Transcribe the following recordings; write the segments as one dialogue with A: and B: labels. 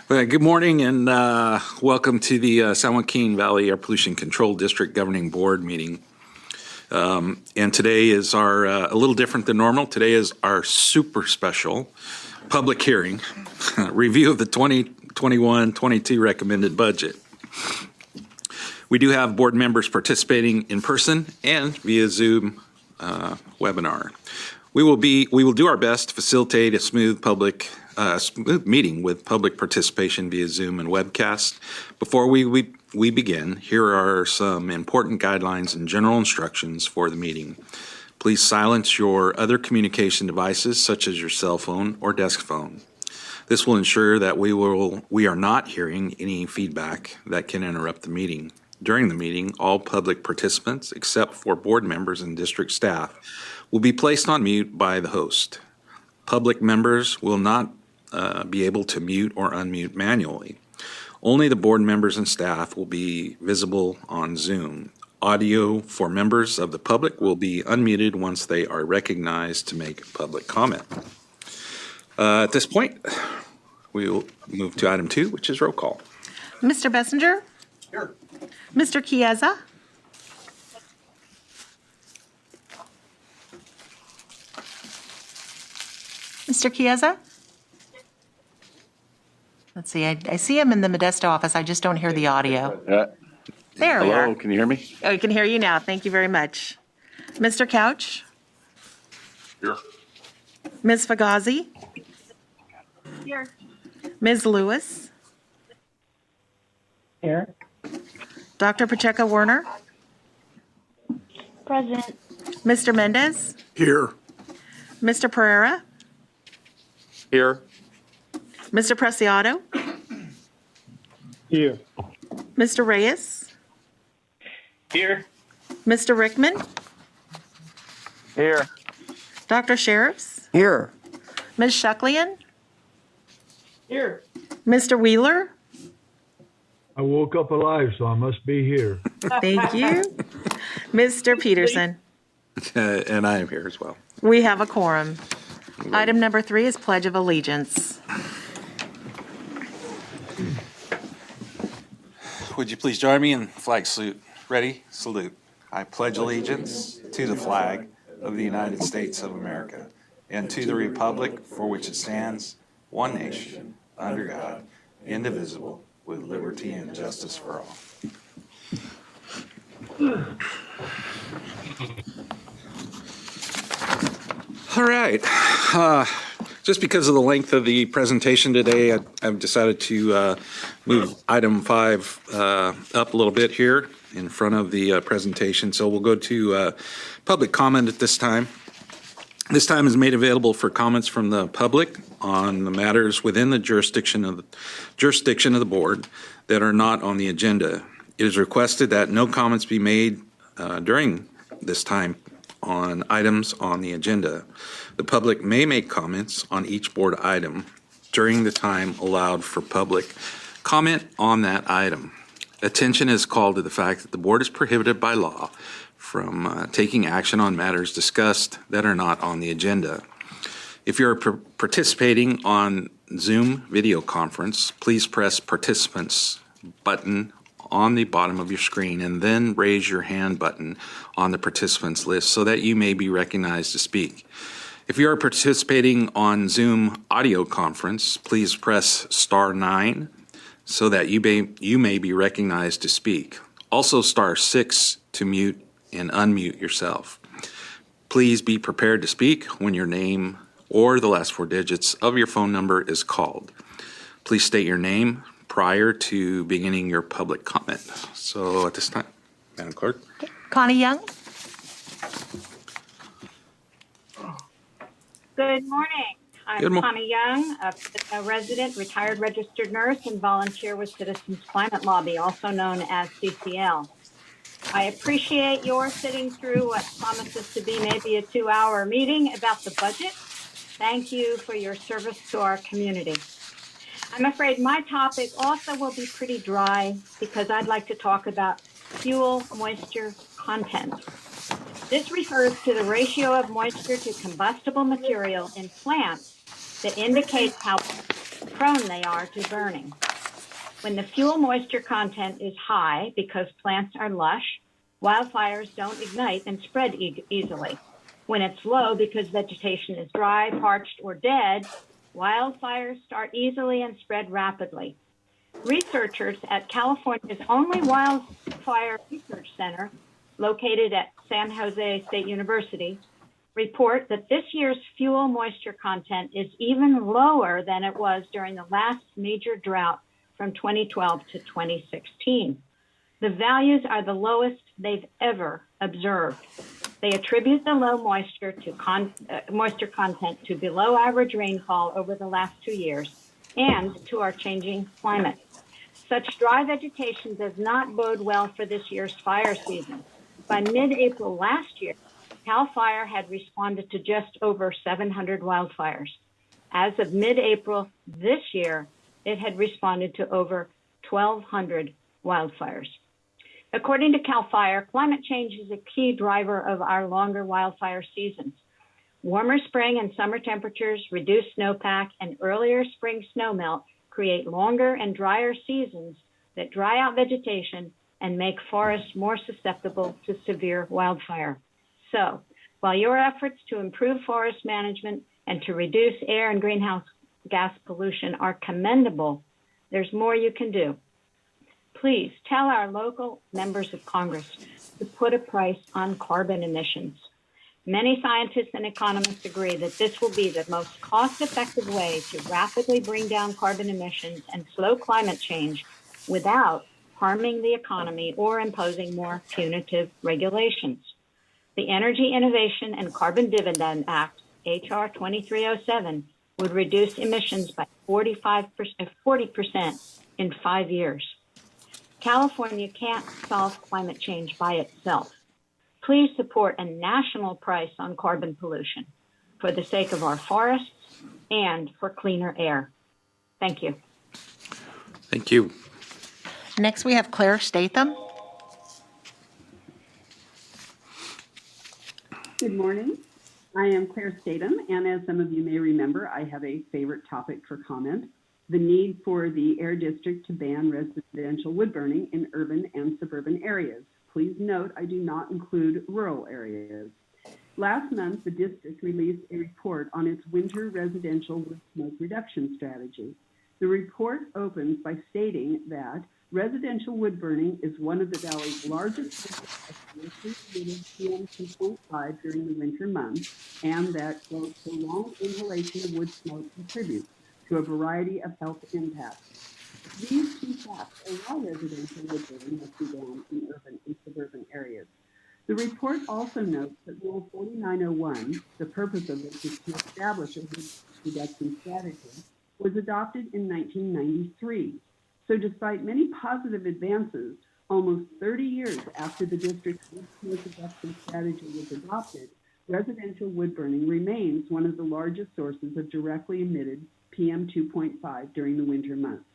A: Well, good morning and welcome to the San Joaquin Valley Air Pollution Control District Governing Board meeting. And today is our, a little different than normal. Today is our super special public hearing, review of the 2021-22 recommended budget. We do have board members participating in person and via Zoom webinar. We will do our best to facilitate a smooth meeting with public participation via Zoom and webcast. Before we begin, here are some important guidelines and general instructions for the meeting. Please silence your other communication devices, such as your cell phone or desk phone. This will ensure that we are not hearing any feedback that can interrupt the meeting. During the meeting, all public participants, except for board members and district staff, will be placed on mute by the host. Public members will not be able to mute or unmute manually. Only the board members and staff will be visible on Zoom. Audio for members of the public will be unmuted once they are recognized to make public comment. At this point, we will move to item 2, which is roll call.
B: Mr. Bessinger?
A: Here.
B: Mr. Chiesa? Mr. Chiesa? Let's see, I see him in the Modesto office. I just don't hear the audio. There we are.
C: Hello, can you hear me?
B: Oh, I can hear you now. Thank you very much. Mr. Couch?
C: Here.
B: Ms. Fagazi?
D: Here.
B: Ms. Lewis?
D: Here.
B: Dr. Pacheco Werner?
D: Present.
B: Mr. Mendez?
A: Here.
B: Mr. Pereira?
C: Here.
B: Mr. Preciado?
E: Here.
B: Mr. Reyes?
E: Here.
B: Mr. Rickman?
E: Here.
B: Dr. Sheriffs?
F: Here.
B: Ms. Shucklian?
E: Here.
B: Mr. Wheeler?
E: I woke up alive, so I must be here.
B: Thank you. Mr. Peterson?
A: And I am here as well.
B: We have a quorum. Item number 3 is Pledge of Allegiance.
A: Would you please join me in flag salute? Ready? Salute. I pledge allegiance to the flag of the United States of America and to the republic for which it stands, one nation, under God, indivisible, with liberty and justice for all. All right. Just because of the length of the presentation today, I've decided to move item 5 up a little bit here in front of the presentation. So we'll go to public comment at this time. This time is made available for comments from the public on the matters within the jurisdiction of the board that are not on the agenda. It is requested that no comments be made during this time on items on the agenda. The public may make comments on each board item during the time allowed for public comment on that item. Attention is called to the fact that the board is prohibited by law from taking action on matters discussed that are not on the agenda. If you're participating on Zoom video conference, please press Participants button on the bottom of your screen and then raise your hand button on the participants list so that you may be recognized to speak. If you are participating on Zoom audio conference, please press *9 so that you may be recognized to speak. Also *6 to mute and unmute yourself. Please be prepared to speak when your name or the last 4 digits of your phone number is called. Please state your name prior to beginning your public comment. So at this time, Madam Clerk.
B: Connie Young?
D: Good morning. I'm
A: Good
D: Connie Young, a resident, retired registered nurse, and volunteer with Citizens Climate Lobby, also known as CCL. I appreciate your sitting through what promises to be maybe a 2-hour meeting about the budget. Thank you for your service to our community. I'm afraid my topic also will be pretty dry because I'd like to talk about fuel moisture content. This refers to the ratio of moisture to combustible material in plants that indicates how prone they are to burning. When the fuel moisture content is high because plants are lush, wildfires don't ignite and spread easily. When it's low because vegetation is dry, parched, or dead, wildfires start easily and spread rapidly. Researchers at California's only wildfire research center, located at San Jose State University, report that this year's fuel moisture content is even lower than it was during the last major drought from 2012 to 2016. The values are the lowest they've ever observed. They attribute the low moisture content to below average rainfall over the last 2 years and to our changing climate. Such dry vegetation does not bode well for this year's fire season. By mid-April last year, CAL FIRE had responded to just over 700 wildfires. As of mid-April this year, it had responded to over 1,200 wildfires. According to CAL FIRE, climate change is a key driver of our longer wildfire seasons. Warmer spring and summer temperatures, reduced snowpack, and earlier spring snowmelt create longer and drier seasons that dry out vegetation and make forests more susceptible to severe wildfire. So, while your efforts to improve forest management and to reduce air and greenhouse gas pollution are commendable, there's more you can do. Please tell our local members of Congress to put a price on carbon emissions. Many scientists and economists agree that this will be the most cost-effective way to rapidly bring down carbon emissions and slow climate change without harming the economy or imposing more punitive regulations. The Energy Innovation and Carbon Dividend Act, H.R. 2307, would reduce emissions by 40% in 5 years. California can't solve climate change by itself. Please support a national price on carbon pollution for the sake of our forests and for cleaner air. Thank you.
A: Thank you.
B: Next, we have Claire Statham.
F: Good morning. I am Claire Statham, and as some of you may remember, I have a favorite topic for comment: the need for the Air District to ban residential wood burning in urban and suburban areas. Please note, I do not include rural areas. Last month, the district released a report on its winter residential wood smoke reduction strategy. The report opens by stating that residential wood burning is one of the valley's largest PM 2.5 during the winter months, and that, quote, prolonged inhalation of wood smoke contributes to a variety of health impacts. These two facts are why residential wood burning must be banned in urban and suburban areas. The report also notes that Rule 4901, the purpose of which is to establish a wood reduction strategy, was adopted in 1993. So despite many positive advances, almost 30 years after the district's wood smoke reduction strategy was adopted, residential wood burning remains one of the largest sources of directly emitted PM 2.5 during the winter months.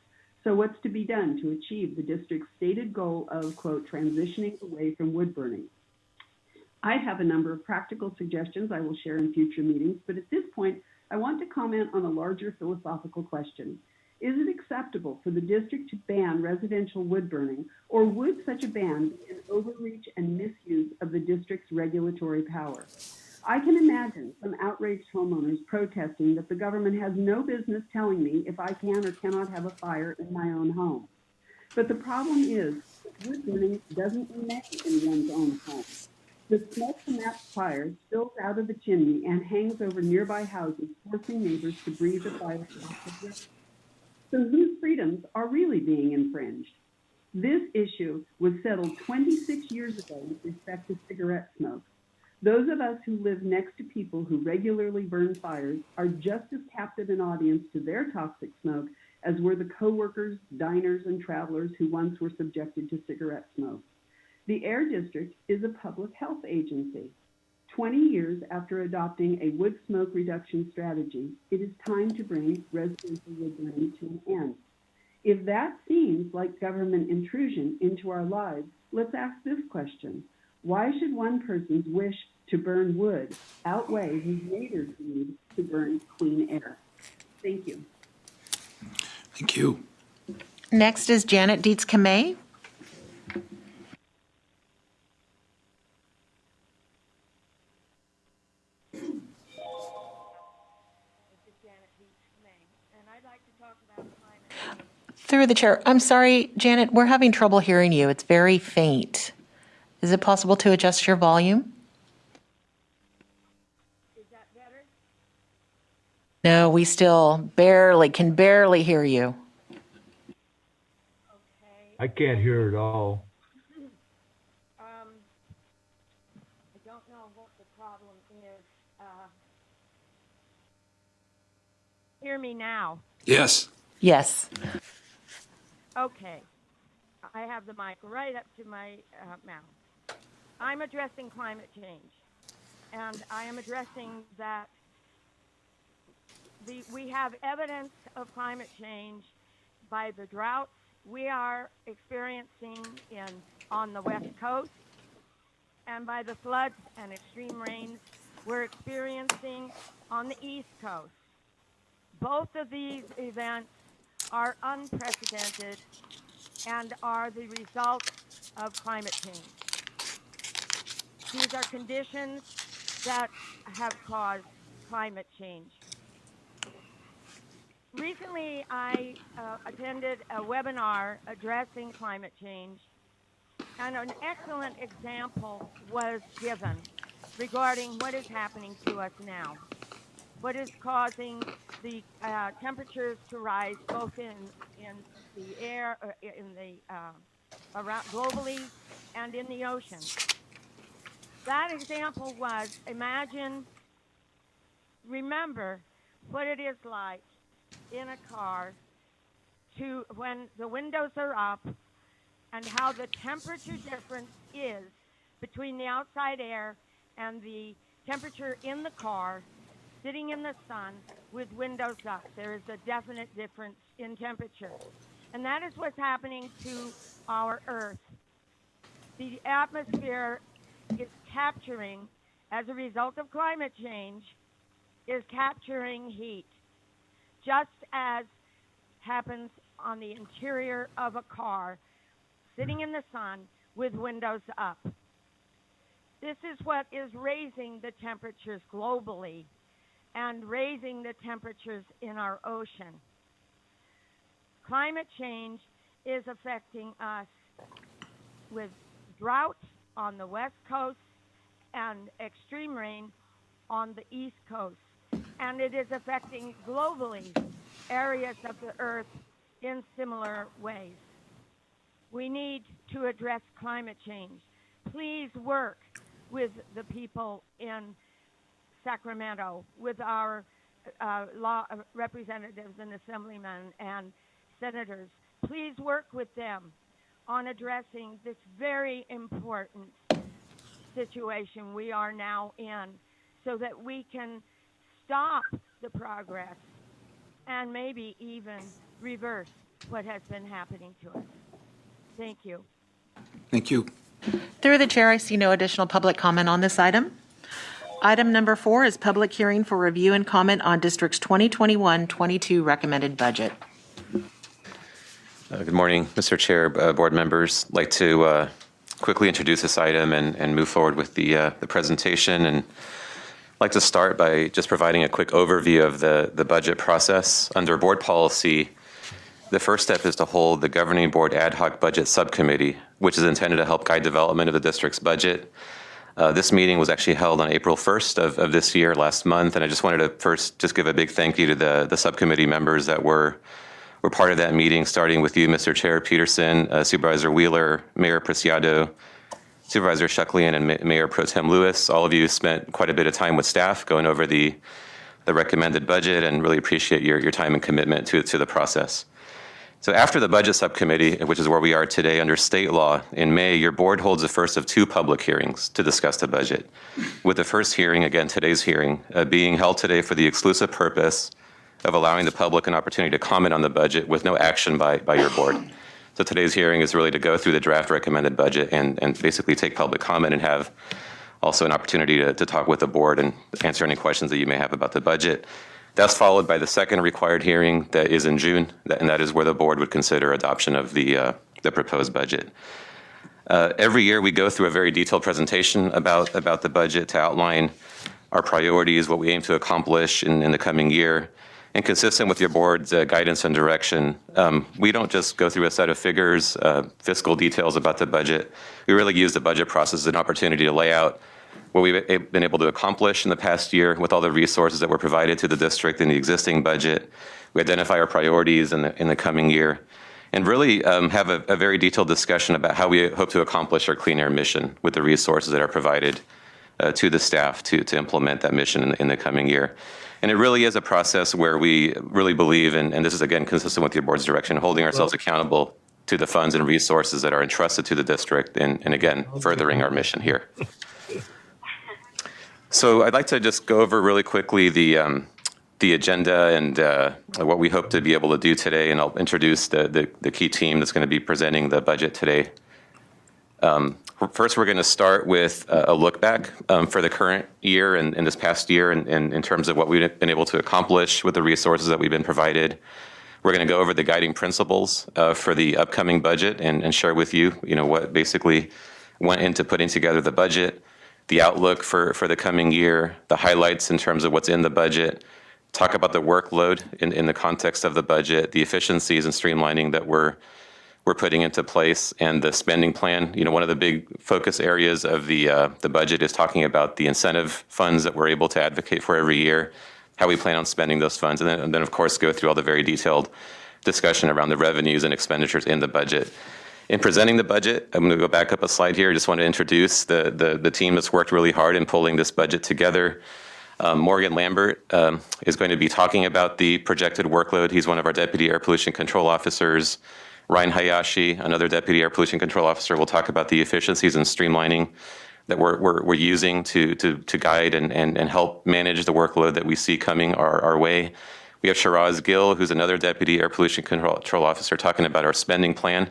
F: So what's to be done to achieve the district's stated goal of, quote, transitioning away from wood burning? I have a number of practical suggestions I will share in future meetings, but at this point, I want to comment on a larger philosophical question. Is it acceptable for the district to ban residential wood burning, or would such a ban be an overreach and misuse of the district's regulatory power? I can imagine some outraged homeowners protesting that the government has no business telling me if I can or cannot have a fire in my own home. But the problem is that wood burning doesn't remain in one's own home. The smoke from that fire spills out of the chimney and hangs over nearby houses, forcing neighbors to breathe the fire. So whose freedoms are really being infringed? This issue was settled 26 years ago with respect to cigarette smoke. Those of us who live next to people who regularly burn fires are just as captive an audience to their toxic smoke as were the coworkers, diners, and travelers who once were subjected to cigarette smoke. The Air District is a public health agency. 20 years after adopting a wood smoke reduction strategy, it is time to bring residential wood burning to an end. If that seems like government intrusion into our lives, let's ask this question. Why should one person's wish to burn wood outweigh his neighbor's need to burn clean air? Thank you.
A: Thank you.
B: Next is Janet Dietz-Kamay. Through the chair. I'm sorry, Janet, we're having trouble hearing you. It's very faint. Is it possible to adjust your volume?
G: Is that better?
B: No, we still can barely hear you.
G: Okay.
E: I can't hear it all.
G: I don't know what the problem is. Hear me now.
A: Yes.
B: Yes.
G: Okay. I have the mic right up to my mouth. I'm addressing climate change, and I am addressing that we have evidence of climate change by the droughts we are experiencing on the West Coast, and by the floods and extreme rains we're experiencing on the East Coast. Both of these events are unprecedented and are the result of climate change. These are conditions that have caused climate change. Recently, I attended a webinar addressing climate change, and an excellent example was given regarding what is happening to us now. What is causing the temperatures to rise both in the air, around globally, and in the ocean. That example was, remember what it is like in a car when the windows are up, and how the temperature difference is between the outside air and the temperature in the car sitting in the sun with windows up. There is a definite difference in temperature. And that is what's happening to our Earth. The atmosphere is capturing, as a result of climate change, is capturing heat, just as happens on the interior of a car sitting in the sun with windows up. This is what is raising the temperatures globally and raising the temperatures in our ocean. Climate change is affecting us with drought on the West Coast and extreme rain on the East Coast. And it is affecting globally areas of the Earth in similar ways. We need to address climate change. Please work with the people in Sacramento, with our law representatives and assemblymen and senators. Please work with them on addressing this very important situation we are now in, so that we can stop the progress and maybe even reverse what has been happening to us. Thank you.
A: Thank you.
B: Through the chair, I see no additional public comment on this item. Item number 4 is public hearing for review and comment on District's 2021-22 recommended budget.
H: Good morning, Mr. Chair, board members. I'd like to quickly introduce this item and move forward with the presentation. And I'd like to start by just providing a quick overview of the budget process. Under board policy, the first step is to hold the Governing Board Ad Hoc Budget Subcommittee, which is intended to help guide development of the district's budget. This meeting was actually held on April 1st of this year, last month, and I just wanted to first just give a big thank you to the subcommittee members that were part of that meeting, starting with you, Mr. Chair Peterson, Supervisor Wheeler, Mayor Preciado, Supervisor Shucklian, and Mayor Pro Tem Lewis. All of you spent quite a bit of time with staff going over the recommended budget, and really appreciate your time and commitment to the process. So after the budget subcommittee, which is where we are today under state law, in May, your board holds the first of 2 public hearings to discuss the budget, with the first hearing, again, today's hearing, being held today for the exclusive purpose of allowing the public an opportunity to comment on the budget with no action by your board. So today's hearing is really to go through the draft recommended budget and basically take public comment and have also an opportunity to talk with the board and answer any questions that you may have about the budget. That's followed by the second required hearing that is in June, and that is where the board would consider adoption of the proposed budget. Every year we go through a very detailed presentation about the budget to outline our priorities, what we aim to accomplish in the coming year. And consistent with your board's guidance and direction, we don't just go through a set of figures, fiscal details about the budget. We really use the budget process as an opportunity to lay out what we've been able to accomplish in the past year with all the resources that were provided to the district in the existing budget. We identify our priorities in the coming year, and really have a very detailed discussion about how we hope to accomplish our clean air mission with the resources that are provided to the staff to implement that mission in the coming year. And it really is a process where we really believe, and this is again consistent with your board's direction, holding ourselves accountable to the funds and resources that are entrusted to the district, and again, furthering our mission here. So I'd like to just go over really quickly the agenda and what we hope to be able to do today, and I'll introduce the key team that's going to be presenting the budget today. First, we're going to start with a look back for the current year and this past year in terms of what we've been able to accomplish with the resources that we've been provided. We're going to go over the guiding principles for the upcoming budget and share with you, what basically went into putting together the budget, the outlook for the coming year, the highlights in terms of what's in the budget, talk about the workload in the context of the budget, the efficiencies and streamlining that we're putting into place, and the spending plan. One of the big focus areas of the budget is talking about the incentive funds that we're able to advocate for every year, how we plan on spending those funds, and then of course go through all the very detailed discussion around the revenues and expenditures in the budget. In presenting the budget, I'm going to go back up a slide here. I just want to introduce the team that's worked really hard in pulling this budget together. Morgan Lambert is going to be talking about the projected workload. He's one of our Deputy Air Pollution Control Officers. Ryan Hayashi, another Deputy Air Pollution Control Officer, will talk about the efficiencies and streamlining that we're using to guide and help manage the workload that we see coming our way. We have Shiraz Gill, who's another Deputy Air Pollution Control Officer, talking about our spending plan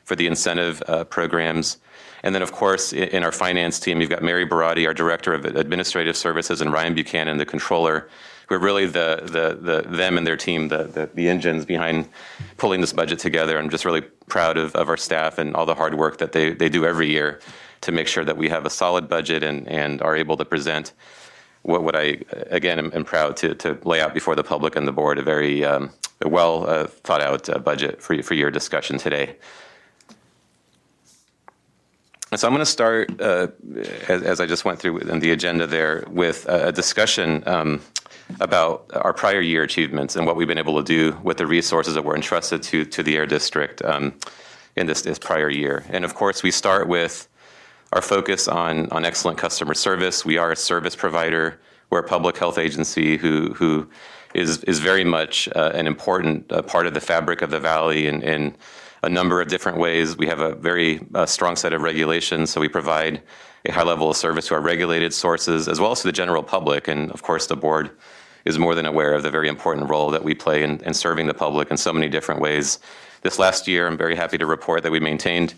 H: for the incentive programs. And then, of course, in our finance team, you've got Mary Barati, our Director of Administrative Services, and Ryan Buchanan, the Controller, who are really them and their team, the engines behind pulling this budget together. I'm just really proud of our staff and all the hard work that they do every year to make sure that we have a solid budget and are able to present what I, again, am proud to lay out before the public and the board, a very well thought out budget for your discussion today. So I'm going to start, as I just went through in the agenda there, with a discussion about our prior year achievements and what we've been able to do with the resources that were entrusted to the Air District in this prior year. And of course, we start with our focus on excellent customer service. We are a service provider. We're a public health agency who is very much an important part of the fabric of the Valley in a number of different ways. We have a very strong set of regulations, so we provide a high level of service to our regulated sources as well as to the general public. And of course, the board is more than aware of the very important role that we play in serving the public in so many different ways. This last year, I'm very happy to report that we maintained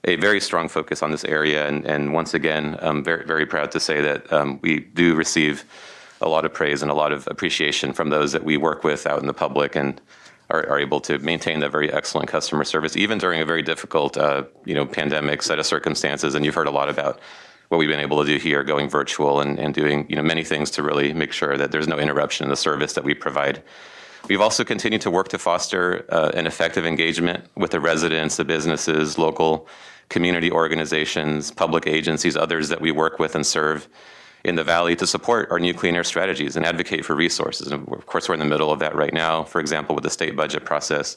H: a very strong focus on this area. And once again, I'm very, very proud to say that we do receive a lot of praise and a lot of appreciation from those that we work with out in the public, and are able to maintain that very excellent customer service, even during a very difficult, pandemic set of circumstances. And you've heard a lot about what we've been able to do here, going virtual and doing, many things to really make sure that there's no interruption in the service that we provide. We've also continued to work to foster an effective engagement with the residents, the businesses, local community organizations, public agencies, others that we work with and serve in the Valley to support our new clean air strategies and advocate for resources. And of course, we're in the middle of that right now, for example, with the state budget process.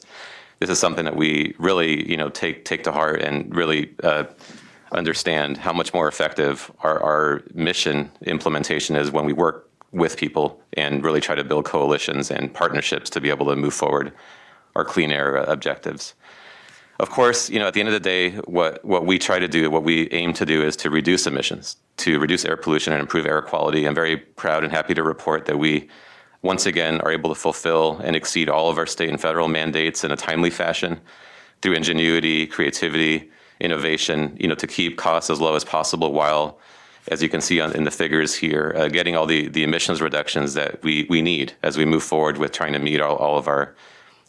H: This is something that we really, take to heart and really understand how much more effective our mission implementation is when we work with people and really try to build coalitions and partnerships to be able to move forward our clean air objectives. Of course, at the end of the day, what we try to do, what we aim to do is to reduce emissions, to reduce air pollution and improve air quality. I'm very proud and happy to report that we, once again, are able to fulfill and exceed all of our state and federal mandates in a timely fashion through ingenuity, creativity, innovation, to keep costs as low as possible while as you can see in the figures here, getting all the emissions reductions that we need as we move forward with trying to meet all of our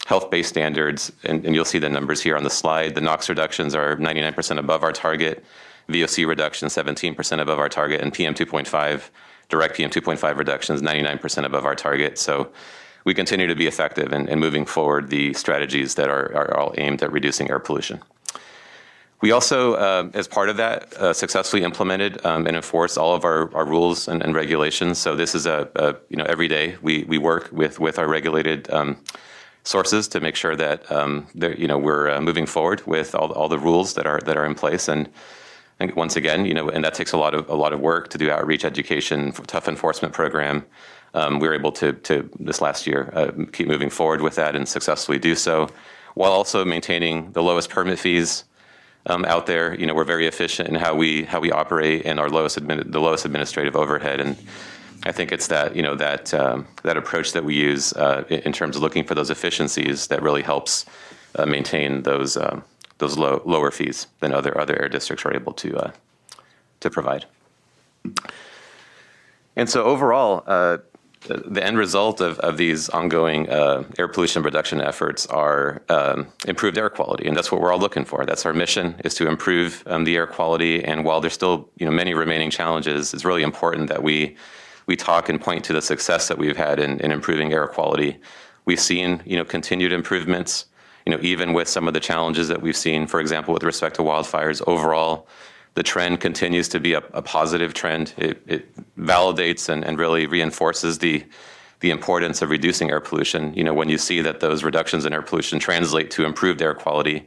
H: health-based standards. And you'll see the numbers here on the slide. The NOx reductions are 99% above our target, VOC reduction 17% above our target, and PM2.5, direct PM2.5 reductions 99% above our target. So we continue to be effective in moving forward the strategies that are all aimed at reducing air pollution. We also, as part of that, successfully implemented and enforced all of our rules and regulations. So this is every day we work with our regulated sources to make sure that we're moving forward with all the rules that are in place. And I think once again, and that takes a lot of work to do outreach, education, tough enforcement program. We were able to this last year keep moving forward with that and successfully do so, while also maintaining the lowest permit fees out there. We're very efficient in how we operate and the lowest administrative overhead. And I think it's that that approach that we use in terms of looking for those efficiencies that really helps maintain those lower fees than other air districts are able to provide. And so overall, the end result of these ongoing air pollution reduction efforts are improved air quality, and that's what we're all looking for. That's our mission, is to improve the air quality. And while there's still many remaining challenges, it's really important that we talk and point to the success that we've had in improving air quality. We've seen continued improvements, even with some of the challenges that we've seen. For example, with respect to wildfires, overall, the trend continues to be a positive trend. It validates and really reinforces the importance of reducing air pollution. When you see that those reductions in air pollution translate to improved air quality.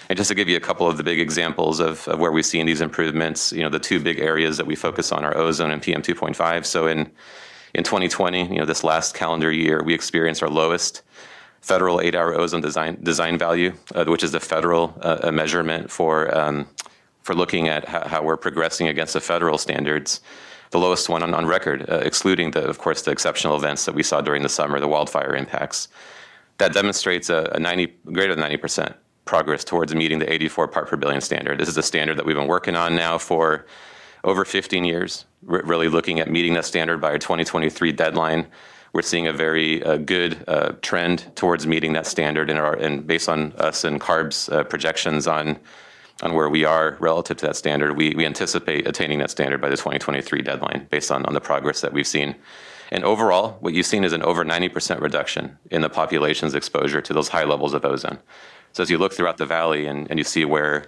H: And just to give you a couple of the big examples of where we've seen these improvements, the two big areas that we focus on are ozone and PM2.5. So in 2020, this last calendar year, we experienced our lowest federal 8-hour ozone design value, which is the federal measurement for looking at how we're progressing against the federal standards, the lowest one on record, excluding, of course, the exceptional events that we saw during the summer, the wildfire impacts. That demonstrates a greater than 90% progress towards meeting the 84 part per billion standard. This is a standard that we've been working on now for over 15 years, really looking at meeting that standard by our 2023 deadline. We're seeing a very good trend towards meeting that standard, and based on us and CARB's projections on where we are relative to that standard, we anticipate attaining that standard by the 2023 deadline based on the progress that we've seen. And overall, what you've seen is an over 90% reduction in the population's exposure to those high levels of ozone. So as you look throughout the valley and you see where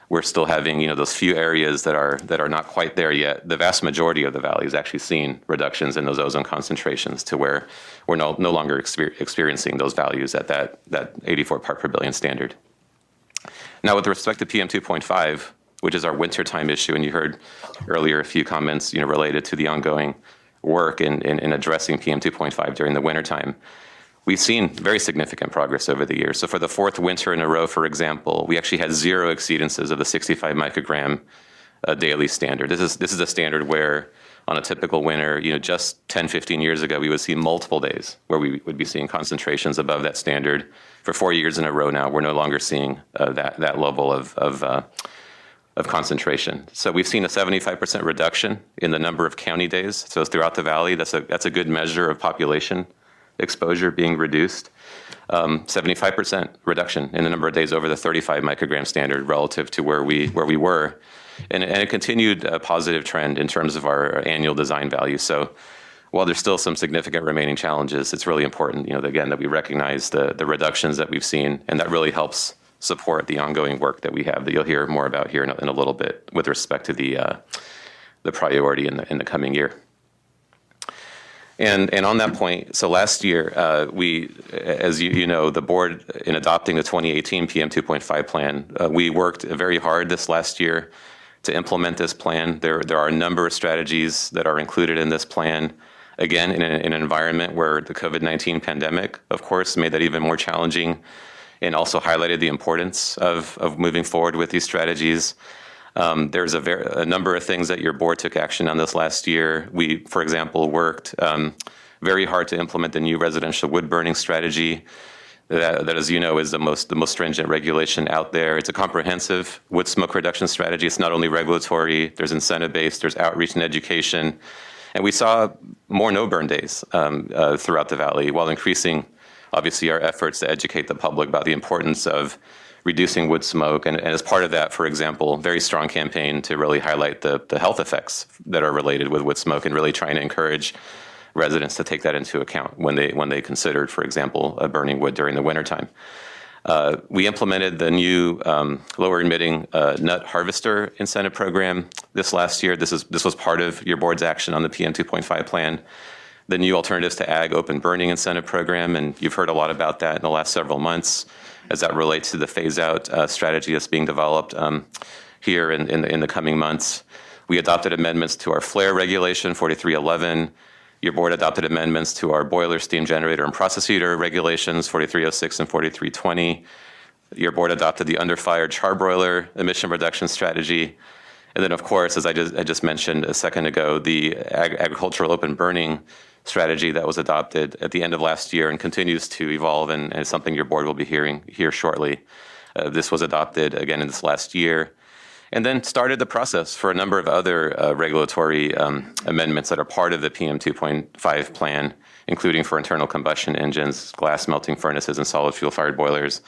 H: we're still having those few areas that are not quite there yet, the vast majority of the valley is actually seeing reductions in those ozone concentrations to where we're no longer experiencing those values at that 84 part per billion standard. Now, with respect to PM2.5, which is our wintertime issue, and you heard earlier a few comments related to the ongoing work in addressing PM2.5 during the wintertime, we've seen very significant progress over the years. So for the fourth winter in a row, for example, we actually had zero exceedances of the 65 microgram daily standard. This is a standard where on a typical winter, just 10, 15 years ago, we would see multiple days where we would be seeing concentrations above that standard. For 4 years in a row now, we're no longer seeing that level of concentration. So we've seen a 75% reduction in the number of county days. So throughout the valley, that's a good measure of population exposure being reduced. 75% reduction in the number of days over the 35 microgram standard relative to where we were, and a continued positive trend in terms of our annual design value. So while there's still some significant remaining challenges, it's really important, again, that we recognize the reductions that we've seen, and that really helps support the ongoing work that we have that you'll hear more about here in a little bit with respect to the priority in the coming year. And on that point, so last year, we, as you know, the board, in adopting the 2018 PM2.5 plan, we worked very hard this last year to implement this plan. There are a number of strategies that are included in this plan. Again, in an environment where the COVID-19 pandemic, of course, made that even more challenging, and also highlighted the importance of moving forward with these strategies. There's a number of things that your board took action on this last year. We, for example, worked very hard to implement the new residential wood burning strategy. that, as you know, is the most stringent regulation out there. It's a comprehensive wood smoke reduction strategy. It's not only regulatory, there's incentive-based, there's outreach and education. And we saw more no-burn days throughout the valley, while increasing, obviously, our efforts to educate the public about the importance of reducing wood smoke. And as part of that, for example, very strong campaign to really highlight the health effects that are related with wood smoke, and really trying to encourage residents to take that into account when they considered, for example, burning wood during the wintertime. We implemented the new lower emitting nut harvester incentive program this last year. This was part of your board's action on the PM 2.5 plan. The new Alternatives to Ag open burning incentive program, and you've heard a lot about that in the last several months as that relates to the phase-out strategy that's being developed here in the coming months. We adopted amendments to our flare regulation, 4311. Your board adopted amendments to our boiler, steam generator, and process heater regulations, 4306 and 4320. Your board adopted the under-fire charbroiler emission reduction strategy. And then, of course, as I just mentioned a second ago, the agricultural open burning strategy that was adopted at the end of last year and continues to evolve, and is something your board will be hearing here shortly. This was adopted again in this last year, and then started the process for a number of other regulatory amendments that are part of the PM 2.5 plan, including for internal combustion engines, glass melting furnaces, and solid fuel-fired boilers.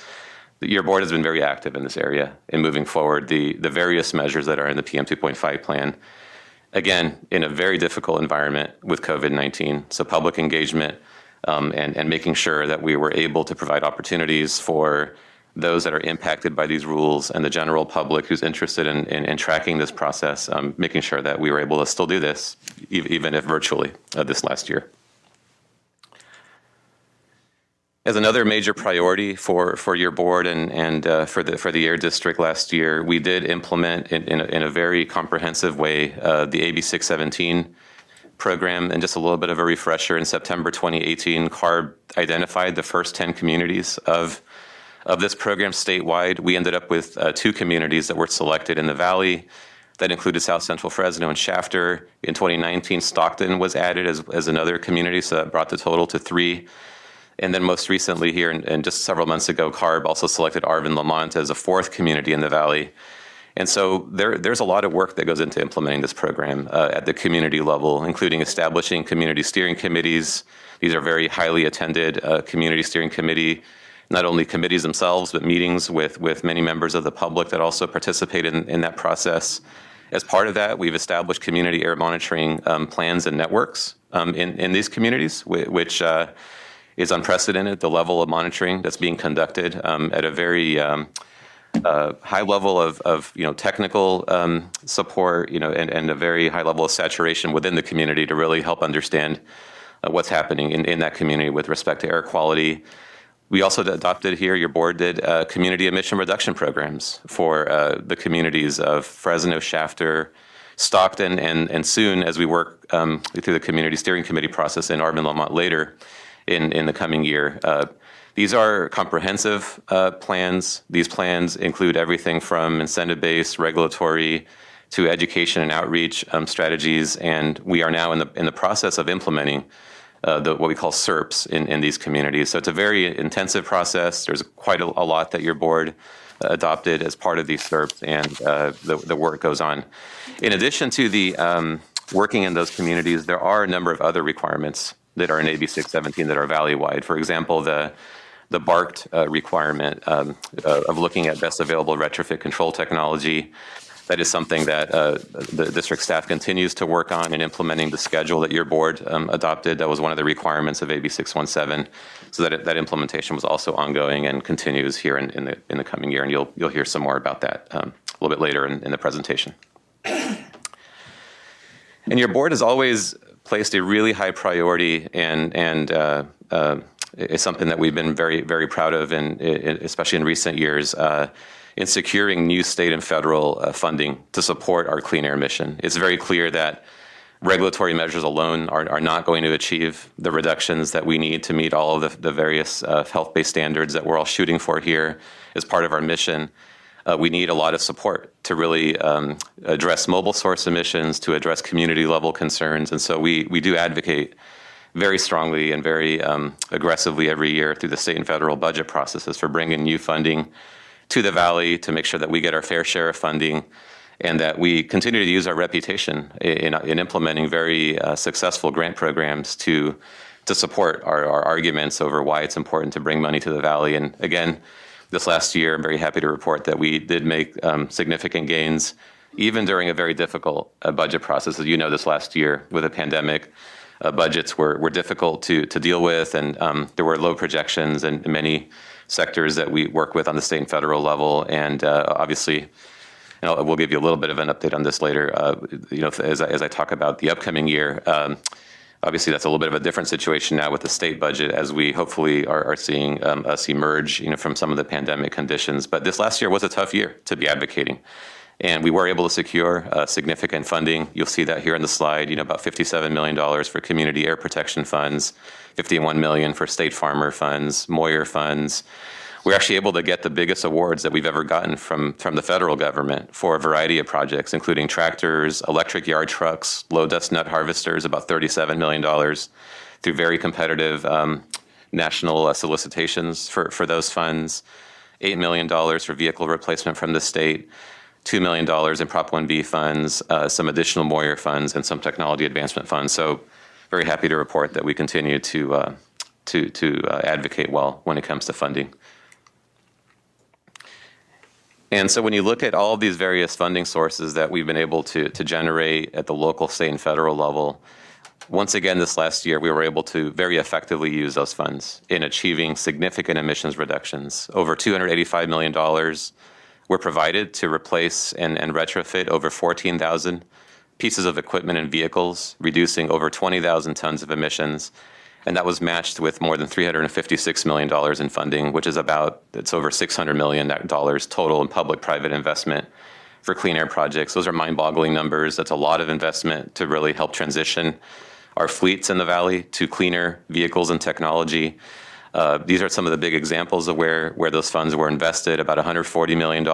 H: Your board has been very active in this area in moving forward the various measures that are in the PM 2.5 plan, again, in a very difficult environment with COVID-19. So public engagement and making sure that we were able to provide opportunities for those that are impacted by these rules and the general public who's interested in tracking this process, making sure that we were able to still do this, even if virtually, this last year. As another major priority for your board and for the Air District last year, we did implement in a very comprehensive way the AB 617 program. And just a little bit of a refresher, in September 2018, CARB identified the first 10 communities of this program statewide. We ended up with 2 communities that were selected in the Valley. That included South Central Fresno and Shafter. In 2019, Stockton was added as another community, so that brought the total to 3. And then most recently here, and just several months ago, CARB also selected Arvin-Lamont as a 4th community in the Valley. And so there's a lot of work that goes into implementing this program at the community level, including establishing community steering committees. These are very highly attended community steering committee, not only committees themselves, but meetings with many members of the public that also participate in that process. As part of that, we've established community air monitoring plans and networks in these communities, which is unprecedented, the level of monitoring that's being conducted at a very high level of technical support, and a very high level of saturation within the community to really help understand what's happening in that community with respect to air quality. We also adopted here, your board did, community emission reduction programs for the communities of Fresno, Shafter, Stockton, and soon, as we work through the community steering committee process in Arvin-Lamont later, in the coming year. These are comprehensive plans. These plans include everything from incentive-based, regulatory, to education and outreach strategies, and we are now in the process of implementing what we call SERPs in these communities. So it's a very intensive process. There's quite a lot that your board adopted as part of these SERPs, and the work goes on. In addition to the working in those communities, there are a number of other requirements that are in AB 617 that are valley-wide. For example, the BART requirement of looking at best available retrofit control technology. That is something that the district staff continues to work on in implementing the schedule that your board adopted. That was one of the requirements of AB 617. So that implementation was also ongoing and continues here in the coming year, and you'll hear some more about that a little bit later in the presentation. And your board has always placed a really high priority, and it's something that we've been very, very proud of, and especially in recent years, in securing new state and federal funding to support our clean air mission. It's very clear that regulatory measures alone are not going to achieve the reductions that we need to meet all of the various health-based standards that we're all shooting for here as part of our mission. We need a lot of support to really address mobile source emissions, to address community level concerns. And so we do advocate very strongly and very aggressively every year through the state and federal budget processes for bringing new funding to the Valley to make sure that we get our fair share of funding and that we continue to use our reputation in implementing very successful grant programs to support our arguments over why it's important to bring money to the Valley. And again, this last year, I'm very happy to report that we did make significant gains, even during a very difficult budget process. As you know, this last year with a pandemic, budgets were difficult to deal with, and there were low projections in many sectors that we work with on the state and federal level. And obviously, and we'll give you a little bit of an update on this later, as I talk about the upcoming year. Obviously, that's a little bit of a different situation now with the state budget as we hopefully are seeing us emerge from some of the pandemic conditions. But this last year was a tough year to be advocating. And we were able to secure significant funding. You'll see that here on the slide, about $57 million for community air protection funds, $51 million for state farmer funds, Moyer funds. We're actually able to get the biggest awards that we've ever gotten from the federal government for a variety of projects, including tractors, electric yard trucks, low dust nut harvesters, about $37 million through very competitive national solicitations for those funds, $8 million for vehicle replacement from the state, $2 million in Prop 1B funds, some additional Moyer funds, and some technology advancement funds. So very happy to report that we continue to advocate well when it comes to funding. And so when you look at all of these various funding sources that we've been able to generate at the local, state, and federal level, once again this last year, we were able to very effectively use those funds in achieving significant emissions reductions. Over $285 million were provided to replace and retrofit over 14,000 pieces of equipment and vehicles, reducing over 20,000 tons of emissions. And that was matched with more than $356 million in funding, which is it's over $600 million total in public-private investment for clean air projects. Those are mind-boggling numbers. That's a lot of investment to really help transition our fleets in the Valley to cleaner vehicles and technology. These are some of the big examples of where those funds were invested, about $140 million,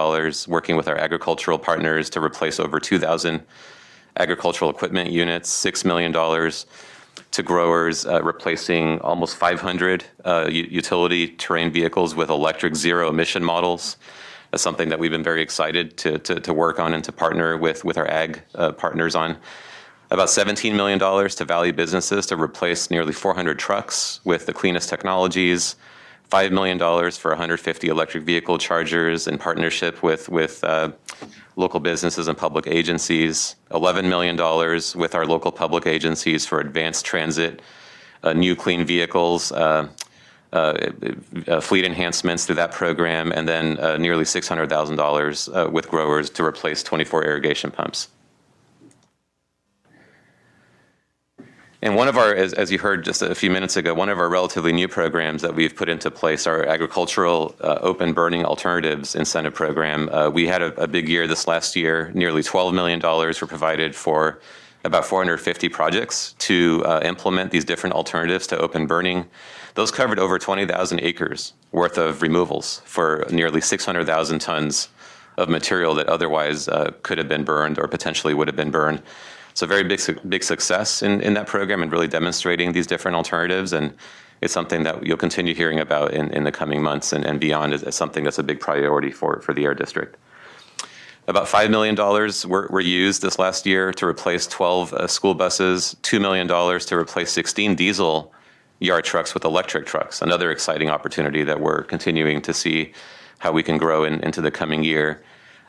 H: working with our agricultural partners to replace over 2,000 agricultural equipment units, $6 million to growers, replacing almost 500 utility terrain vehicles with electric zero emission models. That's something that we've been very excited to work on and to partner with our ag partners on. About $17 million to Valley businesses to replace nearly 400 trucks with the cleanest technologies, $5 million for 150 electric vehicle chargers in partnership with local businesses and public agencies, $11 million with our local public agencies for advanced transit, new clean vehicles, fleet enhancements through that program, and then nearly $600,000 with growers to replace 24 irrigation pumps. And one of our, as you heard just a few minutes ago, one of our relatively new programs that we've put into place, our agricultural open burning alternatives incentive program. We had a big year this last year. Nearly $12 million were provided for about 450 projects to implement these different alternatives to open burning. Those covered over 20,000 acres worth of removals for nearly 600,000 tons of material that otherwise could have been burned or potentially would have been burned. So very big success in that program and really demonstrating these different alternatives. And it's something that you'll continue hearing about in the coming months and beyond as something that's a big priority for the Air District. About $5 million were used this last year to replace 12 school buses, $2 million to replace 16 diesel yard trucks with electric trucks, another exciting opportunity that we're continuing to see how we can grow into the coming year.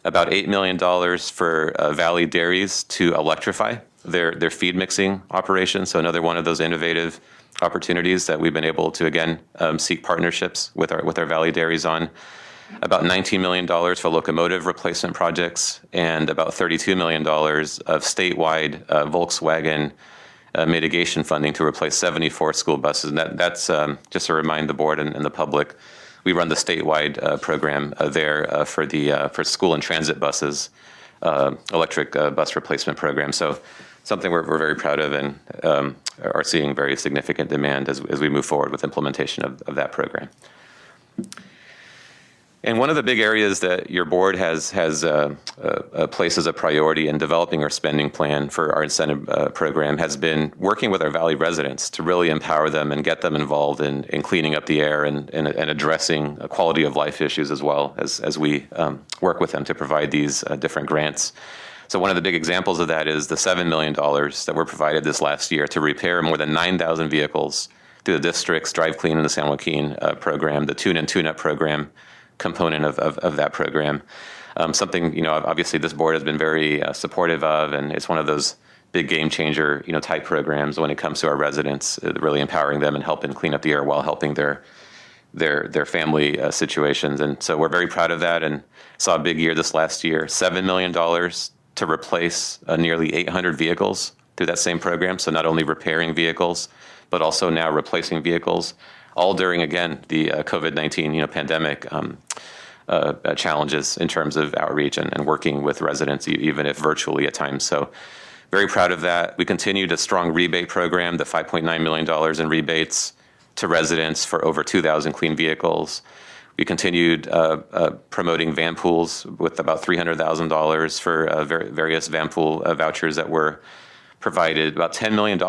H: About $8 million for Valley dairies to electrify their feed mixing operations. So another one of those innovative opportunities that we've been able to, again, seek partnerships with our Valley dairies on. About $19 million for locomotive replacement projects and about $32 million of statewide Volkswagen mitigation funding to replace 74 school buses. And that's just to remind the board and the public, we run the statewide program there for school and transit buses, electric bus replacement program. So something we're very proud of and are seeing very significant demand as we move forward with implementation of that program. And one of the big areas that your board has placed as a priority in developing our spending plan for our incentive program has been working with our Valley residents to really empower them and get them involved in cleaning up the air and addressing quality of life issues as well as we work with them to provide these different grants. So one of the big examples of that is the $7 million that were provided this last year to repair more than 9,000 vehicles through the district's Drive Clean in the San Joaquin program, the Tune and Tune Up program component of that program. Something, obviously this board has been very supportive of, and it's one of those big game changer, type programs when it comes to our residents, really empowering them and helping clean up the air while helping their family situations. And so we're very proud of that and saw a big year this last year, $7 million to replace nearly 800 vehicles through that same program. So not only repairing vehicles, but also now replacing vehicles, all during, again, the COVID-19 pandemic challenges in terms of outreach and working with residents, even if virtually at times. So very proud of that. We continued a strong rebate program, the $5.9 million in rebates to residents for over 2,000 clean vehicles. We continued promoting van pools with about $300,000 for various van pool vouchers that were provided, about $10 million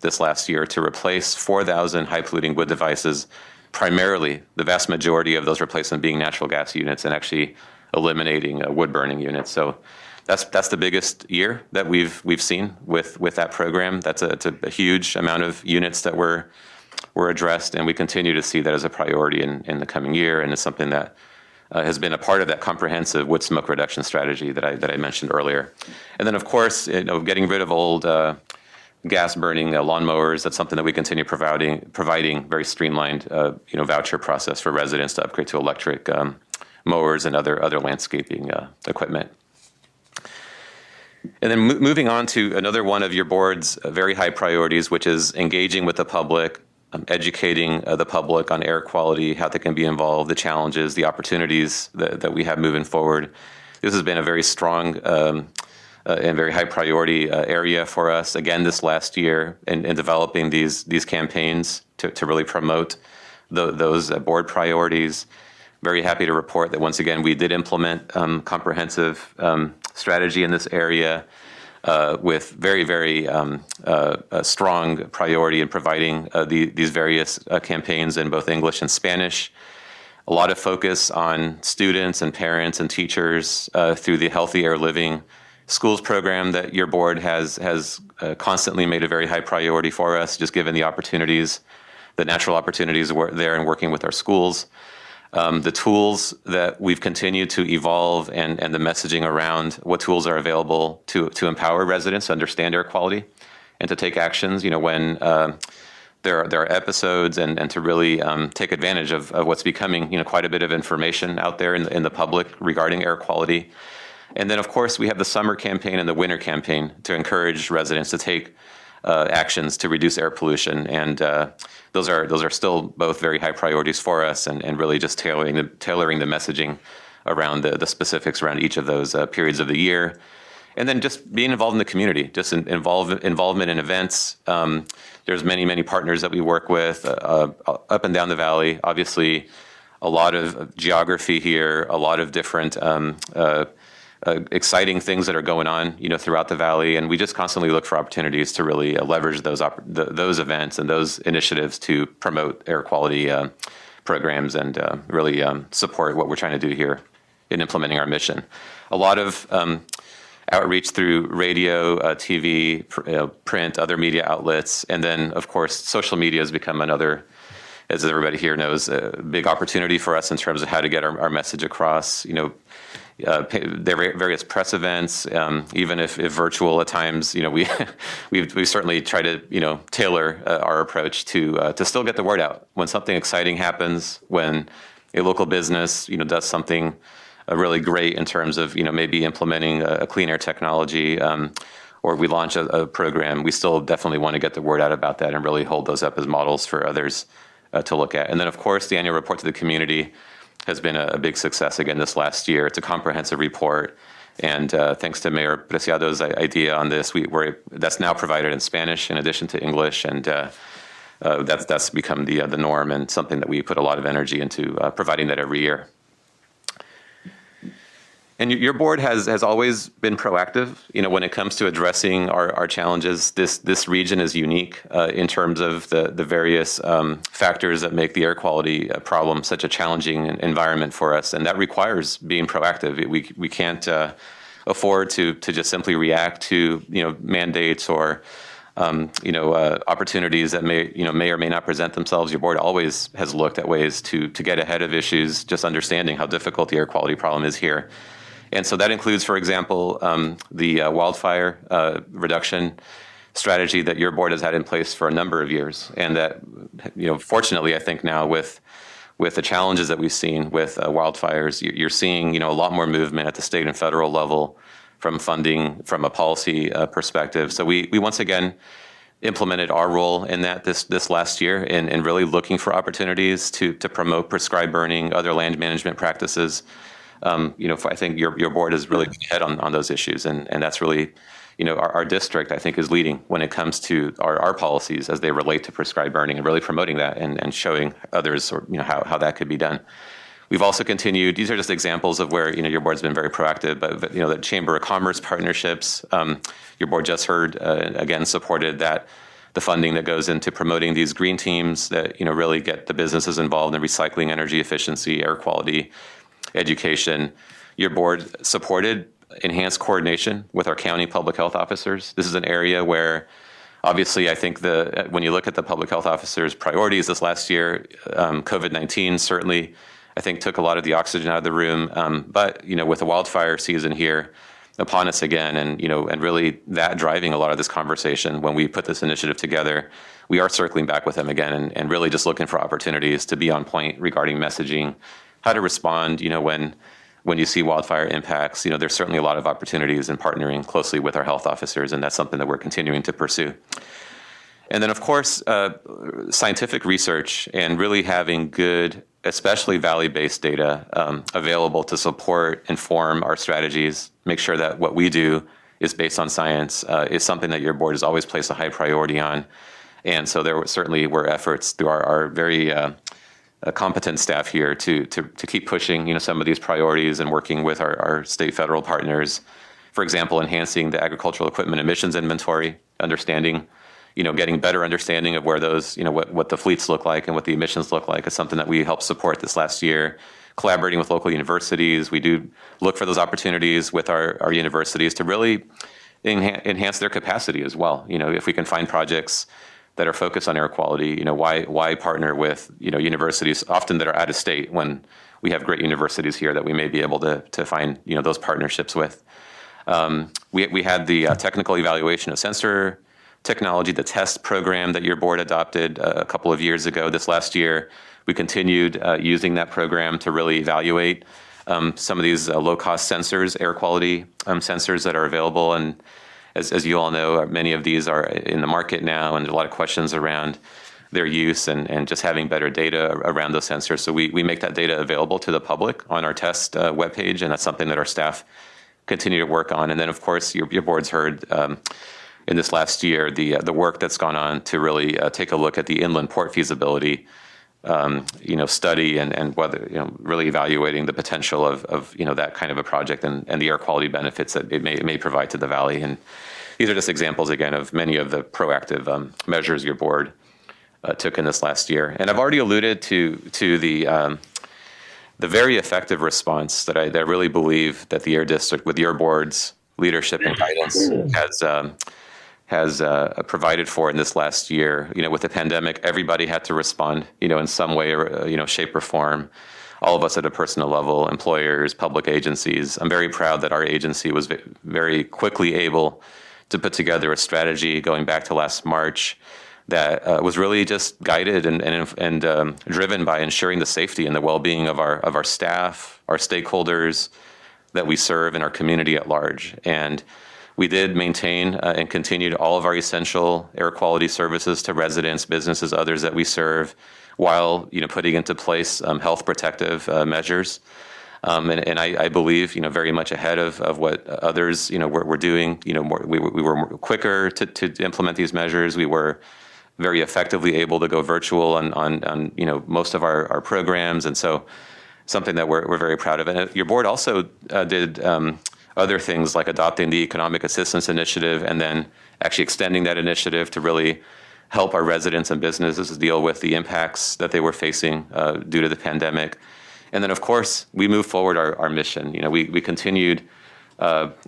H: this last year to replace 4,000 high-polluting wood devices, primarily the vast majority of those replacement being natural gas units and actually eliminating wood-burning units. So that's the biggest year that we've seen with that program. It's a huge amount of units that were addressed, and we continue to see that as a priority in the coming year, and it's something that has been a part of that comprehensive wood smoke reduction strategy that I mentioned earlier. And then, of course, getting rid of old gas-burning lawnmowers. That's something that we continue providing very streamlined, voucher process for residents to upgrade to electric mowers and other landscaping equipment. And then moving on to another one of your board's very high priorities, which is engaging with the public, educating the public on air quality, how they can be involved, the challenges, the opportunities that we have moving forward. This has been a very strong and very high priority area for us, again, this last year in developing these campaigns to really promote those board priorities. Very happy to report that once again, we did implement comprehensive strategy in this area with very, very strong priority in providing these various campaigns in both English and Spanish. A lot of focus on students and parents and teachers through the Healthy Air Living Schools program that your board has constantly made a very high priority for us, just given the opportunities, the natural opportunities there in working with our schools. The tools that we've continued to evolve and the messaging around what tools are available to empower residents to understand air quality and to take actions, when there are episodes and to really take advantage of what's becoming, quite a bit of information out there in the public regarding air quality. And then, of course, we have the summer campaign and the winter campaign to encourage residents to take actions to reduce air pollution, and those are still both very high priorities for us, and really just tailoring the messaging around the specifics around each of those periods of the year, and then just being involved in the community, just involvement in events. There's many partners that we work with up and down the valley. Obviously, a lot of geography here, a lot of different exciting things that are going on, throughout the valley, and we just constantly look for opportunities to really leverage those events and those initiatives to promote air quality programs and really support what we're trying to do here in implementing our mission. A lot of outreach through radio, TV, print, other media outlets, and then, of course, social media has become another, as everybody here knows, a big opportunity for us in terms of how to get our message across. There are various press events, even if virtual at times. We certainly try to tailor our approach to still get the word out when something exciting happens, when a local business does something really great in terms of maybe implementing a clean air technology, or we launch a program. We still definitely want to get the word out about that and really hold those up as models for others to look at. And then, of course, the annual report to the community has been a big success again this last year. It's a comprehensive report, and thanks to Mayor Preciado's idea on this, that's now provided in Spanish in addition to English, and that's become the norm and something that we put a lot of energy into providing that every year. And your board has always been proactive, when it comes to addressing our challenges. This region is unique in terms of the various factors that make the air quality problem such a challenging environment for us, and that requires being proactive. We can't afford to just simply react to mandates or opportunities that may or may not present themselves. Your board always has looked at ways to get ahead of issues, just understanding how difficult the air quality problem is here. And so that includes, for example, the wildfire reduction strategy that your board has had in place for a number of years. And that, fortunately, I think now with the challenges that we've seen with wildfires, you're seeing, a lot more movement at the state and federal level from funding, from a policy perspective. So we once again implemented our role in that this last year in really looking for opportunities to promote prescribed burning, other land management practices. I think your board is really ahead on those issues, and that's really, our district, I think, is leading when it comes to our policies as they relate to prescribed burning and really promoting that and showing others, how that could be done. We've also continued, these are just examples of where, your board's been very proactive, but the Chamber of Commerce partnerships, your board just heard, again, supported the funding that goes into promoting these green teams that, really get the businesses involved in recycling, energy efficiency, air quality, education. Your board supported enhanced coordination with our county public health officers. This is an area where, obviously, I think when you look at the public health officers' priorities this last year, COVID-19 certainly, I think, took a lot of the oxygen out of the room. But with the wildfire season here upon us again, and really that driving a lot of this conversation when we put this initiative together, we are circling back with them again and really just looking for opportunities to be on point regarding messaging, how to respond, when you see wildfire impacts. There's certainly a lot of opportunities in partnering closely with our health officers, and that's something that we're continuing to pursue. And then, of course, scientific research and really having good, especially valley-based data available to support, inform our strategies, make sure that what we do is based on science, is something that your board has always placed a high priority on. And so there certainly were efforts through our very competent staff here to keep pushing, some of these priorities and working with our state federal partners. For example, enhancing the agricultural equipment emissions inventory, understanding, getting better understanding of where those, what the fleets look like and what the emissions look like is something that we helped support this last year. Collaborating with local universities, we do look for those opportunities with our universities to really enhance their capacity as well. If we can find projects that are focused on air quality, why partner with, universities often that are out of state when we have great universities here that we may be able to find, those partnerships with. We had the technical evaluation of sensor technology, the TEST program that your board adopted a couple of years ago. This last year, we continued using that program to really evaluate some of these low-cost sensors, air quality sensors that are available. And as you all know, many of these are in the market now, and a lot of questions around their use and just having better data around those sensors. So we make that data available to the public on our TEST webpage, and that's something that our staff continue to work on. And then, of course, your board's heard in this last year the work that's gone on to really take a look at the inland port feasibility study and whether, really evaluating the potential of that kind of a project and the air quality benefits that it may provide to the valley. And these are just examples, again, of many of the proactive measures your board took in this last year. And I've already alluded to the very effective response that I really believe that the Air District, with your board's leadership and guidance, has provided for in this last year. With the pandemic, everybody had to respond, in some way or, shape or form. All of us at a personal level, employers, public agencies. I'm very proud that our agency was very quickly able to put together a strategy going back to last March that was really just guided and driven by ensuring the safety and the well-being of our staff, our stakeholders that we serve, and our community at large. And we did maintain and continued all of our essential air quality services to residents, businesses, others that we serve, while putting into place health protective measures. And I believe very much ahead of what others were doing. We were quicker to implement these measures. We were very effectively able to go virtual on most of our programs, and so something that we're very proud of. And your board also did other things like adopting the Economic Assistance Initiative and then actually extending that initiative to really help our residents and businesses deal with the impacts that they were facing due to the pandemic. And then, of course, we moved forward our mission. We continued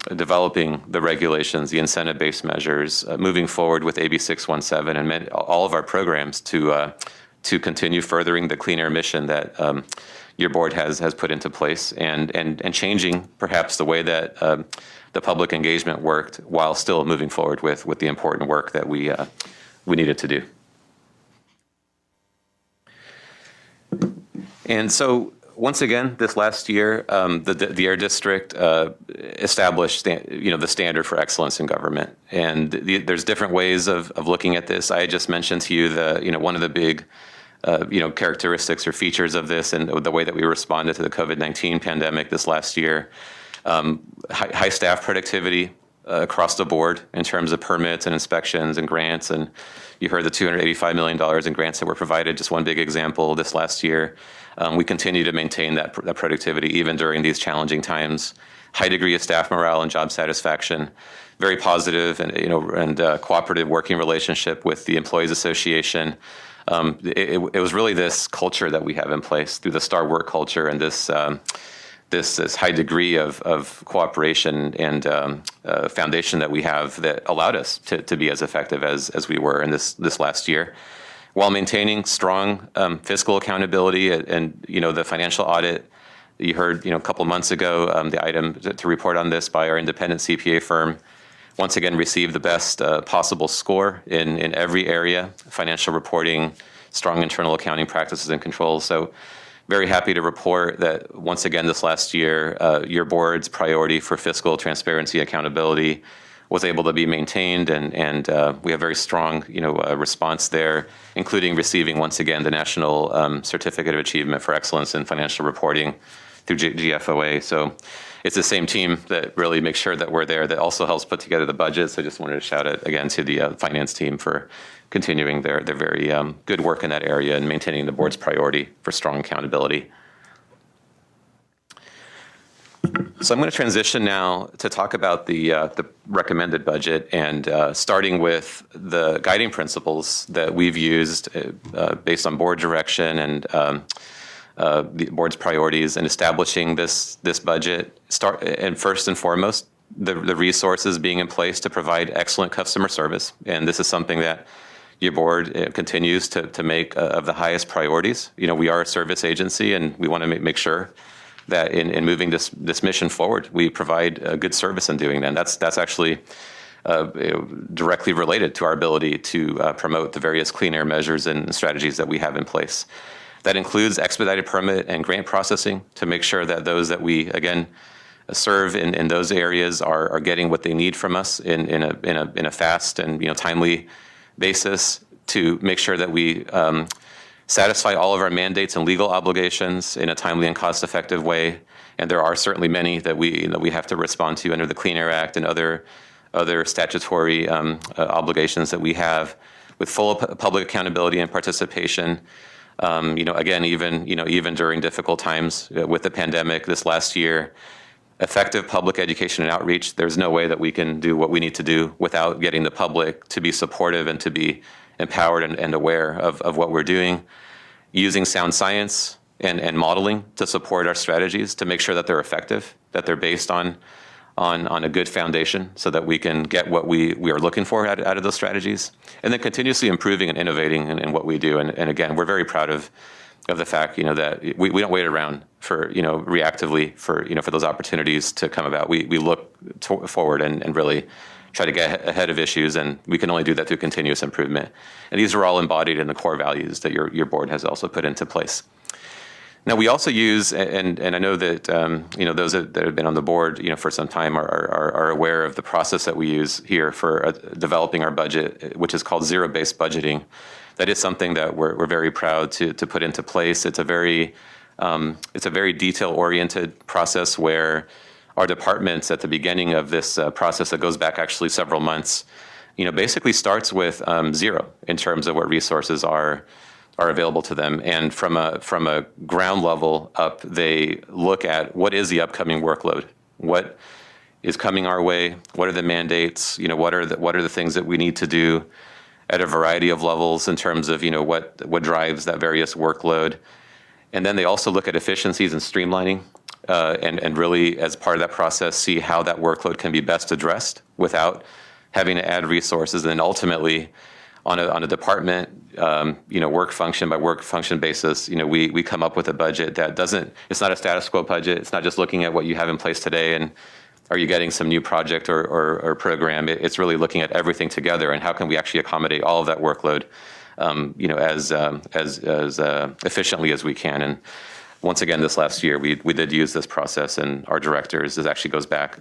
H: developing the regulations, the incentive-based measures, moving forward with AB 617 and all of our programs to continue furthering the clean air mission that your board has put into place and changing perhaps the way that the public engagement worked while still moving forward with the important work that we needed to do. And so, once again, this last year, the Air District established the standard for excellence in government. And there's different ways of looking at this. I just mentioned to you one of the big characteristics or features of this and the way that we responded to the COVID-19 pandemic this last year. High staff productivity across the board in terms of permits and inspections and grants. And you heard the $285 million in grants that were provided, just one big example this last year. We continue to maintain that productivity even during these challenging times. High degree of staff morale and job satisfaction, very positive and cooperative working relationship with the Employees Association. It was really this culture that we have in place through the STAR work culture and this high degree of cooperation and foundation that we have that allowed us to be as effective as we were in this last year, while maintaining strong fiscal accountability and the financial audit. You heard a couple months ago the item to report on this by our independent CPA firm. Once again, received the best possible score in every area: financial reporting, strong internal accounting practices and controls. So very happy to report that once again this last year, your board's priority for fiscal transparency accountability was able to be maintained, and we have very strong response there, including receiving once again the National Certificate of Achievement for Excellence in Financial Reporting through GFOA. So it's the same team that really makes sure that we're there, that also helps put together the budget. So I just wanted to shout out again to the finance team for continuing their very good work in that area and maintaining the board's priority for strong accountability. So I'm going to transition now to talk about the recommended budget and starting with the guiding principles that we've used based on board direction and the board's priorities in establishing this budget. And first and foremost, the resources being in place to provide excellent customer service. And this is something that your board continues to make of the highest priorities. We are a service agency, and we want to make sure that in moving this mission forward, we provide good service in doing that. And that's actually directly related to our ability to promote the various clean air measures and strategies that we have in place. That includes expedited permit and grant processing to make sure that those that we, again, serve in those areas are getting what they need from us in a fast and timely basis, to make sure that we satisfy all of our mandates and legal obligations in a timely and cost-effective way. And there are certainly many that we have to respond to under the Clean Air Act and other statutory obligations that we have, with full public accountability and participation. Again, even during difficult times with the pandemic this last year, effective public education and outreach. There's no way that we can do what we need to do without getting the public to be supportive and to be empowered and aware of what we're doing. Using sound science and modeling to support our strategies to make sure that they're effective, that they're based on a good foundation so that we can get what we are looking for out of those strategies. And then continuously improving and innovating in what we do. And again, we're very proud of the fact, that we don't wait around for, reactively for those opportunities to come about. We look forward and really try to get ahead of issues, and we can only do that through continuous improvement. And these are all embodied in the core values that your board has also put into place. Now, we also use, and I know that those that have been on the board for some time are aware of the process that we use here for developing our budget, which is called zero-based budgeting. That is something that we're very proud to put into place. It's a very detail-oriented process where our departments at the beginning of this process that goes back actually several months, basically starts with zero in terms of what resources are are available to them. And from a ground level up, they look at what is the upcoming workload, what is coming our way, what are the mandates, what are the things that we need to do at a variety of levels in terms of what drives that various workload. And then they also look at efficiencies and streamlining, and really, as part of that process, see how that workload can be best addressed without having to add resources. And then ultimately, on a department, work function by work function basis, we come up with a budget that it's not a status quo budget. It's not just looking at what you have in place today and are you getting some new project or program. It's really looking at everything together and how can we actually accommodate all of that workload, as efficiently as we can. And once again, this last year, we did use this process, and our directors, this actually goes back,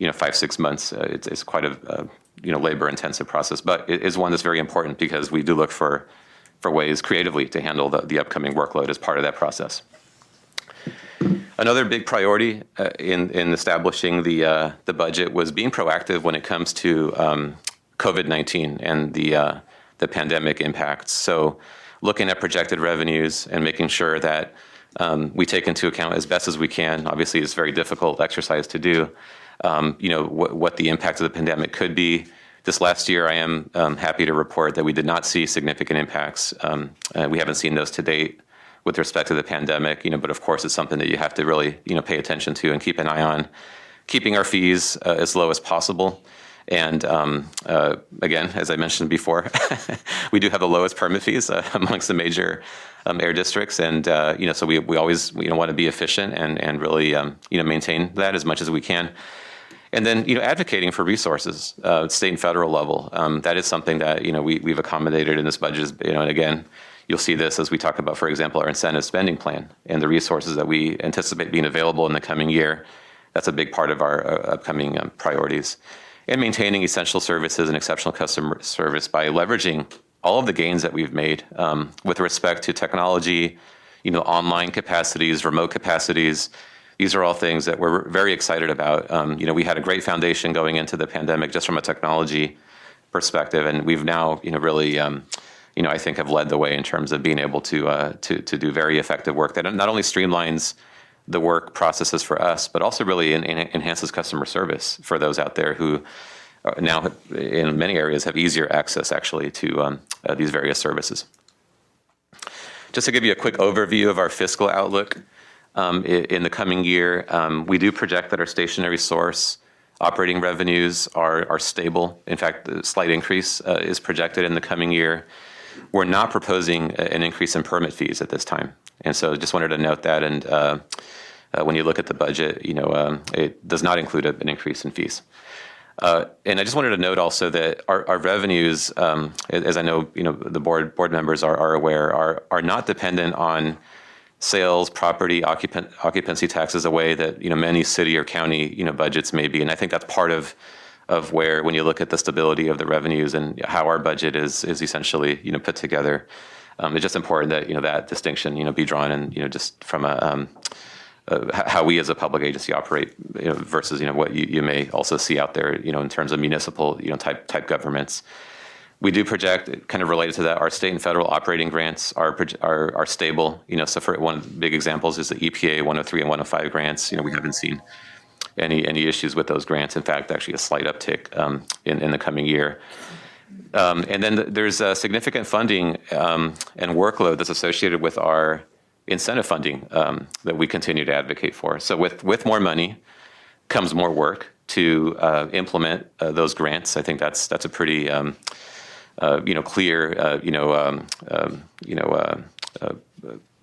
H: 5-6 months. It's quite a labor-intensive process, but it is one that's very important because we do look for ways creatively to handle the upcoming workload as part of that process. Another big priority in establishing the budget was being proactive when it comes to COVID-19 and the pandemic impacts. So looking at projected revenues and making sure that we take into account as best as we can. Obviously, it's a very difficult exercise to do. What the impact of the pandemic could be. This last year, I am happy to report that we did not see significant impacts. We haven't seen those to date with respect to the pandemic, but of course, it's something that you have to really, pay attention to and keep an eye on, keeping our fees as low as possible. And again, as I mentioned before, we do have the lowest permit fees amongst the major air districts, and so we always want to be efficient and really maintain that as much as we can. And then advocating for resources, state and federal level. That is something that we've accommodated in this budget. And again, you'll see this as we talk about, for example, our incentive spending plan and the resources that we anticipate being available in the coming year. That's a big part of our upcoming priorities. And maintaining essential services and exceptional customer service by leveraging all of the gains that we've made with respect to technology, online capacities, remote capacities. These are all things that we're very excited about. We had a great foundation going into the pandemic just from a technology perspective, and we've now, really, I think have led the way in terms of being able to do very effective work that not only streamlines the work processes for us, but also really enhances customer service for those out there who now, in many areas, have easier access actually to these various services. Just to give you a quick overview of our fiscal outlook in the coming year, we do project that our stationary source operating revenues are stable. In fact, a slight increase is projected in the coming year. We're not proposing an increase in permit fees at this time. And so just wanted to note that. And when you look at the budget, it does not include an increase in fees. And I just wanted to note also that our revenues, as I know, the board members are aware, are not dependent on sales, property, occupancy taxes, a way that many city or county budgets may be. And I think that's part of where, when you look at the stability of the revenues and how our budget is essentially put together, it's just important that that distinction be drawn, and just from how we as a public agency operate versus what you may also see out there in terms of municipal type governments. We do project, kind of related to that, our state and federal operating grants are stable. So for one of the big examples is the EPA 103 and 105 grants. We haven't seen any issues with those grants. In fact, actually a slight uptick in the coming year. And then there's significant funding and workload that's associated with our incentive funding that we continue to advocate for. So with more money comes more work to implement those grants. I think that's a pretty clear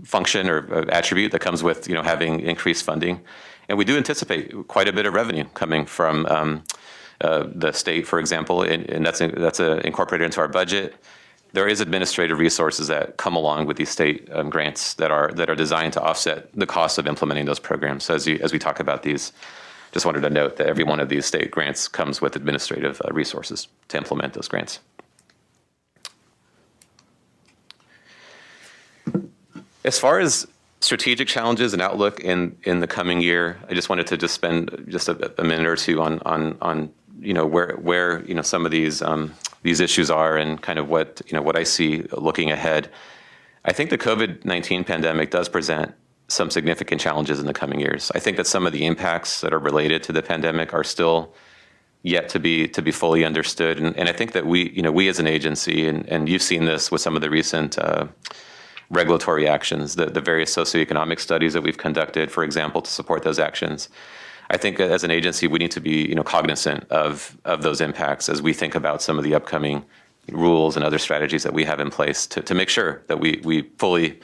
H: function or attribute that comes with having increased funding. And we do anticipate quite a bit of revenue coming from the state, for example, and that's incorporated into our budget. There is administrative resources that come along with these state grants that are designed to offset the cost of implementing those programs. So as we talk about these, just wanted to note that every one of these state grants comes with administrative resources to implement those grants. As far as strategic challenges and outlook in the coming year, I just wanted to just spend just a minute or two on where some of these issues are and kind of what I see looking ahead. I think the COVID-19 pandemic does present some significant challenges in the coming years. I think that some of the impacts that are related to the pandemic are still yet to be fully understood. And I think that we as an agency, and you've seen this with some of the recent regulatory actions, the various socioeconomic studies that we've conducted, for example, to support those actions. I think as an agency, we need to be cognizant of those impacts as we think about some of the upcoming rules and other strategies that we have in place to make sure that we fully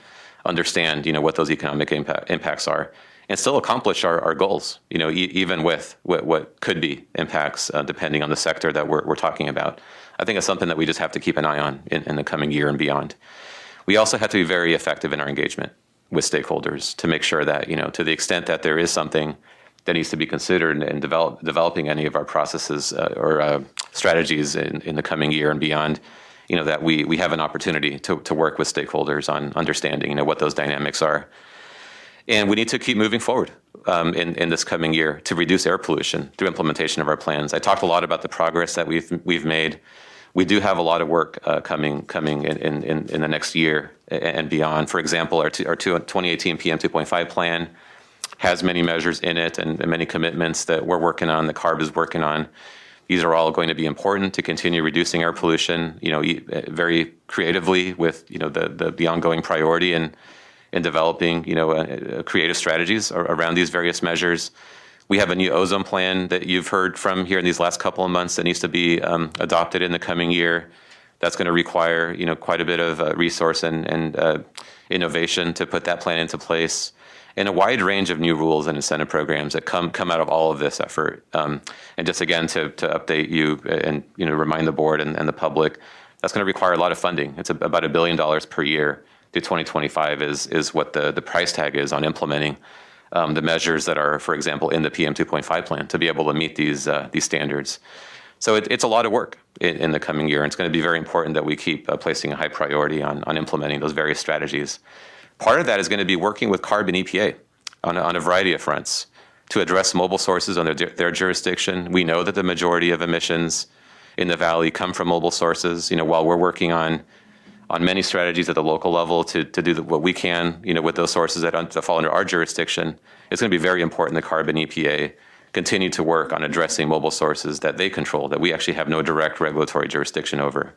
H: understand what those economic impacts are and still accomplish our goals, even with what could be impacts depending on the sector that we're talking about. I think it's something that we just have to keep an eye on in the coming year and beyond. We also have to be very effective in our engagement with stakeholders to make sure that, to the extent that there is something that needs to be considered in developing any of our processes or strategies in the coming year and beyond, that we have an opportunity to work with stakeholders on understanding, what those dynamics are. And we need to keep moving forward in this coming year to reduce air pollution through implementation of our plans. I talked a lot about the progress that we've made. We do have a lot of work coming in the next year and beyond. For example, our 2018 PM 2.5 plan has many measures in it and many commitments that we're working on, that CARB is working on. These are all going to be important to continue reducing air pollution, very creatively with, the ongoing priority in developing, creative strategies around these various measures. We have a new ozone plan that you've heard from here in these last couple of months that needs to be adopted in the coming year. That's going to require, quite a bit of resource and innovation to put that plan into place. And a wide range of new rules and incentive programs that come out of all of this effort. And just again, to update you and remind the board and the public, that's going to require a lot of funding. It's about $1 billion per year to 2025 is what the price tag is on implementing the measures that are, for example, in the PM 2.5 plan to be able to meet these standards. So it's a lot of work in the coming year. And it's going to be very important that we keep placing a high priority on implementing those various strategies. Part of that is going to be working with CARB and EPA on a variety of fronts to address mobile sources under their jurisdiction. We know that the majority of emissions in the valley come from mobile sources. While we're working on many strategies at the local level to do what we can, with those sources that fall under our jurisdiction, it's going to be very important that CARB and EPA continue to work on addressing mobile sources that they control, that we actually have no direct regulatory jurisdiction over.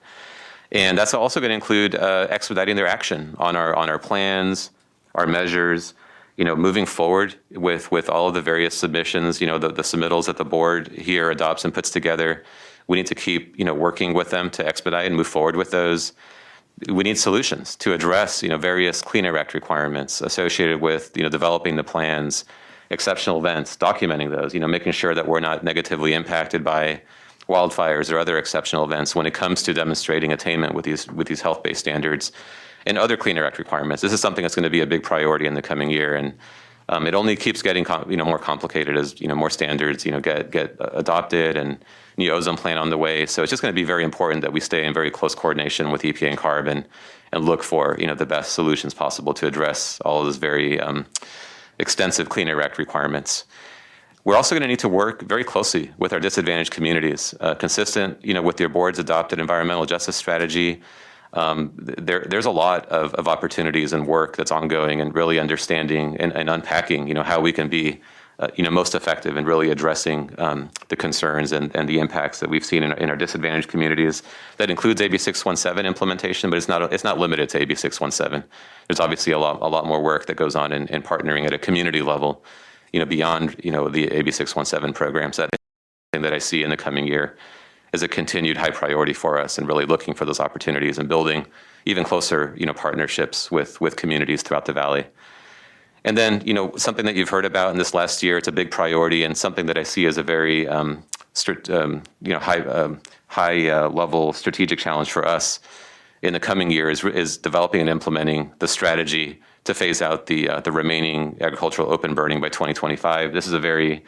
H: And that's also going to include expediting their action on our plans, our measures, moving forward with all of the various submissions, the submittals that the board here adopts and puts together. We need to keep, working with them to expedite and move forward with those. We need solutions to address, various Clean Air Act requirements associated with, developing the plans, exceptional events, documenting those, making sure that we're not negatively impacted by wildfires or other exceptional events when it comes to demonstrating attainment with these health-based standards and other Clean Air Act requirements. This is something that's going to be a big priority in the coming year, and it only keeps getting more complicated as more standards get adopted and new ozone plan on the way. So it's just going to be very important that we stay in very close coordination with EPA and CARB and look for the best solutions possible to address all of those very extensive Clean Air Act requirements. We're also going to need to work very closely with our disadvantaged communities, consistent, with your board's adopted environmental justice strategy. There's a lot of opportunities and work that's ongoing and really understanding and unpacking, how we can be, most effective in really addressing the concerns and the impacts that we've seen in our disadvantaged communities. That includes AB 617 implementation, but it's not limited to AB 617. There's obviously a lot more work that goes on in partnering at a community level, beyond, the AB 617 programs. That thing that I see in the coming year is a continued high priority for us and really looking for those opportunities and building even closer, partnerships with communities throughout the valley. And then, something that you've heard about in this last year, it's a big priority and something that I see as a very high level strategic challenge for us in the coming year is developing and implementing the strategy to phase out the remaining agricultural open burning by 2025. This is a very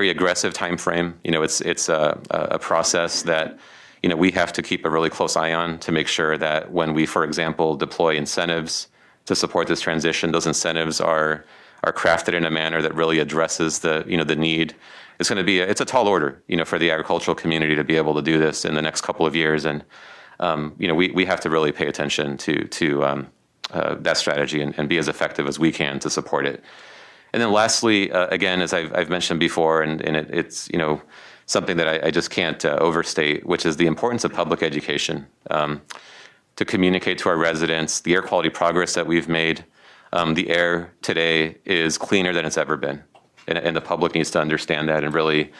H: aggressive time frame. It's a process that we have to keep a really close eye on to make sure that when we, for example, deploy incentives to support this transition, those incentives are crafted in a manner that really addresses the need. It's going to be it's a tall order, for the agricultural community to be able to do this in the next couple of years, and we have to really pay attention to that strategy and be as effective as we can to support it. And then lastly, again, as I've mentioned before, and it's something that I just can't overstate, which is the importance of public education, to communicate to our residents the air quality progress that we've made. The air today is cleaner than it's ever been, and the public needs to understand that, and really,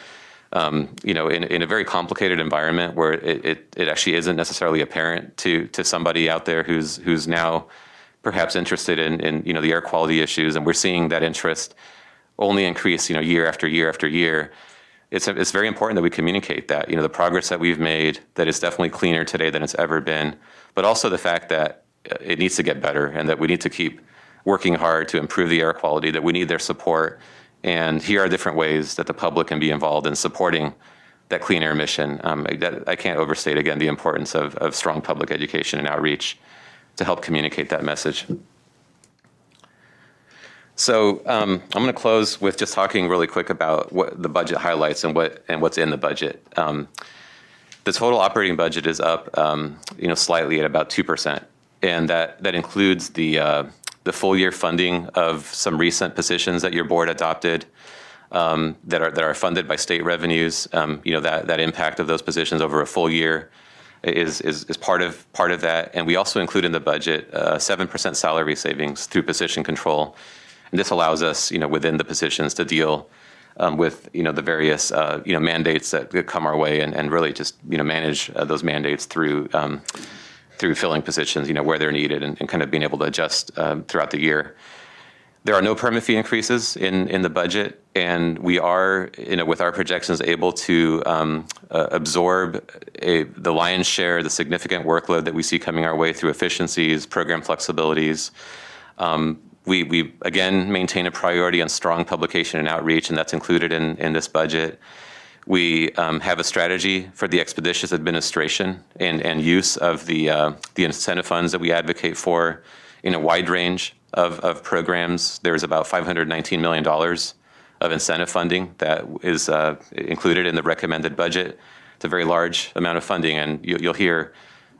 H: in a very complicated environment where it actually isn't necessarily apparent to somebody out there who's now perhaps interested in the air quality issues, and we're seeing that interest only increase year after year after year. It's very important that we communicate that the progress that we've made, that it's definitely cleaner today than it's ever been, but also the fact that it needs to get better and that we need to keep working hard to improve the air quality, that we need their support. And here are different ways that the public can be involved in supporting that clean air mission. I can't overstate, again, the importance of strong public education and outreach to help communicate that message. So I'm going to close with just talking really quick about what the budget highlights and what's in the budget. The total operating budget is up, slightly at about 2%, and that includes the full year funding of some recent positions that your board adopted that are funded by state revenues. That impact of those positions over a full year is part of that, and we also include in the budget 7% salary savings through position control. And this allows us, within the positions to deal with, the various, mandates that come our way, and really just, manage those mandates through filling positions, where they're needed, and kind of being able to adjust throughout the year. There are no permit fee increases in the budget, and we are, with our projections, able to absorb the lion's share, the significant workload that we see coming our way through efficiencies, program flexibilities. We again maintain a priority on strong publication and outreach, and that's included in this budget. We have a strategy for the expeditious administration and use of the incentive funds that we advocate for in a wide range of programs. There's about $519 million of incentive funding that is included in the recommended budget. It's a very large amount of funding, and you'll hear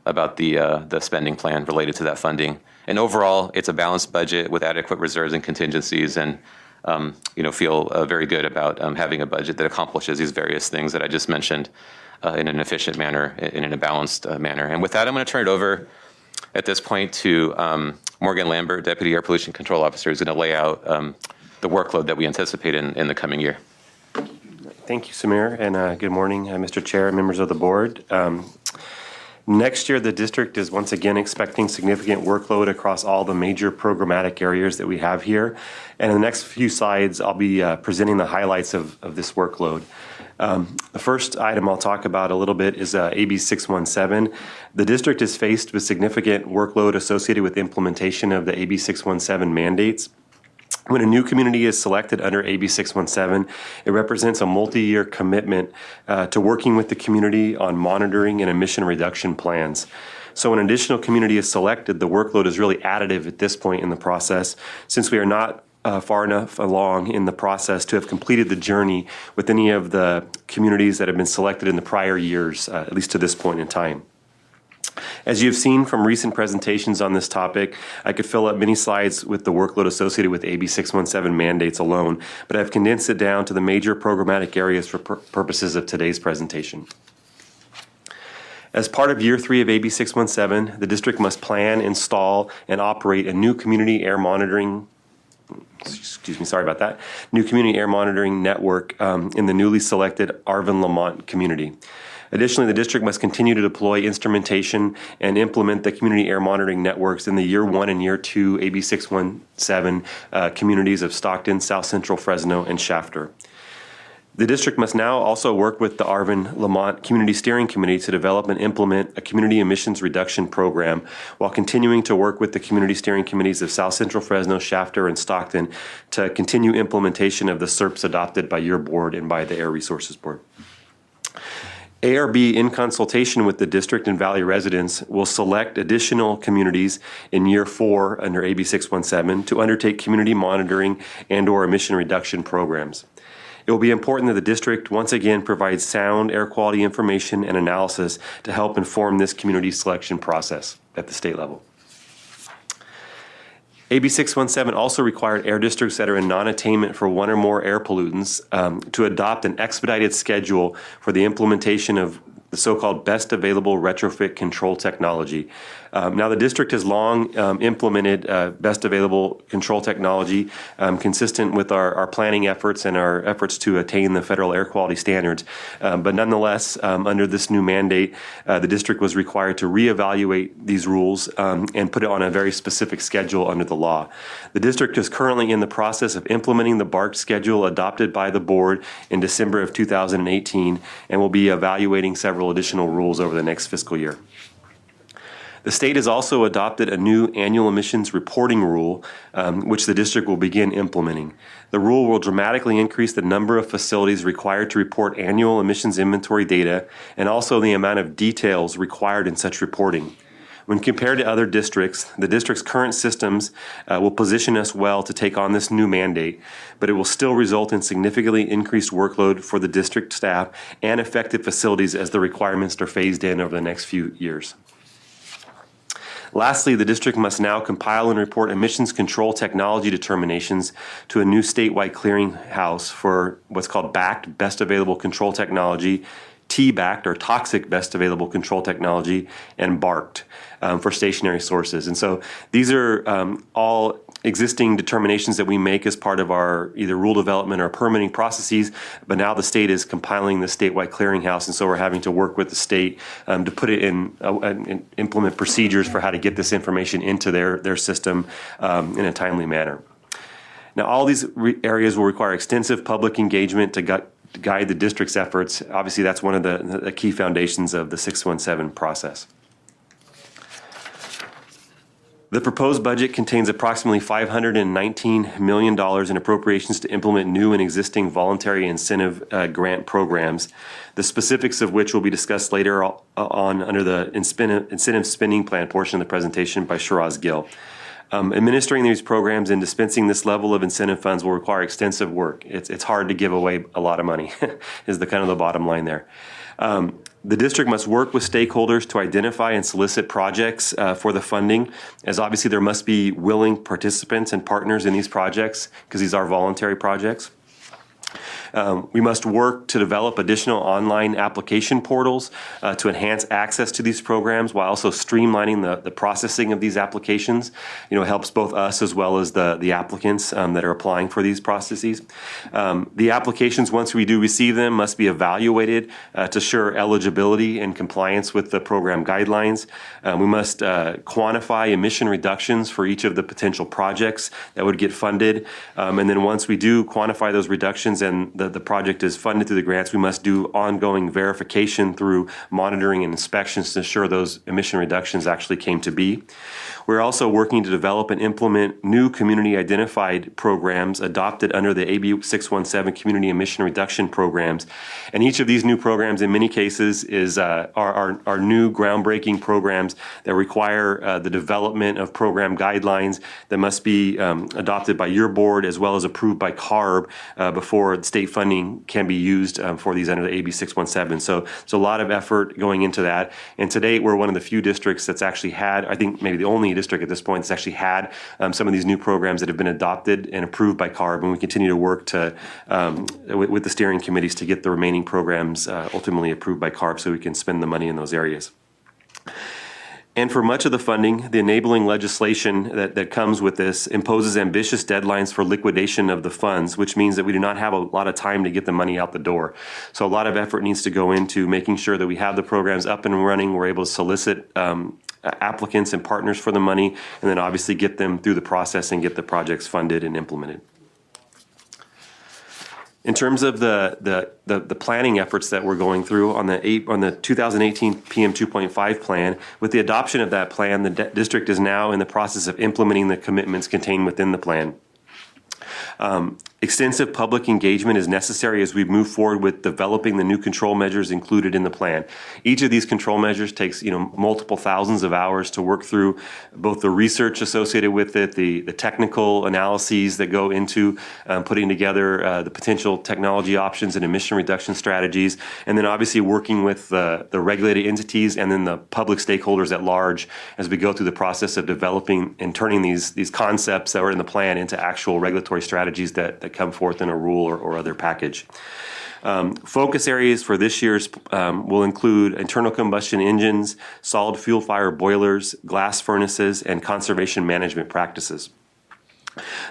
H: about the spending plan related to that funding. And overall, it's a balanced budget with adequate reserves and contingencies, and feel very good about having a budget that accomplishes these various things that I just mentioned in an efficient manner, in a balanced manner. And with that, I'm going to turn it over at this point to Morgan Lambert, Deputy Air Pollution Control Officer, who's going to lay out the workload that we anticipate in the coming year.
I: Thank you, Samir, and good morning, Mr. Chair and members of the board. Next year, the district is once again expecting significant workload across all the major programmatic areas that we have here. And in the next few slides, I'll be presenting the highlights of this workload. The first item I'll talk about a little bit is AB 617. The district is faced with significant workload associated with implementation of the AB 617 mandates. When a new community is selected under AB 617, it represents a multi-year commitment to working with the community on monitoring and emission reduction plans. So when an additional community is selected, the workload is really additive at this point in the process, since we are not far enough along in the process to have completed the journey with any of the communities that have been selected in the prior years, at least to this point in time. As you've seen from recent presentations on this topic, I could fill up many slides with the workload associated with AB 617 mandates alone, but I've condensed it down to the major programmatic areas for purposes of today's presentation. As part of Year 3 of AB 617, the district must plan, install, and operate a new community air monitoring new community air monitoring network in the newly selected Arvin-Lamont community. Additionally, the district must continue to deploy instrumentation and implement the community air monitoring networks in the Year 1 and Year 2 AB 617 communities of Stockton, South Central Fresno, and Shafter. The district must now also work with the Arvin-Lamont Community Steering Committee to develop and implement a community emissions reduction program, while continuing to work with the community steering committees of South Central Fresno, Shafter, and Stockton to continue implementation of the SERPs adopted by your board and by the Air Resources Board. ARB, in consultation with the district and Valley residents, will select additional communities in Year 4 under AB 617 to undertake community monitoring and/or emission reduction programs. It will be important that the district once again provides sound air quality information and analysis to help inform this community selection process at the state level. AB 617 also required air districts that are in non-attainment for one or more air pollutants to adopt an expedited schedule for the implementation of the so-called best available retrofit control technology. Now, the district has long implemented best available control technology consistent with our planning efforts and our efforts to attain the federal air quality standards. But nonetheless, under this new mandate, the district was required to reevaluate these rules and put it on a very specific schedule under the law. The district is currently in the process of implementing the BARC schedule adopted by the board in December of 2018 and will be evaluating several additional rules over the next fiscal year. The state has also adopted a new annual emissions reporting rule, which the district will begin implementing. The rule will dramatically increase the number of facilities required to report annual emissions inventory data and also the amount of details required in such reporting. When compared to other districts, the district's current systems will position us well to take on this new mandate, but it will still result in significantly increased workload for the district staff and affected facilities as the requirements are phased in over the next few years. Lastly, the district must now compile and report emissions control technology determinations to a new statewide clearinghouse for what's called BACT, Best Available Control Technology, T-BACT, or Toxic Best Available Control Technology, and BARCT for stationary sources. And so these are all existing determinations that we make as part of our either rule development or permitting processes, but now the state is compiling the statewide clearinghouse, and so we're having to work with the state to put it in and implement procedures for how to get this information into their system in a timely manner. Now, all these areas will require extensive public engagement to guide the district's efforts. Obviously, that's one of the key foundations of the 617 process. The proposed budget contains approximately $519 million in appropriations to implement new and existing voluntary incentive grant programs, the specifics of which will be discussed later on under the incentive spending plan portion of the presentation by Shiraz Gill. Administering these programs and dispensing this level of incentive funds will require extensive work. It's hard to give away a lot of money is the kind of the bottom line there. The district must work with stakeholders to identify and solicit projects for the funding, as obviously there must be willing participants and partners in these projects because these are voluntary projects. We must work to develop additional online application portals to enhance access to these programs while also streamlining the processing of these applications. It helps both us as well as the applicants that are applying for these processes. The applications, once we do receive them, must be evaluated to assure eligibility and compliance with the program guidelines. We must quantify emission reductions for each of the potential projects that would get funded. And then once we do quantify those reductions and the project is funded through the grants, we must do ongoing verification through monitoring and inspections to ensure those emission reductions actually came to be. We're also working to develop and implement new community identified programs adopted under the AB 617 community emission reduction programs. And each of these new programs, in many cases, are new groundbreaking programs that require the development of program guidelines that must be adopted by your board as well as approved by CARB before the state funding can be used for these under the AB 617. So a lot of effort going into that. And to date, we're one of the few districts that's actually had, I think maybe the only district at this point that's actually had some of these new programs that have been adopted and approved by CARB. And we continue to work to with the steering committees to get the remaining programs ultimately approved by CARB so we can spend the money in those areas. And for much of the funding, the enabling legislation that comes with this imposes ambitious deadlines for liquidation of the funds, which means that we do not have a lot of time to get the money out the door. So a lot of effort needs to go into making sure that we have the programs up and running, we're able to solicit applicants and partners for the money, and then obviously get them through the process and get the projects funded and implemented. In terms of the planning efforts that we're going through on the 2018 PM 2.5 plan, with the adoption of that plan, the district is now in the process of implementing the commitments contained within the plan. Extensive public engagement is necessary as we move forward with developing the new control measures included in the plan. Each of these control measures takes, multiple thousands of hours to work through, both the research associated with it, the technical analyses that go into putting together the potential technology options and emission reduction strategies, and then obviously working with the regulated entities and then the public stakeholders at large as we go through the process of developing and turning these concepts that are in the plan into actual regulatory strategies that come forth in a rule or other package. Focus areas for this year's will include internal combustion engines, solid fuel fire boilers, glass furnaces, and conservation management practices.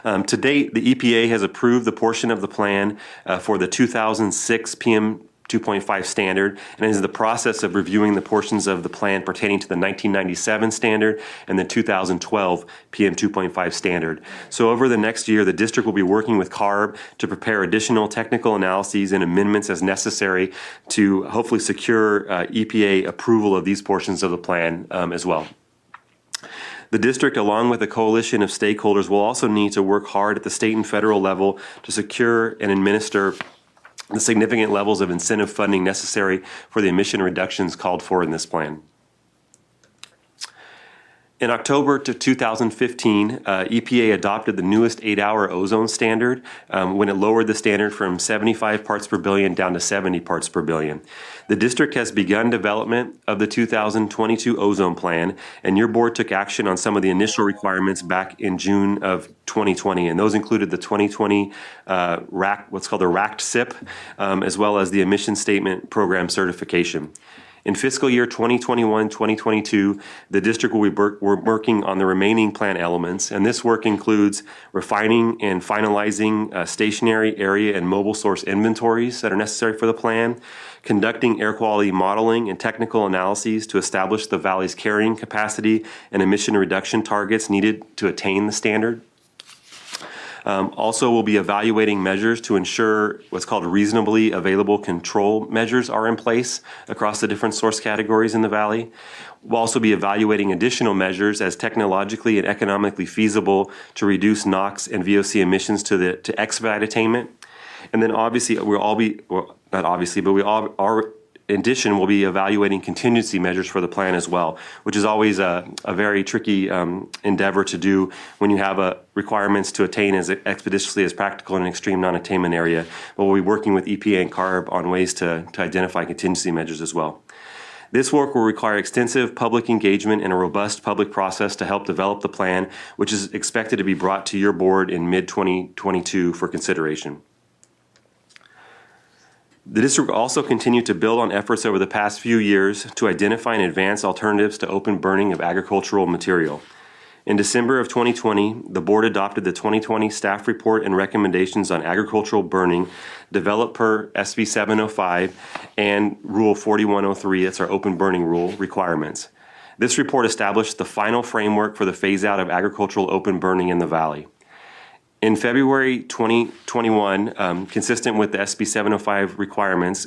I: To date, the EPA has approved the portion of the plan for the 2006 PM 2.5 standard and is in the process of reviewing the portions of the plan pertaining to the 1997 standard and the 2012 PM 2.5 standard. So over the next year, the district will be working with CARB to prepare additional technical analyses and amendments as necessary to hopefully secure EPA approval of these portions of the plan as well. The district, along with a coalition of stakeholders, will also need to work hard at the state and federal level to secure and administer the significant levels of incentive funding necessary for the emission reductions called for in this plan. In October 2015, EPA adopted the newest 8-hour ozone standard when it lowered the standard from 75 parts per billion down to 70 parts per billion. The district has begun development of the 2022 Ozone Plan, and your board took action on some of the initial requirements back in June of 2020, and those included the 2020 what's called the RACT SIP, as well as the Emission Statement Program certification. In fiscal year 2021-2022, the district will be working on the remaining plan elements, and this work includes refining and finalizing stationary area and mobile source inventories that are necessary for the plan, conducting air quality modeling and technical analyses to establish the valley's carrying capacity and emission reduction targets needed to attain the standard. Also, we'll be evaluating measures to ensure what's called reasonably available control measures are in place across the different source categories in the valley. We'll also be evaluating additional measures as technologically and economically feasible to reduce NOx and VOC emissions to expedite attainment. And then obviously, in addition, we'll be evaluating contingency measures for the plan as well, which is always a very tricky endeavor to do when you have requirements to attain as expeditiously as practical in an extreme non-attainment area. But we'll be working with EPA and CARB on ways to identify contingency measures as well. This work will require extensive public engagement and a robust public process to help develop the plan, which is expected to be brought to your board in mid-2022 for consideration. The district will also continue to build on efforts over the past few years to identify and advance alternatives to open burning of agricultural material. In December of 2020, the board adopted the 2020 staff report and recommendations on agricultural burning developed per SB 705 and Rule 4103, that's our open burning rule requirements. This report established the final framework for the phase out of agricultural open burning in the valley. In February 2021, consistent with the SB 705 requirements,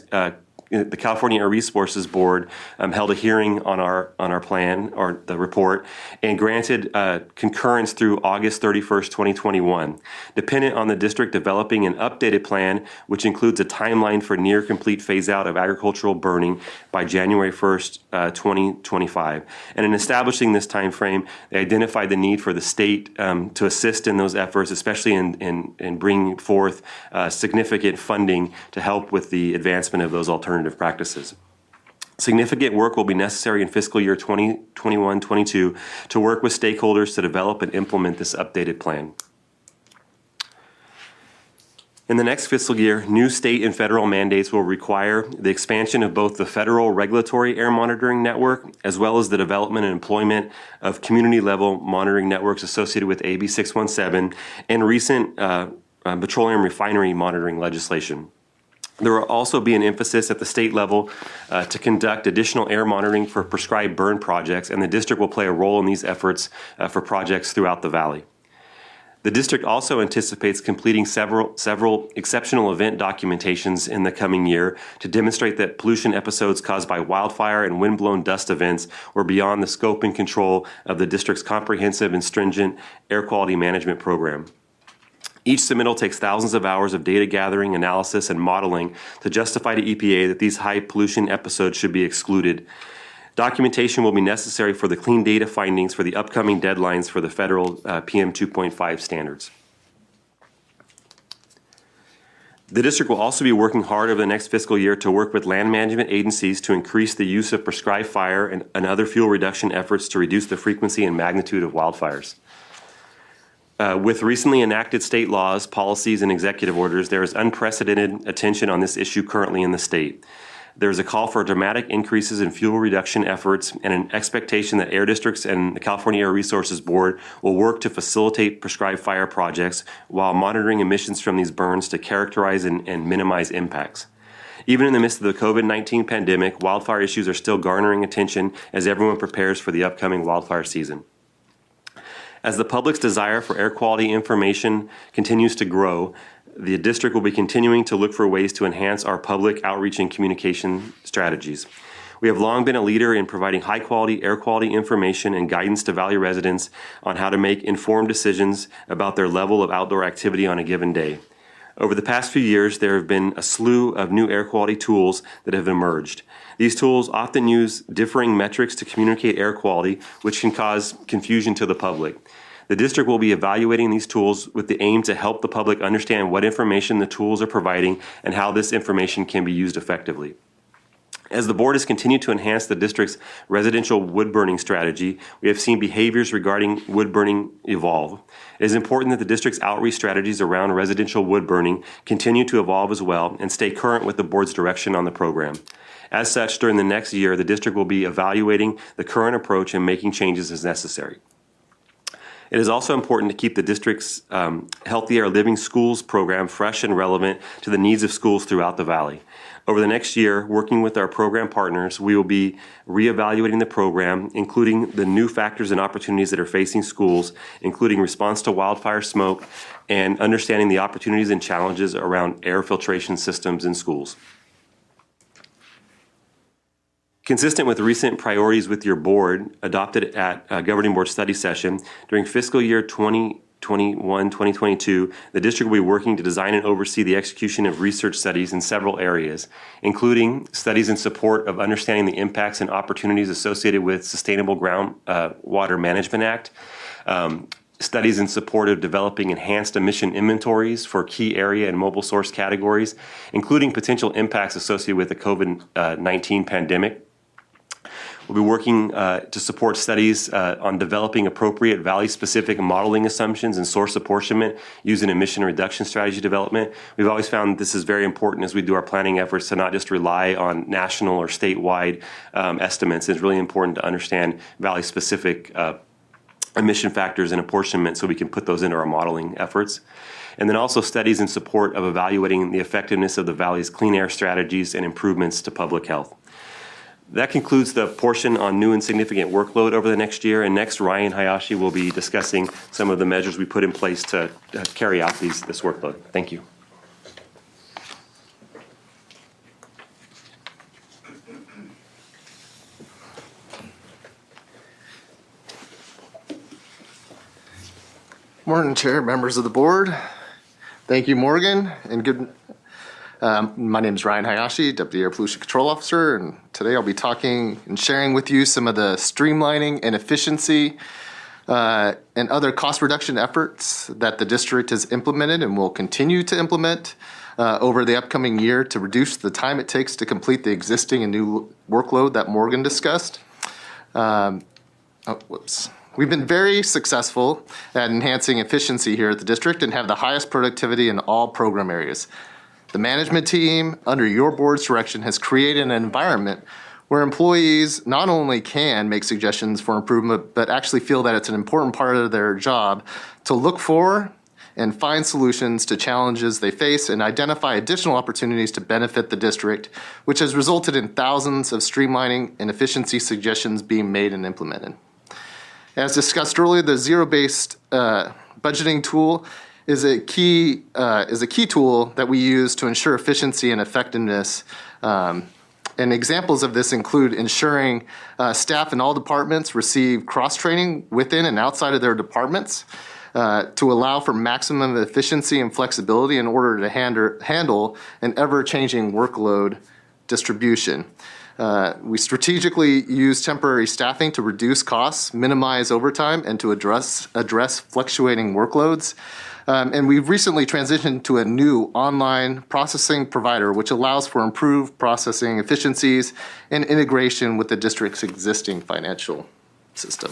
I: the California Air Resources Board held a hearing on our plan, or the report, and granted concurrence through August 31st, 2021. Dependent on the district developing an updated plan, which includes a timeline for near complete phase out of agricultural burning by January 1st, 2025. And in establishing this time frame, they identified the need for the state to assist in those efforts, especially in bringing forth significant funding to help with the advancement of those alternative practices. Significant work will be necessary in fiscal year 2021-22 to work with stakeholders to develop and implement this updated plan. In the next fiscal year, new state and federal mandates will require the expansion of both the federal regulatory air monitoring network as well as the development and employment of community-level monitoring networks associated with AB 617 and recent petroleum refinery monitoring legislation. There will also be an emphasis at the state level to conduct additional air monitoring for prescribed burn projects, and the district will play a role in these efforts for projects throughout the valley. The district also anticipates completing several exceptional event documentations in the coming year to demonstrate that pollution episodes caused by wildfire and windblown dust events were beyond the scope and control of the district's comprehensive and stringent air quality management program. Each submittal takes thousands of hours of data gathering, analysis, and modeling to justify to EPA that these high pollution episodes should be excluded. Documentation will be necessary for the clean data findings for the upcoming deadlines for the federal PM 2.5 standards. The district will also be working hard over the next fiscal year to work with land management agencies to increase the use of prescribed fire and other fuel reduction efforts to reduce the frequency and magnitude of wildfires. With recently enacted state laws, policies, and executive orders, there is unprecedented attention on this issue currently in the state. There is a call for dramatic increases in fuel reduction efforts and an expectation that air districts and the California Air Resources Board will work to facilitate prescribed fire projects while monitoring emissions from these burns to characterize and minimize impacts. Even in the midst of the COVID-19 pandemic, wildfire issues are still garnering attention as everyone prepares for the upcoming wildfire season. As the public's desire for air quality information continues to grow, the district will be continuing to look for ways to enhance our public outreach and communication strategies. We have long been a leader in providing high-quality air quality information and guidance to Valley residents on how to make informed decisions about their level of outdoor activity on a given day. Over the past few years, there have been a slew of new air quality tools that have emerged. These tools often use differing metrics to communicate air quality, which can cause confusion to the public. The district will be evaluating these tools with the aim to help the public understand what information the tools are providing and how this information can be used effectively. As the board has continued to enhance the district's residential wood burning strategy, we have seen behaviors regarding wood burning evolve. It is important that the district's outreach strategies around residential wood burning continue to evolve as well and stay current with the board's direction on the program. As such, during the next year, the district will be evaluating the current approach and making changes as necessary. It is also important to keep the district's Healthy Air Living Schools program fresh and relevant to the needs of schools throughout the Valley. Over the next year, working with our program partners, we will be reevaluating the program, including the new factors and opportunities that are facing schools, including response to wildfire smoke and understanding the opportunities and challenges around air filtration systems in schools. Consistent with recent priorities with your board adopted at a governing board study session, during fiscal year 2021-2022, the district will be working to design and oversee the execution of research studies in several areas, including studies in support of understanding the impacts and opportunities associated with Sustainable Groundwater Management Act, studies in support of developing enhanced emission inventories for key area and mobile source categories, including potential impacts associated with the COVID-19 pandemic. We'll be working to support studies on developing appropriate Valley-specific modeling assumptions and source apportionment using emission reduction strategy development. We've always found this is very important as we do our planning efforts to not just rely on national or statewide estimates. It's really important to understand Valley-specific emission factors and apportionment so we can put those into our modeling efforts. And then also studies in support of evaluating the effectiveness of the Valley's clean air strategies and improvements to public health. That concludes the portion on new and significant workload over the next year. And next, Ryan Hayashi will be discussing some of the measures we put in place to carry out this workload. Thank you.
J: Morning, Chair, members of the board. Thank you, Morgan, and good. My name is Ryan Hayashi, Deputy Air Pollution Control Officer, and today I'll be talking and sharing with you some of the streamlining and efficiency and other cost reduction efforts that the district has implemented and will continue to implement over the upcoming year to reduce the time it takes to complete the existing and new workload that Morgan discussed. We've been very successful at enhancing efficiency here at the district and have the highest productivity in all program areas. The management team, under your board's direction, has created an environment where employees not only can make suggestions for improvement, but actually feel that it's an important part of their job to look for and find solutions to challenges they face and identify additional opportunities to benefit the district, which has resulted in thousands of streamlining and efficiency suggestions being made and implemented. As discussed earlier, the zero-based budgeting tool is a key tool that we use to ensure efficiency and effectiveness. And examples of this include ensuring staff in all departments receive cross-training within and outside of their departments, to allow for maximum efficiency and flexibility in order to handle an ever-changing workload distribution. We strategically use temporary staffing to reduce costs, minimize overtime, and to address fluctuating workloads. And we've recently transitioned to a new online processing provider, which allows for improved processing efficiencies and integration with the district's existing financial system.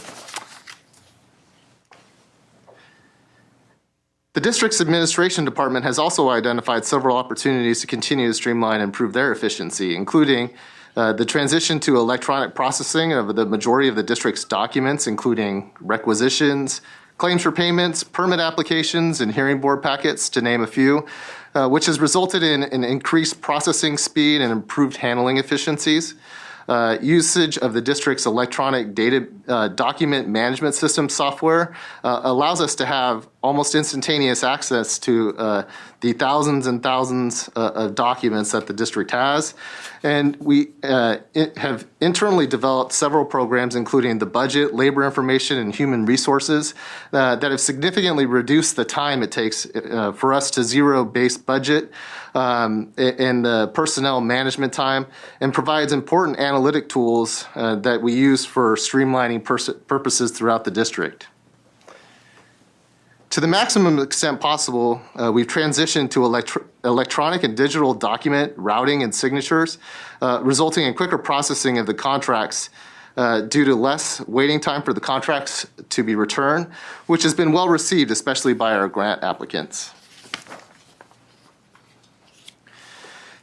J: The district's administration department has also identified several opportunities to continue to streamline and improve their efficiency, including the transition to electronic processing of the majority of the district's documents, including requisitions, claims for payments, permit applications, and hearing board packets, to name a few, which has resulted in an increased processing speed and improved handling efficiencies. Usage of the district's electronic data document management system software allows us to have almost instantaneous access to the thousands and thousands of documents that the district has. And we have internally developed several programs, including the budget, labor information, and human resources, that have significantly reduced the time it takes for us to zero-based budget and the personnel management time, and provides important analytic tools that we use for streamlining purposes throughout the district. To the maximum extent possible, we've transitioned to electronic and digital document routing and signatures, resulting in quicker processing of the contracts due to less waiting time for the contracts to be returned, which has been well received, especially by our grant applicants.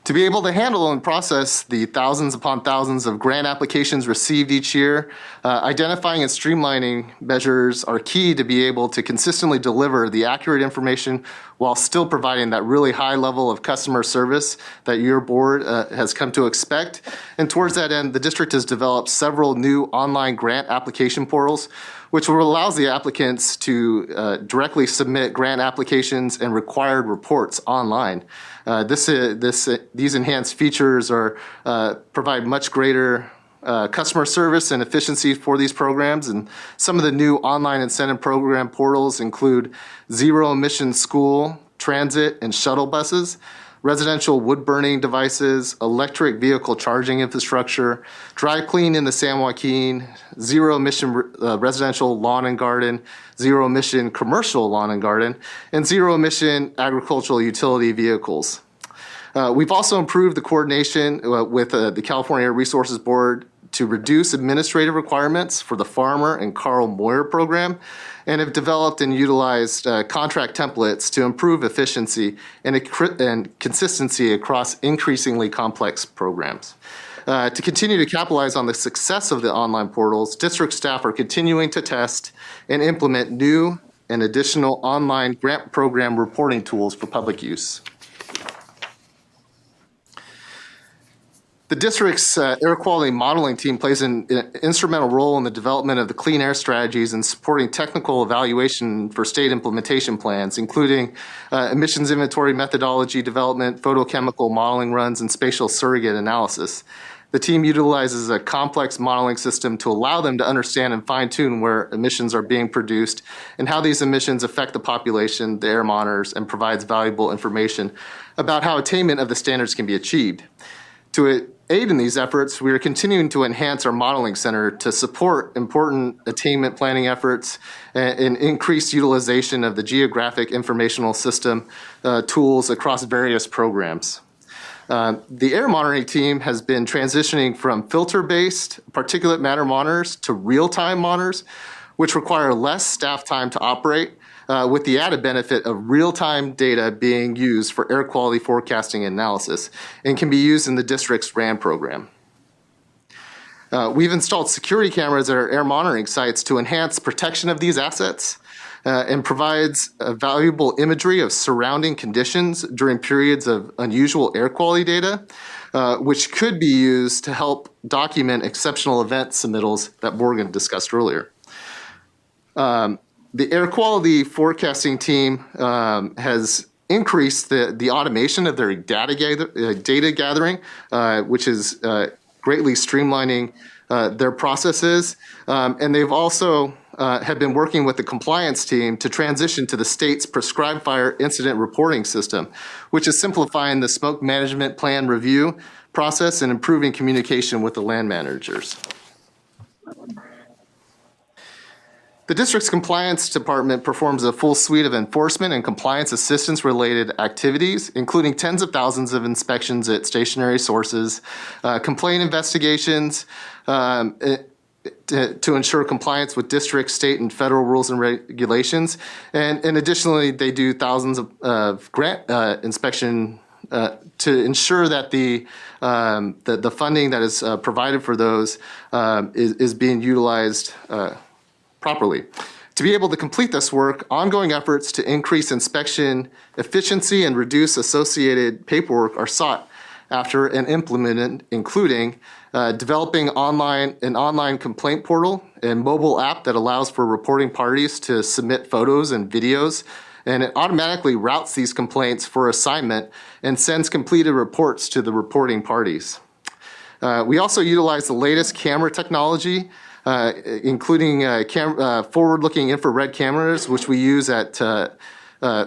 J: To be able to handle and process the thousands upon thousands of grant applications received each year, identifying and streamlining measures are key to be able to consistently deliver the accurate information while still providing that really high level of customer service that your board has come to expect. And towards that end, the district has developed several new online grant application portals, which will allow the applicants to directly submit grant applications and required reports online. These enhanced features provide much greater customer service and efficiency for these programs. And some of the new online incentive program portals include zero emission school, transit, and shuttle buses, residential wood burning devices, electric vehicle charging infrastructure, dry clean in the San Joaquin, zero emission residential lawn and garden, zero emission commercial lawn and garden, and zero emission agricultural utility vehicles. We've also improved the coordination with the California Air Resources Board to reduce administrative requirements for the Farmer and Carl Moyer program, and have developed and utilized contract templates to improve efficiency and consistency across increasingly complex programs. To continue to capitalize on the success of the online portals, district staff are continuing to test and implement new and additional online grant program reporting tools for public use. The district's air quality modeling team plays an instrumental role in the development of the clean air strategies and supporting technical evaluation for state implementation plans, including emissions inventory methodology development, photochemical modeling runs, and spatial surrogate analysis. The team utilizes a complex modeling system to allow them to understand and fine-tune where emissions are being produced and how these emissions affect the population, the air monitors, and provides valuable information about how attainment of the standards can be achieved. To aid in these efforts, we are continuing to enhance our modeling center to support important attainment planning efforts and increased utilization of the geographic informational system tools across various programs. The air monitoring team has been transitioning from filter-based particulate matter monitors to real-time monitors, which require less staff time to operate, with the added benefit of real-time data being used for air quality forecasting and analysis, and can be used in the district's RAN program. We've installed security cameras at our air monitoring sites to enhance protection of these assets and provides valuable imagery of surrounding conditions during periods of unusual air quality data, which could be used to help document exceptional event submittals that Morgan discussed earlier. The air quality forecasting team has increased the automation of their data gathering, which is greatly streamlining their processes. And they've also have been working with the compliance team to transition to the state's prescribed fire incident reporting system, which is simplifying the smoke management plan review process and improving communication with the land managers. The district's compliance department performs a full suite of enforcement and compliance assistance related activities, including tens of thousands of inspections at stationary sources, complaint investigations, to ensure compliance with district, state, and federal rules and regulations. And additionally, they do thousands of grant inspection to ensure that the funding that is provided for those is being utilized properly. To be able to complete this work, ongoing efforts to increase inspection efficiency and reduce associated paperwork are sought after and implemented, including developing an online complaint portal and mobile app that allows for reporting parties to submit photos and videos, and it automatically routes these complaints for assignment and sends completed reports to the reporting parties. We also utilize the latest camera technology, including forward-looking infrared cameras, which we use at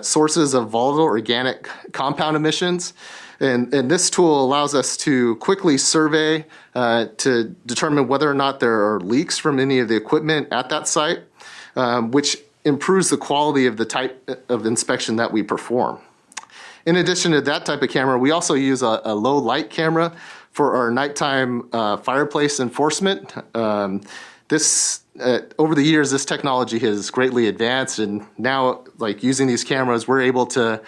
J: sources of volatile organic compound emissions. And this tool allows us to quickly survey to determine whether or not there are leaks from any of the equipment at that site, which improves the quality of the type of inspection that we perform. In addition to that type of camera, we also use a low light camera for our nighttime fireplace enforcement. Over the years, this technology has greatly advanced, and now, like using these cameras, we're able to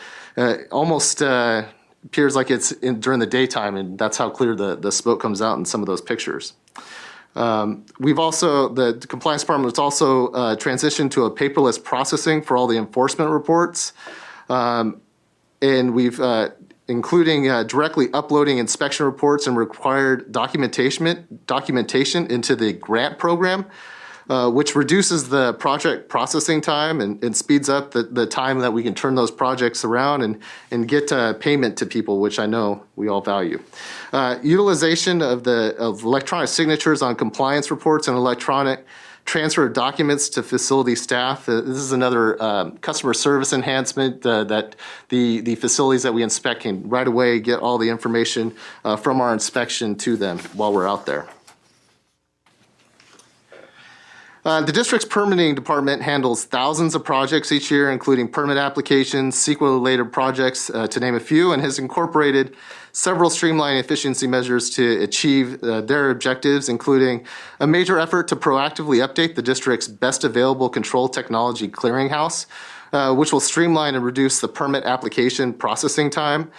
J: almost appears like it's during the daytime, and that's how clear the smoke comes out in some of those pictures. The compliance department has also transitioned to a paperless processing for all the enforcement reports, and we've including directly uploading inspection reports and required documentation into the grant program, which reduces the project processing time and speeds up the time that we can turn those projects around and get payment to people, which I know we all value. Utilization of electronic signatures on compliance reports and electronic transfer of documents to facility staff. This is another customer service enhancement that the facilities that we inspect can right away get all the information from our inspection to them while we're out there. The district's permitting department handles thousands of projects each year, including permit applications, CEQA-related projects, to name a few, and has incorporated several streamlining efficiency measures to achieve their objectives, including a major effort to proactively update the district's best available control technology clearinghouse, which will streamline and reduce the permit application processing time.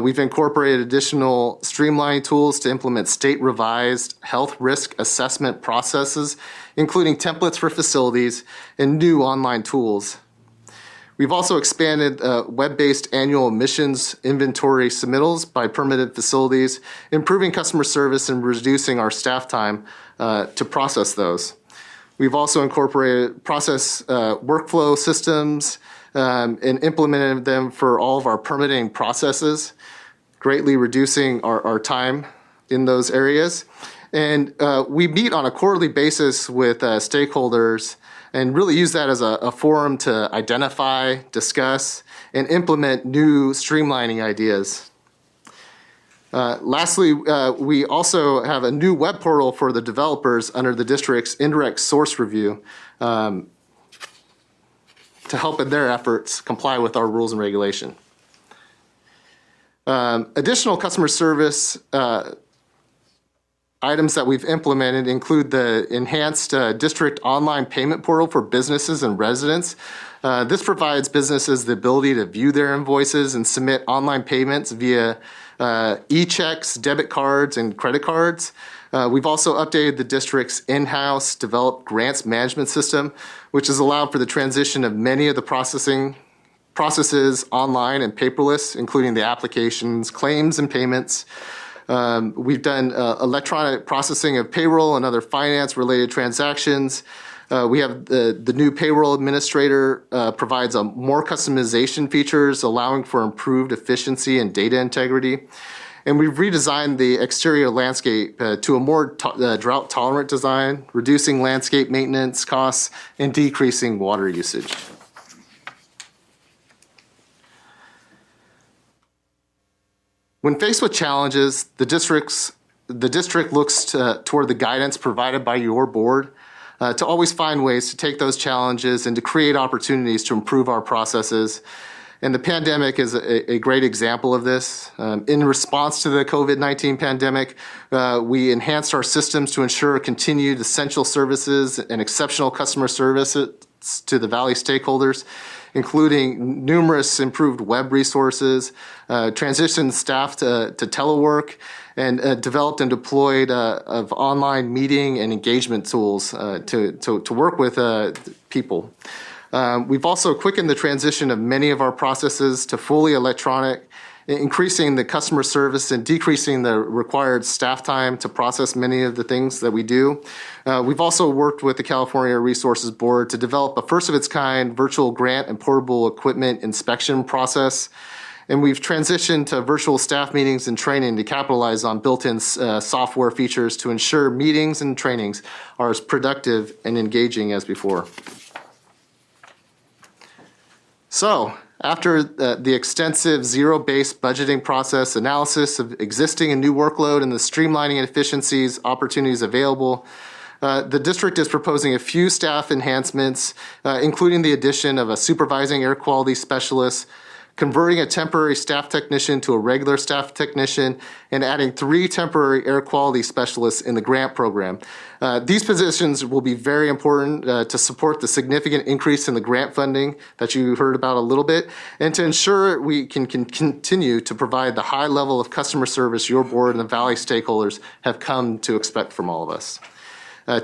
J: We've incorporated additional streamlining tools to implement state-revised health risk assessment processes, including templates for facilities and new online tools. We've also expanded web-based annual emissions inventory submittals by permitted facilities, improving customer service and reducing our staff time to process those. We've also incorporated process workflow systems and implemented them for all of our permitting processes, greatly reducing our time in those areas. And we meet on a quarterly basis with stakeholders and really use that as a forum to identify, discuss, and implement new streamlining ideas. Lastly, we also have a new web portal for the developers under the district's indirect source review to help in their efforts comply with our rules and regulation. Additional customer service items that we've implemented include the enhanced district online payment portal for businesses and residents. This provides businesses the ability to view their invoices and submit online payments via e-checks, debit cards, and credit cards. We've also updated the district's in-house developed grants management system, which has allowed for the transition of many of the processes online and paperless, including the applications, claims, and payments. We've done electronic processing of payroll and other finance-related transactions. We have the new payroll administrator provides more customization features, allowing for improved efficiency and data integrity. And we've redesigned the exterior landscape to a more drought-tolerant design, reducing landscape maintenance costs and decreasing water usage. When faced with challenges, the district looks toward the guidance provided by your board to always find ways to take those challenges and to create opportunities to improve our processes. And the pandemic is a great example of this. In response to the COVID-19 pandemic, we enhanced our systems to ensure continued essential services and exceptional customer services to the Valley stakeholders, including numerous improved web resources, transitioned staff to telework, and developed and deployed of online meeting and engagement tools to work with people. We've also quickened the transition of many of our processes to fully electronic, increasing the customer service and decreasing the required staff time to process many of the things that we do. We've also worked with the California Resources Board to develop a first-of-its-kind virtual grant and portable equipment inspection process. And we've transitioned to virtual staff meetings and training to capitalize on built-in software features to ensure meetings and trainings are as productive and engaging as before. So, after the extensive zero-based budgeting process, analysis of existing and new workload, and the streamlining and efficiencies opportunities available, the district is proposing a few staff enhancements, including the addition of a supervising air quality specialist, converting a temporary staff technician to a regular staff technician, and adding 3 temporary air quality specialists in the grant program. These positions will be very important to support the significant increase in the grant funding that you heard about a little bit, and to ensure we can continue to provide the high level of customer service your board and the Valley stakeholders have come to expect from all of us.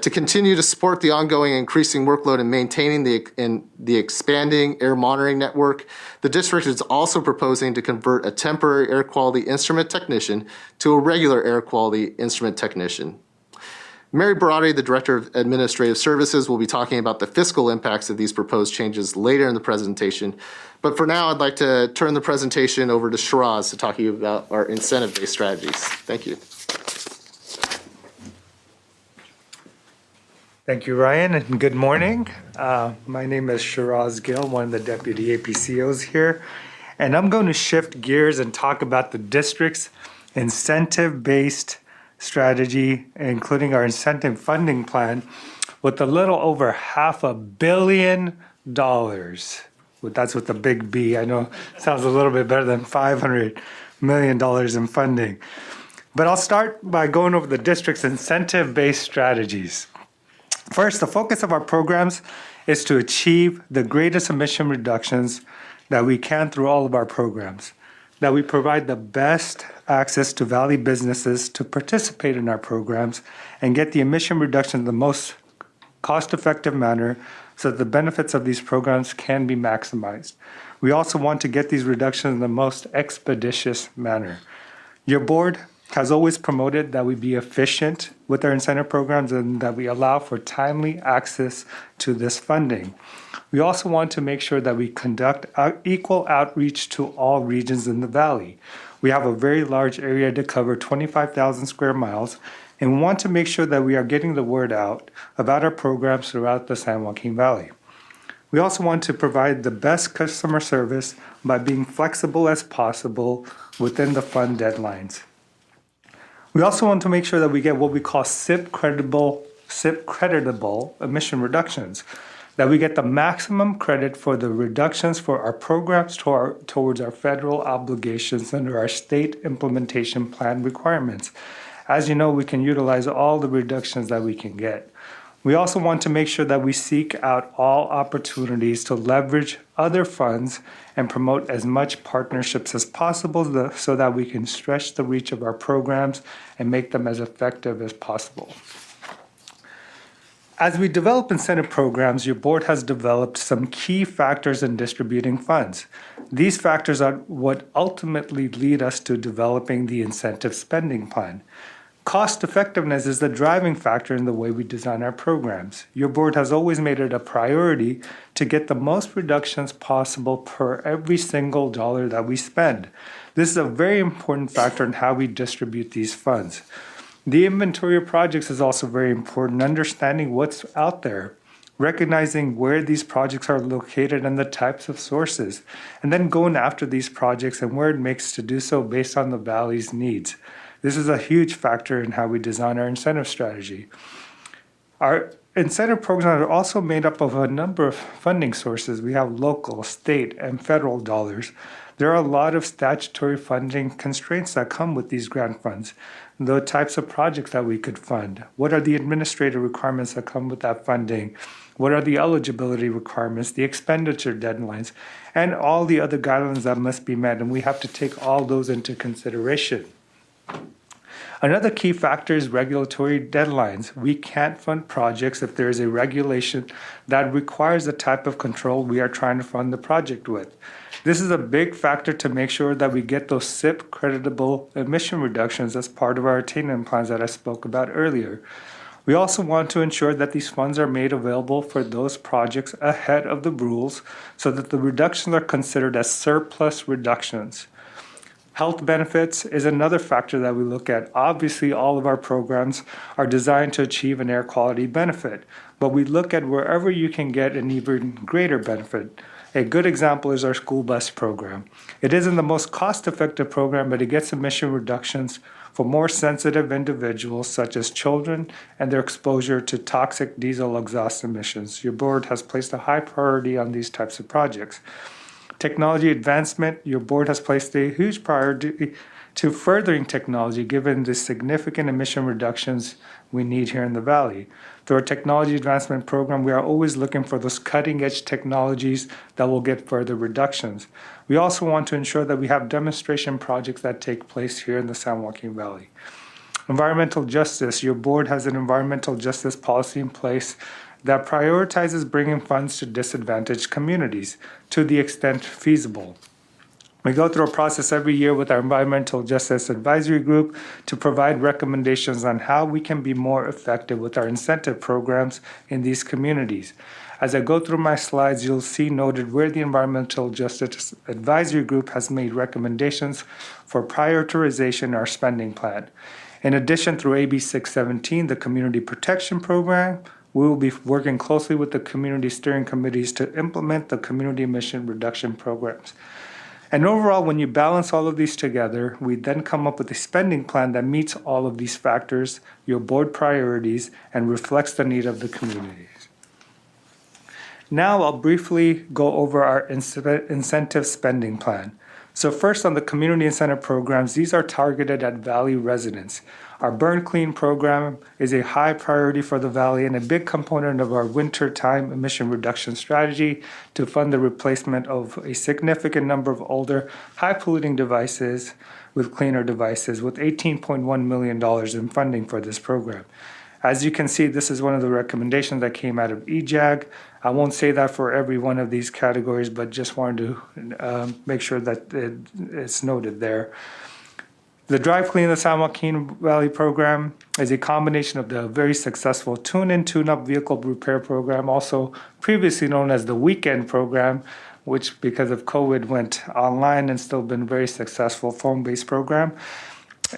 J: To continue to support the ongoing increasing workload and maintaining the expanding air monitoring network, the district is also proposing to convert a temporary air quality instrument technician to a regular air quality instrument technician. Mary Barati, the Director of Administrative Services, will be talking about the fiscal impacts of these proposed changes later in the presentation. But for now, I'd like to turn the presentation over to Shiraz to talk to you about our incentive-based strategies. Thank you.
K: Thank you, Ryan, and good morning. My name is Shiraz Gill, one of the Deputy APCOs here, and I'm going to shift gears and talk about the district's incentive-based strategy, including our incentive funding plan, with a little over $500 million. That's with a big B. I know it sounds a little bit better than $500 million in funding. But I'll start by going over the district's incentive-based strategies. First, the focus of our programs is to achieve the greatest emission reductions that we can through all of our programs, that we provide the best access to Valley businesses to participate in our programs and get the emission reduction in the most cost-effective manner so that the benefits of these programs can be maximized. We also want to get these reductions in the most expeditious manner. Your board has always promoted that we be efficient with our incentive programs and that we allow for timely access to this funding. We also want to make sure that we conduct equal outreach to all regions in the Valley. We have a very large area to cover, 25,000 square miles, and we want to make sure that we are getting the word out about our programs throughout the San Joaquin Valley. We also want to provide the best customer service by being flexible as possible within the fund deadlines. We also want to make sure that we get what we call SIP creditable emission reductions, that we get the maximum credit for the reductions for our programs towards our federal obligations under our state implementation plan requirements. As you know, we can utilize all the reductions that we can get. We also want to make sure that we seek out all opportunities to leverage other funds and promote as much partnerships as possible so that we can stretch the reach of our programs and make them as effective as possible. As we develop incentive programs, your board has developed some key factors in distributing funds. These factors are what ultimately lead us to developing the incentive spending plan. Cost effectiveness is the driving factor in the way we design our programs. Your board has always made it a priority to get the most reductions possible per every single dollar that we spend. This is a very important factor in how we distribute these funds. The inventory of projects is also very important, understanding what's out there, recognizing where these projects are located and the types of sources, and then going after these projects and where it makes to do so based on the Valley's needs. This is a huge factor in how we design our incentive strategy. Our incentive programs are also made up of a number of funding sources. We have local, state, and federal dollars. There are a lot of statutory funding constraints that come with these grant funds. The types of projects that we could fund. What are the administrative requirements that come with that funding? What are the eligibility requirements, the expenditure deadlines, and all the other guidelines that must be met? And we have to take all those into consideration. Another key factor is regulatory deadlines. We can't fund projects if there is a regulation that requires the type of control we are trying to fund the project with. This is a big factor to make sure that we get those SIP creditable emission reductions as part of our attainment plans that I spoke about earlier. We also want to ensure that these funds are made available for those projects ahead of the rules so that the reductions are considered as surplus reductions. Health benefits is another factor that we look at. Obviously, all of our programs are designed to achieve an air quality benefit, but we look at wherever you can get an even greater benefit. A good example is our school bus program. It isn't the most cost-effective program, but it gets emission reductions for more sensitive individuals, such as children and their exposure to toxic diesel exhaust emissions. Your board has placed a high priority on these types of projects. Technology advancement, your board has placed a huge priority to furthering technology given the significant emission reductions we need here in the Valley. Through our technology advancement program, we are always looking for those cutting edge technologies that will get further reductions. We also want to ensure that we have demonstration projects that take place here in the San Joaquin Valley. Environmental justice, your board has an environmental justice policy in place that prioritizes bringing funds to disadvantaged communities to the extent feasible. We go through a process every year with our Environmental Justice Advisory Group to provide recommendations on how we can be more effective with our incentive programs in these communities. As I go through my slides, you'll see noted where the Environmental Justice Advisory Group has made recommendations for prioritization in our spending plan. In addition, through AB 617, the Community Protection Program, we will be working closely with the community steering committees to implement the community emission reduction programs. And overall, when you balance all of these together, we then come up with a spending plan that meets all of these factors, your board priorities, and reflects the need of the communities. Now I'll briefly go over our incentive spending plan. So first, on the community incentive programs, these are targeted at Valley residents. Our Burn Clean program is a high priority for the Valley and a big component of our wintertime emission reduction strategy to fund the replacement of a significant number of older, high-polluting devices with cleaner devices, with $18.1 million in funding for this program. As you can see, this is one of the recommendations that came out of EJAG. I won't say that for every one of these categories, but just wanted to make sure that it's noted there. The Drive Clean the San Joaquin Valley program is a combination of the very successful Tune-In, Tune-Up vehicle repair program, also previously known as the Weekend program, which because of COVID went online and still been very successful phone-based program,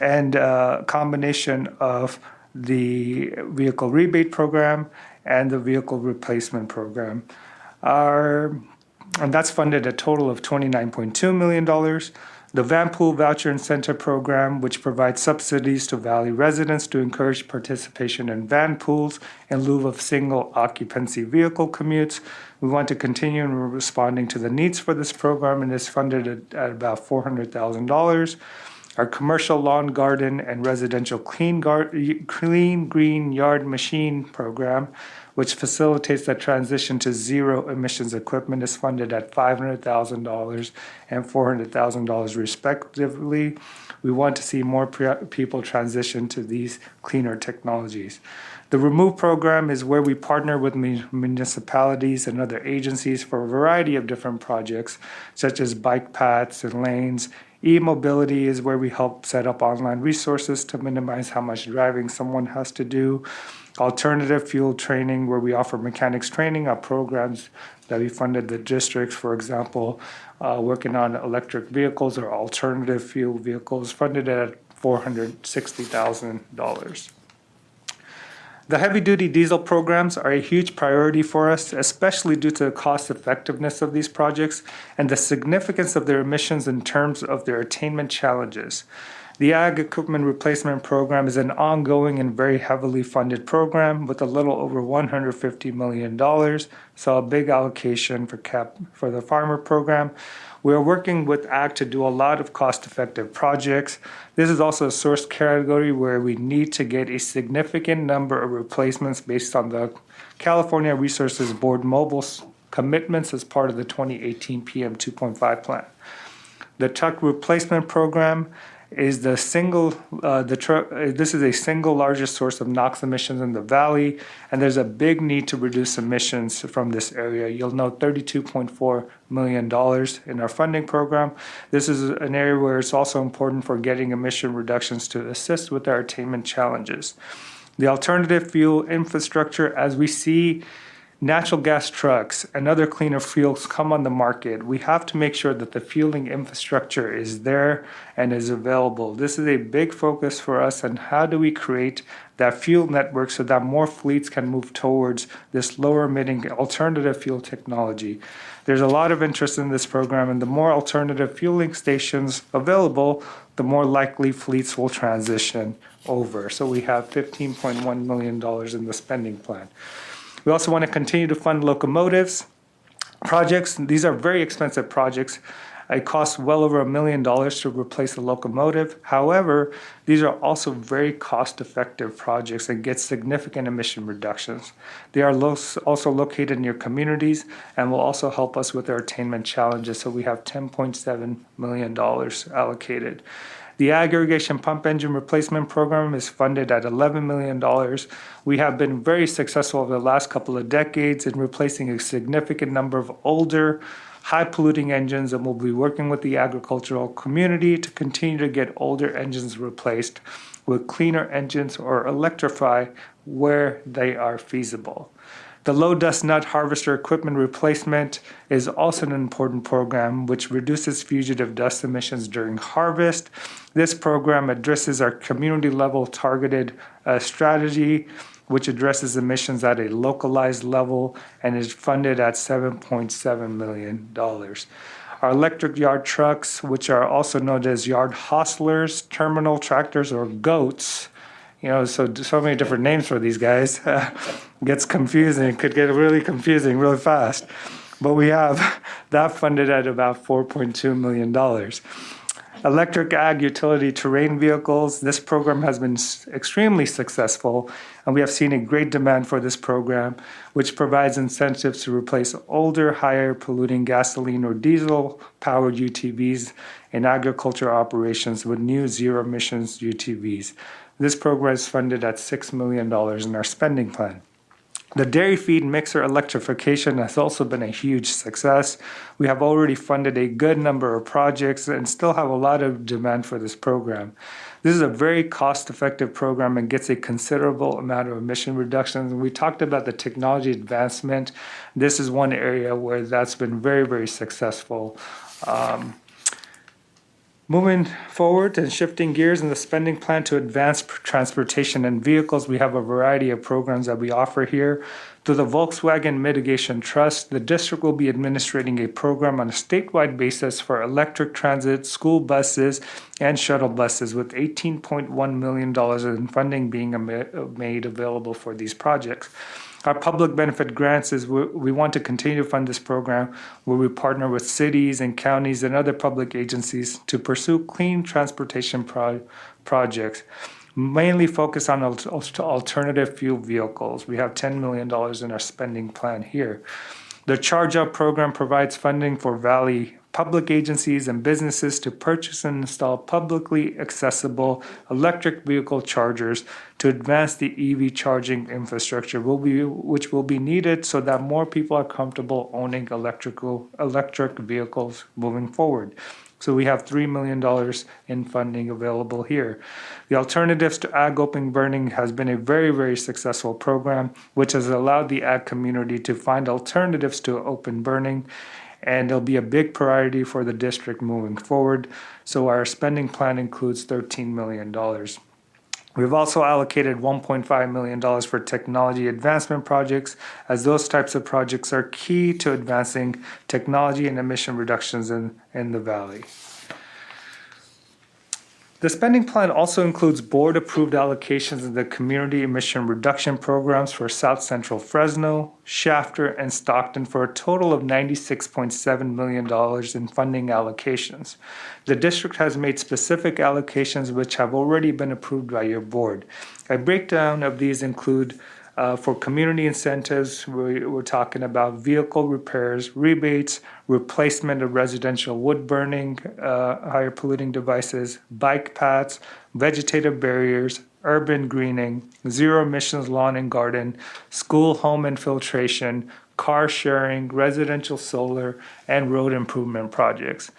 K: and a combination of the vehicle rebate program and the vehicle replacement program. And that's funded a total of $29.2 million. The Van Pool Voucher Incentive Program, which provides subsidies to Valley residents to encourage participation in van pools in lieu of single occupancy vehicle commutes. We want to continue responding to the needs for this program and is funded at about $400,000. Our commercial lawn, garden, and residential clean green yard machine program, which facilitates the transition to zero emissions equipment, is funded at $500,000 and $400,000 respectively. We want to see more people transition to these cleaner technologies. The Remove program is where we partner with municipalities and other agencies for a variety of different projects, such as bike paths and lanes, E-mobility is where we help set up online resources to minimize how much driving someone has to do. Alternative fuel training, where we offer mechanics training, are programs that we funded the districts, for example, working on electric vehicles or alternative fuel vehicles, funded at $460,000. The heavy-duty diesel programs are a huge priority for us, especially due to the cost effectiveness of these projects and the significance of their emissions in terms of their attainment challenges. The Ag Equipment Replacement Program is an ongoing and very heavily funded program with a little over $150 million, so a big allocation for the farmer program. We are working with Ag to do a lot of cost-effective projects. This is also a source category where we need to get a significant number of replacements based on the California Resources Board mobile commitments as part of the 2018 PM 2.5 plan. The truck replacement program is this is a single largest source of NOx emissions in the valley, and there's a big need to reduce emissions from this area. You'll note $32.4 million in our funding program. This is an area where it's also important for getting emission reductions to assist with our attainment challenges. The alternative fuel infrastructure, as we see natural gas trucks and other cleaner fuels come on the market, we have to make sure that the fueling infrastructure is there and is available. This is a big focus for us, and how do we create that fuel network so that more fleets can move towards this lower emitting alternative fuel technology. There's a lot of interest in this program, and the more alternative fueling stations available, the more likely fleets will transition over. So we have $15.1 million in the spending plan. We also want to continue to fund locomotives projects. These are very expensive projects. It costs well over $1 million to replace a locomotive. However, these are also very cost-effective projects and get significant emission reductions. They are also located near communities and will also help us with our attainment challenges. So we have $10.7 million allocated. The Ag Irrigation Pump Engine Replacement Program is funded at $11 million. We have been very successful over the last couple of decades in replacing a significant number of older, high-polluting engines, and we'll be working with the agricultural community to continue to get older engines replaced with cleaner engines or electrify where they are feasible. The low dust nut harvester equipment replacement is also an important program which reduces fugitive dust emissions during harvest. This program addresses our community level targeted strategy, which addresses emissions at a localized level and is funded at $7.7 million. Our electric yard trucks, which are also known as yard hostlers, terminal tractors, or goats, so many different names for these guys, gets confusing. It could get really confusing really fast. But we have that funded at about $4.2 million. Electric ag utility terrain vehicles. This program has been extremely successful, and we have seen a great demand for this program, which provides incentives to replace older, higher polluting gasoline or diesel powered UTVs in agriculture operations with new zero emissions UTVs. This program is funded at $6 million in our spending plan. The dairy feed mixer electrification has also been a huge success. We have already funded a good number of projects and still have a lot of demand for this program. This is a very cost-effective program and gets a considerable amount of emission reductions. We talked about the technology advancement. This is one area where that's been very, very successful. Moving forward and shifting gears in the spending plan to advance transportation and vehicles, we have a variety of programs that we offer here. Through the Volkswagen Mitigation Trust, the district will be administrating a program on a statewide basis for electric transit, school buses, and shuttle buses, with $18.1 million in funding being made available for these projects. Our public benefit grants is we want to continue to fund this program where we partner with cities and counties and other public agencies to pursue clean transportation projects, mainly focus on alternative fuel vehicles. We have $10 million in our spending plan here. The Charge Up program provides funding for Valley public agencies and businesses to purchase and install publicly accessible electric vehicle chargers to advance the EV charging infrastructure, which will be needed so that more people are comfortable owning electric vehicles moving forward. So we have $3 million in funding available here. The Alternatives to Ag Open Burning has been a very, very successful program, which has allowed the ag community to find alternatives to open burning. And it'll be a big priority for the district moving forward. So our spending plan includes $13 million. We've also allocated $1.5 million for technology advancement projects, as those types of projects are key to advancing technology and emission reductions in the valley. The spending plan also includes board-approved allocations in the community emission reduction programs for South Central Fresno, Shafter, and Stockton for a total of $96.7 million in funding allocations. The district has made specific allocations which have already been approved by your board. A breakdown of these include for community incentives, we're talking about vehicle repairs, rebates, replacement of residential wood burning, higher polluting devices, bike paths, vegetative barriers, urban greening, zero emissions lawn and garden, school home infiltration, car sharing, residential solar, and road improvement projects.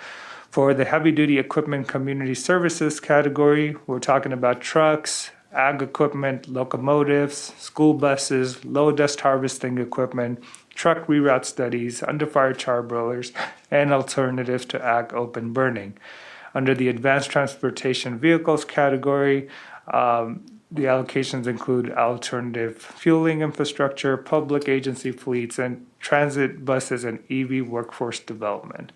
K: For the heavy duty equipment community services category, we're talking about trucks, ag equipment, locomotives, school buses, low dust harvesting equipment, truck reroute studies, underfire char broilers, and alternatives to ag open burning. Under the advanced transportation vehicles category, the allocations include alternative fueling infrastructure, public agency fleets, and transit buses and EV workforce development.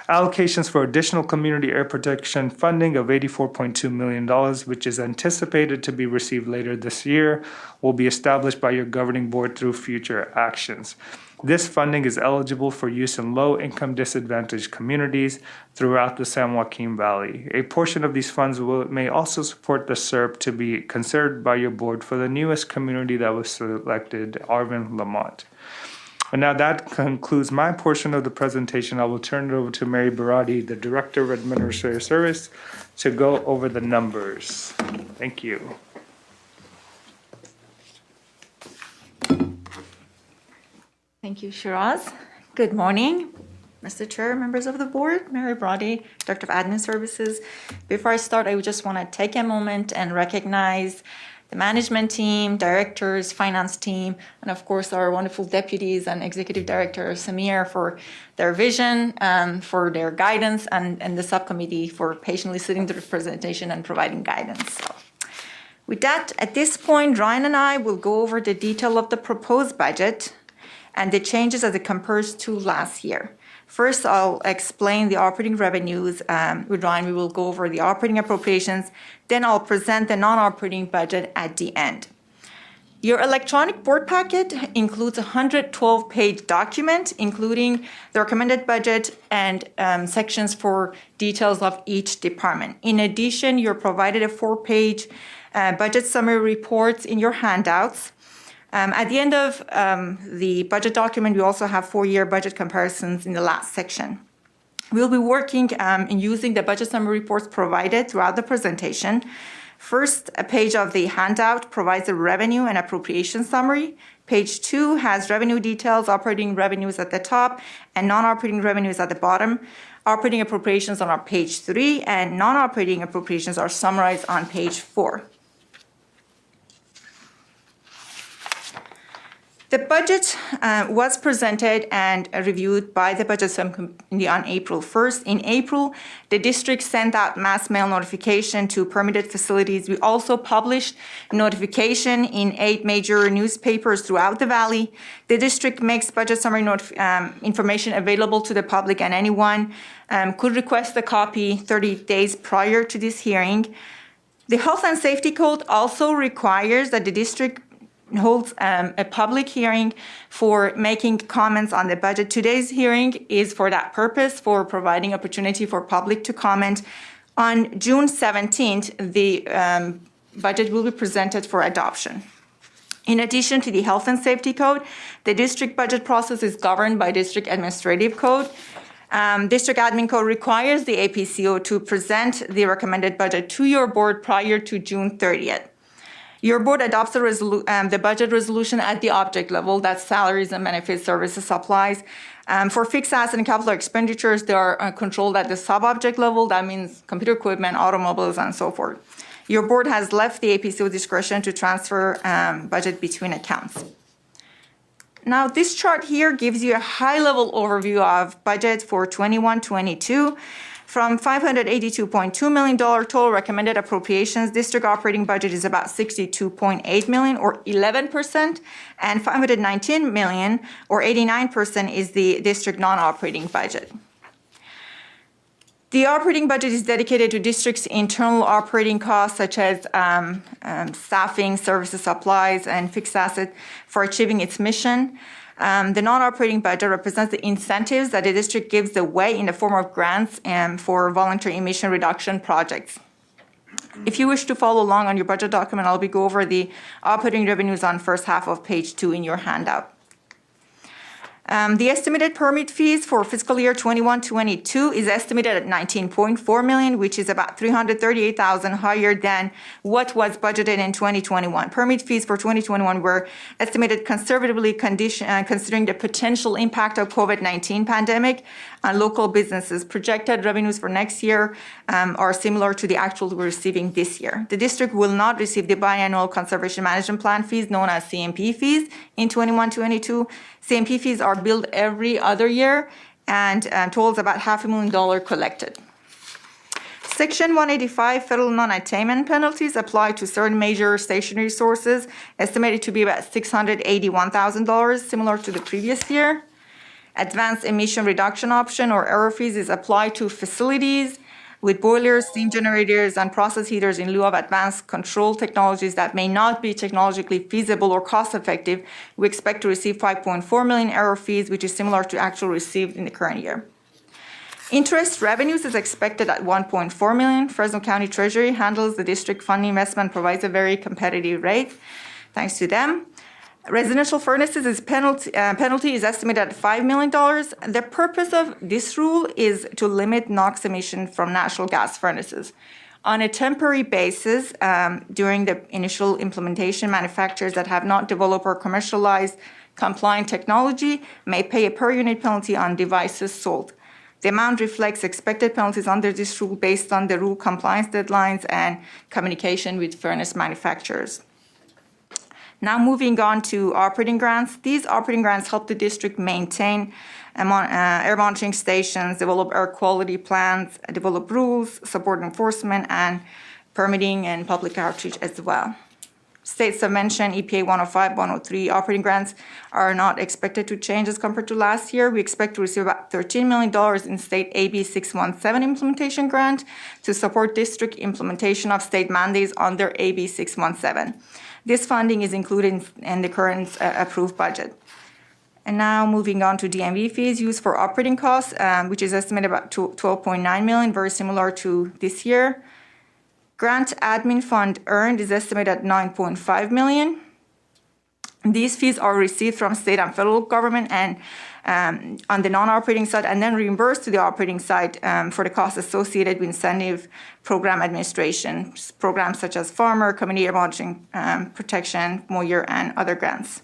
K: Allocations for additional community air protection funding of $84.2 million, which is anticipated to be received later this year, will be established by your governing board through future actions. This funding is eligible for use in low-income disadvantaged communities throughout the San Joaquin Valley. A portion of these funds may also support the SERP to be considered by your board for the newest community that was selected, Arvin Lamont. And now that concludes my portion of the presentation. I will turn it over to Mary Barati, the Director of Administrative Service, to go over the numbers. Thank you.
L: Thank you, Shiraz. Good morning, Mr. Chair, members of the board, Mary Barati, Director of Admin Services. Before I start, I would just want to take a moment and recognize the management team, directors, finance team, and of course our wonderful deputies and executive director Samir for their vision, for their guidance, and the subcommittee for patiently sitting through the presentation and providing guidance. So, with that, at this point, Ryan and I will go over the detail of the proposed budget and the changes as it compares to last year. First, I'll explain the operating revenues. With Ryan, we will go over the operating appropriations. Then I'll present the non-operating budget at the end. Your electronic board packet includes a 112-page document, including the recommended budget and sections for details of each department. In addition, you're provided a 4-page budget summary report in your handouts. At the end of the budget document, we also have 4-year budget comparisons in the last section. We'll be working in using the budget summary reports provided throughout the presentation. First, a page of the handout provides a revenue and appropriation summary. Page 2 has revenue details, operating revenues at the top, and non-operating revenues at the bottom. Operating appropriations are on page 3, and non-operating appropriations are summarized on page 4. The budget was presented and reviewed by the Budget Subcommittee on April 1st. In April, the district sent out mass mail notification to permitted facilities. We also published notification in 8 major newspapers throughout the valley. The district makes budget summary information available to the public, and anyone could request a copy 30 days prior to this hearing. The Health and Safety Code also requires that the district holds a public hearing for making comments on the budget. Today's hearing is for that purpose, for providing opportunity for public to comment. On June 17th, the budget will be presented for adoption. In addition to the Health and Safety Code, the district budget process is governed by District Administrative Code. District Admin Code requires the APCO to present the recommended budget to your board prior to June 30th. Your board adopts the budget resolution at the object level, that's salaries and benefits, services, supplies. For fixed asset and capital expenditures, they are controlled at the sub-object level. That means computer equipment, automobiles, and so forth. Your board has left the APCO discretion to transfer budget between accounts. Now, this chart here gives you a high-level overview of budget for 21-22. From $582.2 million total recommended appropriations, district operating budget is about $62.8 million, or 11%, and $519 million, or 89%, is the district non-operating budget. The operating budget is dedicated to district's internal operating costs, such as staffing, services, supplies, and fixed assets for achieving its mission. The non-operating budget represents the incentives that the district gives away in the form of grants for voluntary emission reduction projects. If you wish to follow along on your budget document, I'll go over the operating revenues on first half of page 2 in your handout. The estimated permit fees for fiscal year 21-22 is estimated at $19.4 million, which is about $338,000 higher than what was budgeted in 2021. Permit fees for 2021 were estimated conservatively considering the potential impact of COVID-19 pandemic on local businesses. Projected revenues for next year are similar to the actual we're receiving this year. The district will not receive the biannual conservation management plan fees known as CMP fees in 21-22. CMP fees are billed every other year and totals about $500,000 collected. Section 185 federal non-attainment penalties apply to certain major stationary sources, estimated to be about $681,000, similar to the previous year. Advanced emission reduction option or error fees is applied to facilities with boilers, steam generators, and process heaters in lieu of advanced control technologies that may not be technologically feasible or cost-effective. We expect to receive $5.4 million error fees, which is similar to actual received in the current year. Interest revenues is expected at $1.4 million. Fresno County Treasury handles the district fund investment, provides a very competitive rate, thanks to them. Residential furnaces is penalty is estimated at $5 million. The purpose of this rule is to limit NOx emission from natural gas furnaces. On a temporary basis, during the initial implementation, manufacturers that have not developed or commercialized compliant technology may pay a per unit penalty on devices sold. The amount reflects expected penalties under this rule based on the rule compliance deadlines and communication with furnace manufacturers. Now moving on to operating grants. These operating grants help the district maintain air monitoring stations, develop air quality plans, develop rules, support enforcement, and permitting and public outreach as well. State subvention, EPA 105, 103 operating grants are not expected to change as compared to last year. We expect to receive about $13 million in state AB 617 implementation grant to support district implementation of state mandates under AB 617. This funding is included in the current approved budget. And now moving on to DMV fees used for operating costs, which is estimated about $12.9 million, very similar to this year. Grant admin fund earned is estimated at $9.5 million. These fees are received from state and federal government and on the non-operating side, and then reimbursed to the operating side for the costs associated with incentive program administration, programs such as farmer, community air monitoring protection, MOYER, and other grants.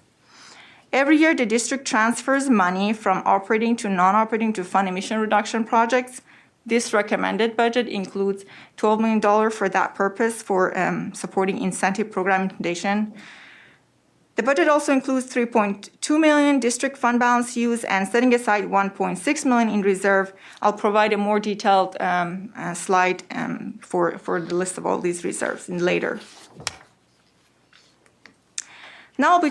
L: Every year, the district transfers money from operating to non-operating to fund emission reduction projects. This recommended budget includes $12 million for that purpose for supporting incentive program implementation. The budget also includes $3.2 million district fund balance use and setting aside $1.6 million in reserve. I'll provide a more detailed slide for the list of all these reserves later. Now I'll be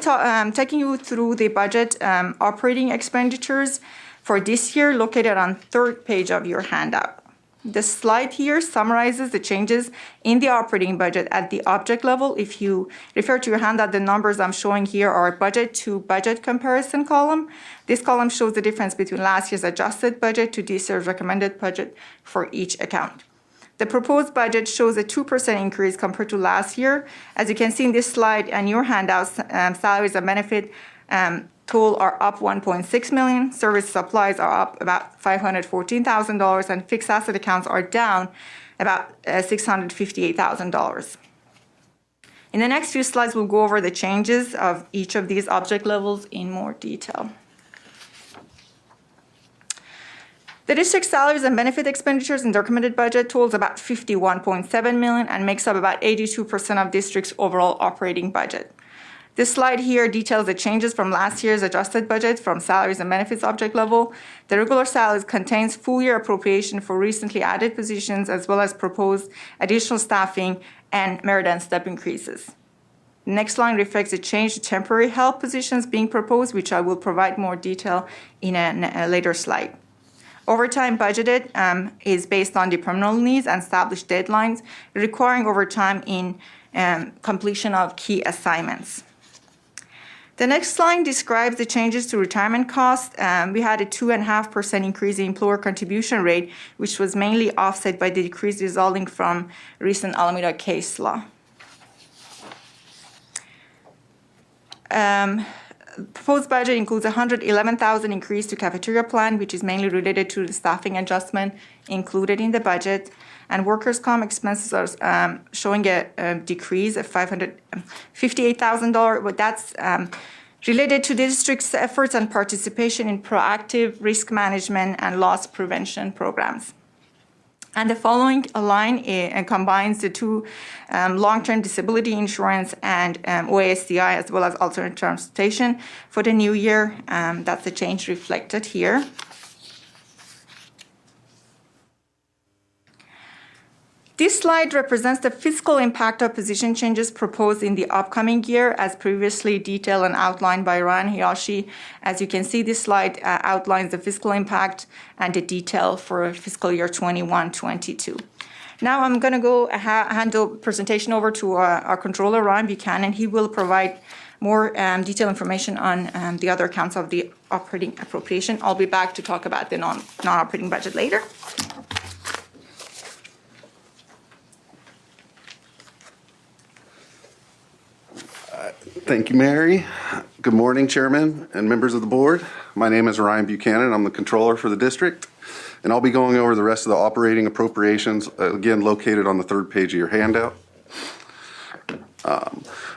L: taking you through the budget operating expenditures for this year, located on third page of your handout. The slide here summarizes the changes in the operating budget at the object level. If you refer to your handout, the numbers I'm showing here are budget to budget comparison column. This column shows the difference between last year's adjusted budget to this year's recommended budget for each account. The proposed budget shows a 2% increase compared to last year. As you can see in this slide and your handouts, salaries and benefit total are up $1.6 million. Service supplies are up about $514,000, and fixed asset accounts are down about $658,000. In the next few slides, we'll go over the changes of each of these object levels in more detail. The district salaries and benefit expenditures in their committed budget totals about $51.7 million and makes up about 82% of district's overall operating budget. This slide here details the changes from last year's adjusted budget from salaries and benefits object level. The regular salaries contains full-year appropriation for recently added positions as well as proposed additional staffing and merit and step increases. The next line reflects a change to temporary help positions being proposed, which I will provide more detail in a later slide. Overtime budgeted is based on departmental needs and established deadlines, requiring overtime in completion of key assignments. The next slide describes the changes to retirement costs. We had a 2.5% increase in employer contribution rate, which was mainly offset by the decrease resulting from recent Alameda case law. Proposed budget includes $111,000 increase to cafeteria plan, which is mainly related to the staffing adjustment included in the budget. And workers' comp expenses are showing a decrease of $558,000, but that's related to the district's efforts and participation in proactive risk management and loss prevention programs. And the following line combines the two long-term disability insurance and OASDI as well as alternate transportation for the new year. That's the change reflected here. This slide represents the fiscal impact of position changes proposed in the upcoming year as previously detailed and outlined by Ryan Hayashi. As you can see, this slide outlines the fiscal impact and the detail for fiscal year 21-22. Now I'm going to go hand the presentation over to our controller, Ryan Buchanan. He will provide more detailed information on the other accounts of the operating appropriation. I'll be back to talk about the non-operating budget later.
M: Thank you, Mary. Good morning, Chairman and members of the board. My name is Ryan Buchanan. I'm the controller for the district, and I'll be going over the rest of the operating appropriations, again, located on the third page of your handout.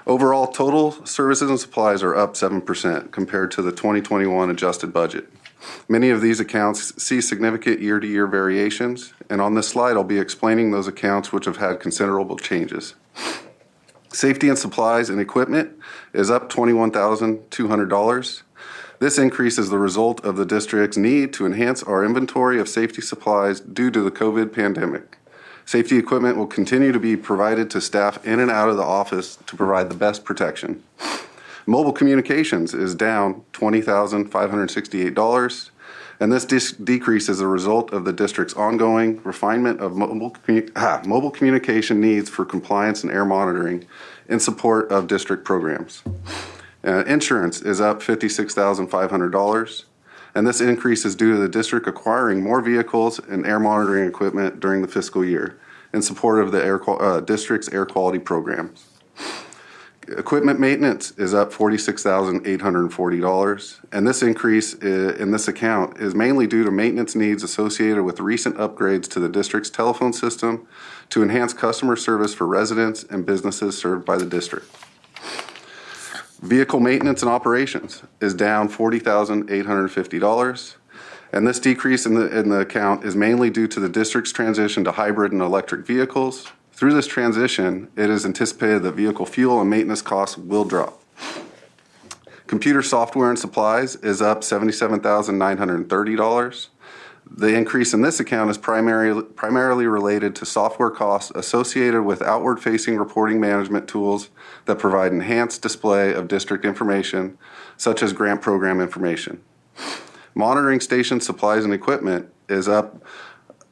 M: Overall, total services and supplies are up 7% compared to the 2021 adjusted budget. Many of these accounts see significant year-to-year variations, and on this slide, I'll be explaining those accounts which have had considerable changes. Safety and supplies and equipment is up $21,200. This increase is the result of the district's need to enhance our inventory of safety supplies due to the COVID pandemic. Safety equipment will continue to be provided to staff in and out of the office to provide the best protection. Mobile communications is down $20,568. And this decrease is a result of the district's ongoing refinement of mobile communication needs for compliance and air monitoring in support of district programs. Insurance is up $56,500, and this increase is due to the district acquiring more vehicles and air monitoring equipment during the fiscal year in support of the district's air quality programs. Equipment maintenance is up $46,840, and this increase in this account is mainly due to maintenance needs associated with recent upgrades to the district's telephone system to enhance customer service for residents and businesses served by the district. Vehicle maintenance and operations is down $40,850, and this decrease in the account is mainly due to the district's transition to hybrid and electric vehicles. Through this transition, it is anticipated that vehicle fuel and maintenance costs will drop. Computer software and supplies is up $77,930. The increase in this account is primarily related to software costs associated with outward-facing reporting management tools that provide enhanced display of district information, such as grant program information. Monitoring station supplies and equipment is up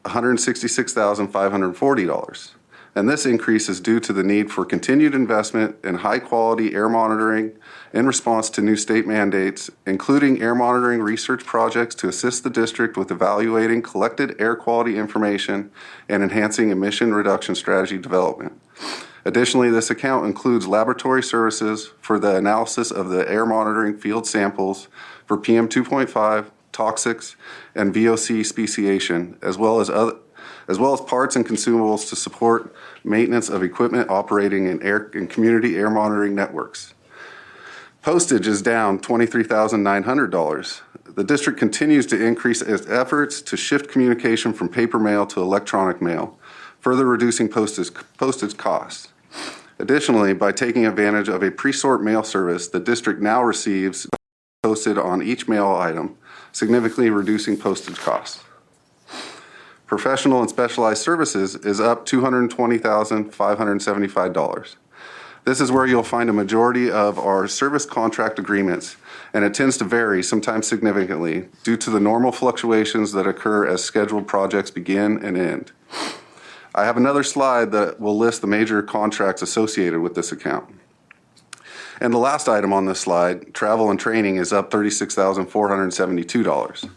M: $166,540. And this increase is due to the need for continued investment in high-quality air monitoring in response to new state mandates, including air monitoring research projects to assist the district with evaluating collected air quality information and enhancing emission reduction strategy development. Additionally, this account includes laboratory services for the analysis of the air monitoring field samples for PM 2.5, toxics, and VOC speciation, as well as as well as parts and consumables to support maintenance of equipment operating in community air monitoring networks. Postage is down $23,900. The district continues to increase its efforts to shift communication from paper mail to electronic mail, further reducing postage costs. Additionally, by taking advantage of a pre-sort mail service, the district now receives posted on each mail item, significantly reducing postage costs. Professional and specialized services is up $220,575. This is where you'll find a majority of our service contract agreements, and it tends to vary, sometimes significantly, due to the normal fluctuations that occur as scheduled projects begin and end. I have another slide that will list the major contracts associated with this account. And the last item on this slide, travel and training, is up $36,472.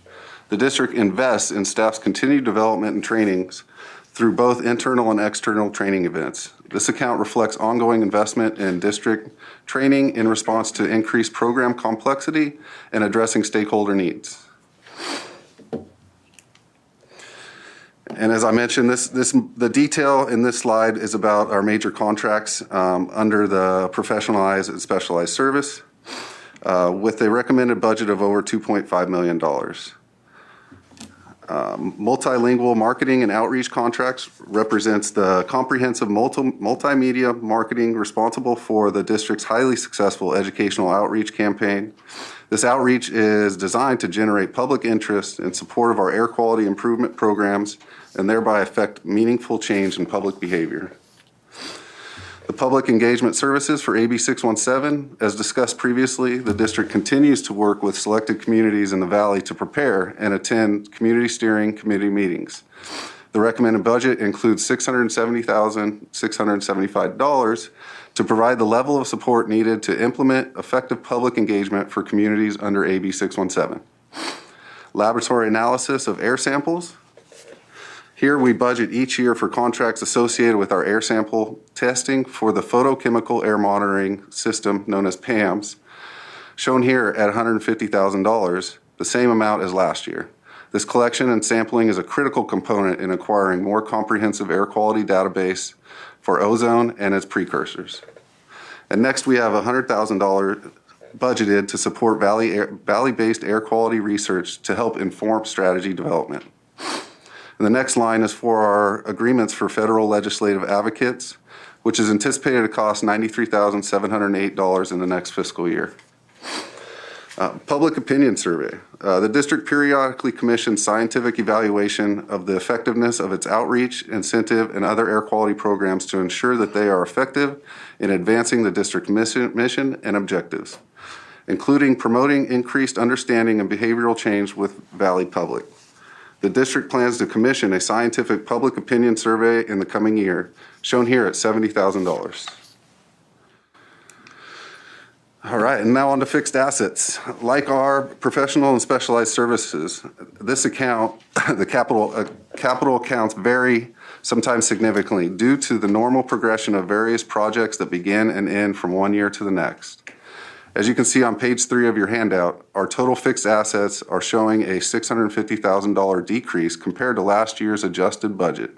M: The district invests in staff's continued development and trainings through both internal and external training events. This account reflects ongoing investment in district training in response to increased program complexity and addressing stakeholder needs. And as I mentioned, the detail in this slide is about our major contracts under the professionalized and specialized service with a recommended budget of over $2.5 million. Multilingual marketing and outreach contracts represents the comprehensive multimedia marketing responsible for the district's highly successful educational outreach campaign. This outreach is designed to generate public interest in support of our air quality improvement programs and thereby affect meaningful change in public behavior. The public engagement services for AB 617, as discussed previously, the district continues to work with selected communities in the valley to prepare and attend community steering committee meetings. The recommended budget includes $670,675 to provide the level of support needed to implement effective public engagement for communities under AB 617. Laboratory analysis of air samples. Here we budget each year for contracts associated with our air sample testing for the photochemical air monitoring system known as PAMS, shown here at $150,000, the same amount as last year. This collection and sampling is a critical component in acquiring more comprehensive air quality database for ozone and its precursors. And next we have $100,000 budgeted to support valley-based air quality research to help inform strategy development. And the next line is for our agreements for federal legislative advocates, which is anticipated to cost $93,708 in the next fiscal year. Public opinion survey. The district periodically commissions scientific evaluation of the effectiveness of its outreach, incentive, and other air quality programs to ensure that they are effective in advancing the district's mission and objectives, including promoting increased understanding and behavioral change with Valley public. The district plans to commission a scientific public opinion survey in the coming year, shown here at $70,000. All right, and now on to fixed assets. Like our professional and specialized services, this account, the capital accounts vary sometimes significantly due to the normal progression of various projects that begin and end from one year to the next. As you can see on page 3 of your handout, our total fixed assets are showing a $650,000 decrease compared to last year's adjusted budget.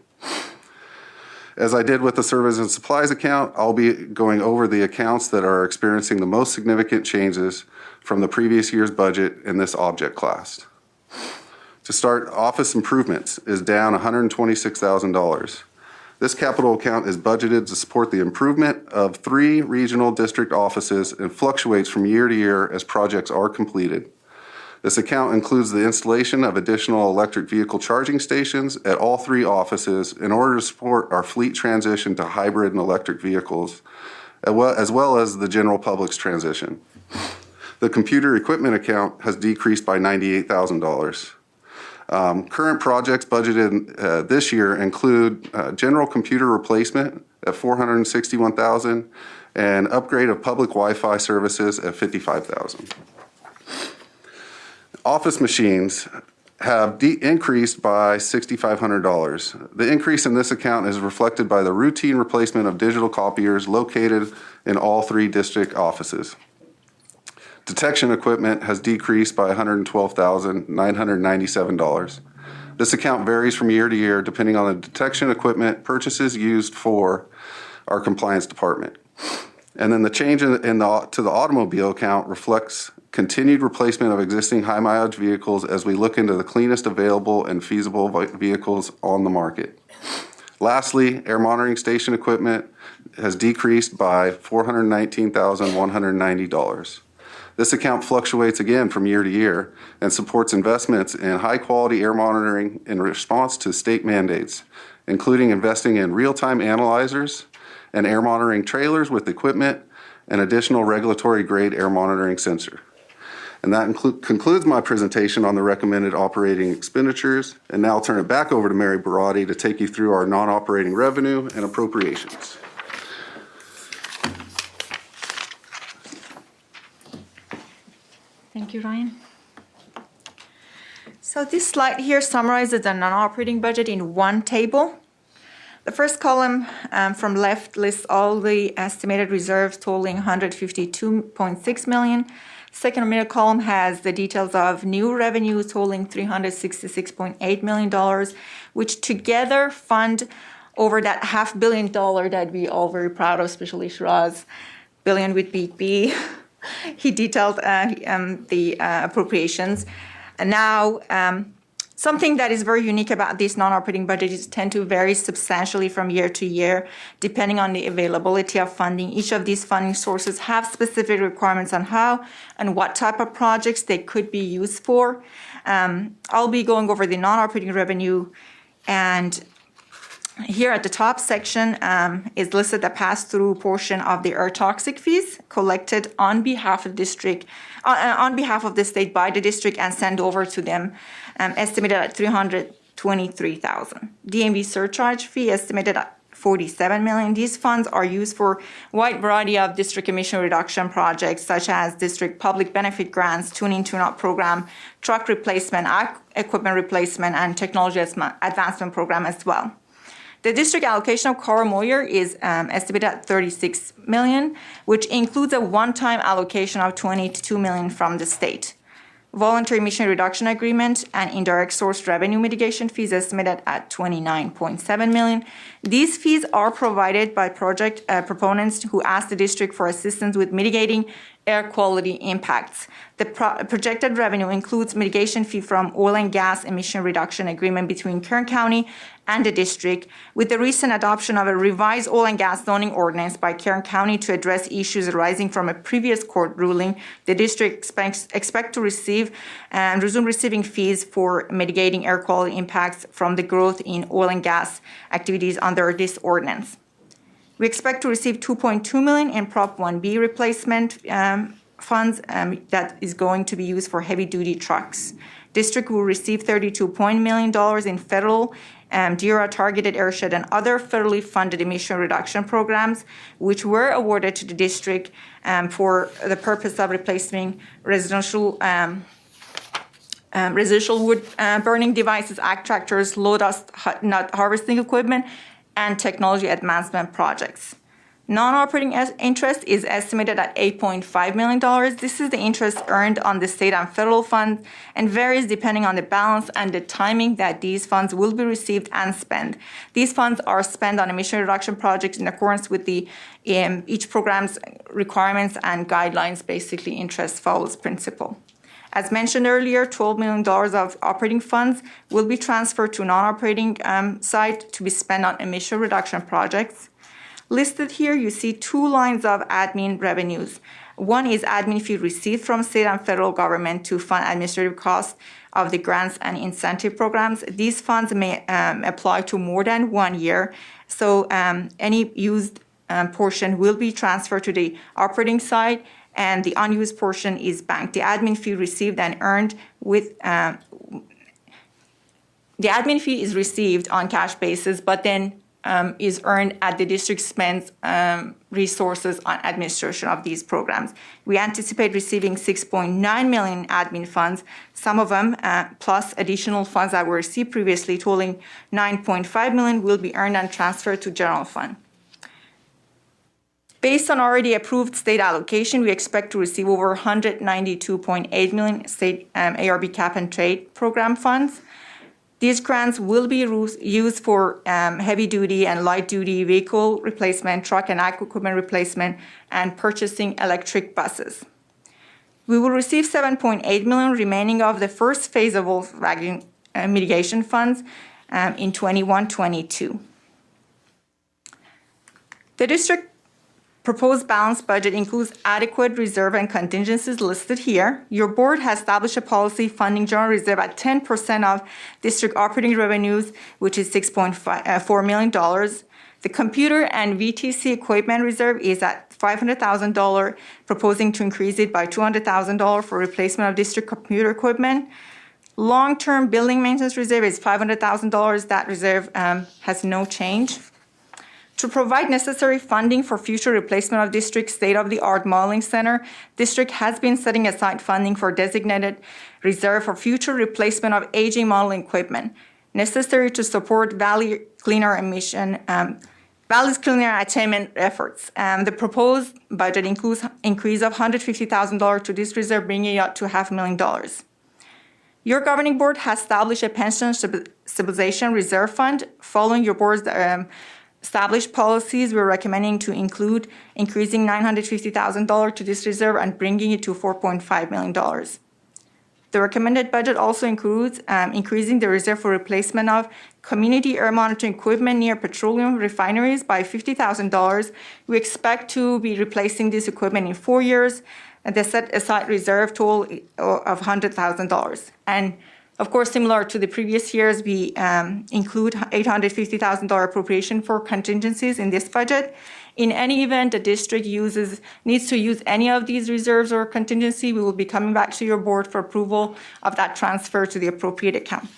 M: As I did with the service and supplies account, I'll be going over the accounts that are experiencing the most significant changes from the previous year's budget in this object class. To start, office improvements is down $126,000. This capital account is budgeted to support the improvement of 3 regional district offices and fluctuates from year to year as projects are completed. This account includes the installation of additional electric vehicle charging stations at all 3 offices in order to support our fleet transition to hybrid and electric vehicles, as well as the general public's transition. The computer equipment account has decreased by $98,000. Current projects budgeted this year include general computer replacement at $461,000 and upgrade of public Wi-Fi services at $55,000. Office machines have increased by $6,500. The increase in this account is reflected by the routine replacement of digital copiers located in all 3 district offices. Detection equipment has decreased by $112,997. This account varies from year to year depending on the detection equipment purchases used for our compliance department. And then the change to the automobile account reflects continued replacement of existing high mileage vehicles as we look into the cleanest available and feasible vehicles on the market. Lastly, air monitoring station equipment has decreased by $419,190. This account fluctuates again from year to year and supports investments in high-quality air monitoring in response to state mandates, including investing in real-time analyzers and air monitoring trailers with equipment and additional regulatory grade air monitoring sensor. And that concludes my presentation on the recommended operating expenditures. And now I'll turn it back over to Mary Barati to take you through our non-operating revenue and appropriations.
L: Thank you, Ryan. So this slide here summarizes the non-operating budget in one table. The first column from left lists all the estimated reserves totaling $152.6 million. Second middle column has the details of new revenues totaling $366.8 million, which together fund over that $500 million that we all very proud of, especially Shiraz, billion with big B. He detailed the appropriations. And now, something that is very unique about this non-operating budget is tend to vary substantially from year to year, depending on the availability of funding. Each of these funding sources have specific requirements on how and what type of projects they could be used for. I'll be going over the non-operating revenue, and here at the top section is listed the pass-through portion of the air toxic fees collected on behalf of the district, on behalf of the state by the district and sent over to them, estimated at $323,000. DMV surcharge fee estimated at $47 million. These funds are used for a wide variety of district emission reduction projects, such as district public benefit grants, tuning tune-up program, truck replacement, equipment replacement, and technology advancement program as well. The district allocation of Carl Moyer is estimated at $36 million, which includes a one-time allocation of $22 million from the state. Voluntary emission reduction agreement and indirect source revenue mitigation fees estimated at $29.7 million. These fees are provided by project proponents who ask the district for assistance with mitigating air quality impacts. The projected revenue includes mitigation fee from oil and gas emission reduction agreement between Kern County and the district. With the recent adoption of a revised oil and gas zoning ordinance by Kern County to address issues arising from a previous court ruling, the district expects to receive and resume receiving fees for mitigating air quality impacts from the growth in oil and gas activities under this ordinance. We expect to receive $2.2 million in Prop 1B replacement funds that is going to be used for heavy-duty trucks. District will receive $32 million in federal DERA targeted airshed and other federally funded emission reduction programs, which were awarded to the district for the purpose of replacing residual wood burning devices, ag tractors, low dust nut harvesting equipment, and technology advancement projects. Non-operating interest is estimated at $8.5 million. This is the interest earned on the state and federal funds and varies depending on the balance and the timing that these funds will be received and spent. These funds are spent on emission reduction projects in accordance with the each program's requirements and guidelines. Basically, interest follows principle. As mentioned earlier, $12 million of operating funds will be transferred to non-operating side to be spent on emission reduction projects. Listed here, you see two lines of admin revenues. One is admin fee received from state and federal government to fund administrative costs of the grants and incentive programs. These funds may apply to more than 1 year, so any used portion will be transferred to the operating side, and the unused portion is banked. The admin fee received and earned with the admin fee is received on cash basis, but then is earned at the district spends resources on administration of these programs. We anticipate receiving $6.9 million admin funds, some of them plus additional funds that were received previously totaling $9.5 million will be earned and transferred to general fund. Based on already approved state allocation, we expect to receive over $192.8 million state ARB cap and trade program funds. These grants will be used for heavy-duty and light-duty vehicle replacement, truck and ag equipment replacement, and purchasing electric buses. We will receive $7.8 million remaining of the first phase of Volkswagen mitigation funds in 21-22. The district proposed balanced budget includes adequate reserve and contingencies listed here. Your board has established a policy funding general reserve at 10% of district operating revenues, which is $6.4 million. The computer and VTC equipment reserve is at $500,000, proposing to increase it by $200,000 for replacement of district computer equipment. Long-term building maintenance reserve is $500,000. That reserve has no change. To provide necessary funding for future replacement of district's state-of-the-art modeling center, district has been setting aside funding for designated reserve for future replacement of aging modeling equipment necessary to support Valley's cleaner attainment efforts. The proposed budget includes increase of $150,000 to this reserve, bringing it up to $500,000. Your governing board has established a pension stabilization reserve fund. Following your board's established policies, we're recommending to include increasing $950,000 to this reserve and bringing it to $4.5 million. The recommended budget also includes increasing the reserve for replacement of community air monitoring equipment near petroleum refineries by $50,000. We expect to be replacing this equipment in 4 years, and the set aside reserve total of $100,000. And of course, similar to the previous years, we include $850,000 appropriation for contingencies in this budget. In any event the district needs to use any of these reserves or contingency, we will be coming back to your board for approval of that transfer to the appropriate account.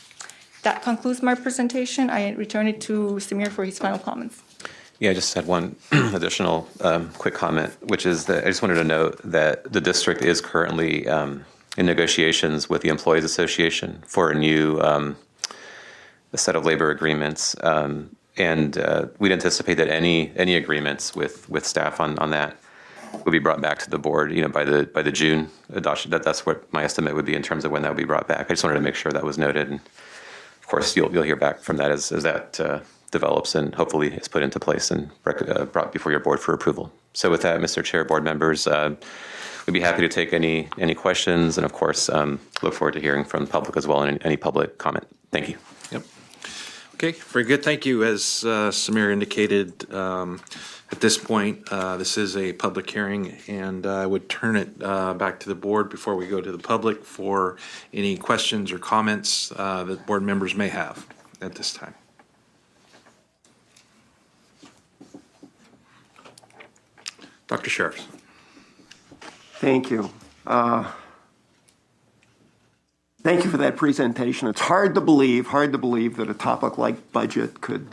L: That concludes my presentation. I return it to Samir for his final comments.
H: Yeah, I just had one additional quick comment, which is that I just wanted to note that the district is currently in negotiations with the Employees Association for a new a set of labor agreements, and we'd anticipate that any agreements with staff on that would be brought back to the board, by the June adoption. That's what my estimate would be in terms of when that would be brought back. I just wanted to make sure that was noted, and of course you'll hear back from that as that develops and hopefully is put into place and brought before your board for approval. So with that, Mr. Chair, board members, we'd be happy to take any questions, and of course, look forward to hearing from the public as well and any public comment. Thank you.
A: Yep. Okay, very good. Thank you. As Samir indicated, at this point, this is a public hearing, and I would turn it back to the board before we go to the public for any questions or comments that board members may have at this time. Dr. Sheriff.
N: Thank you. Thank you for that presentation. It's hard to believe that a topic like budget could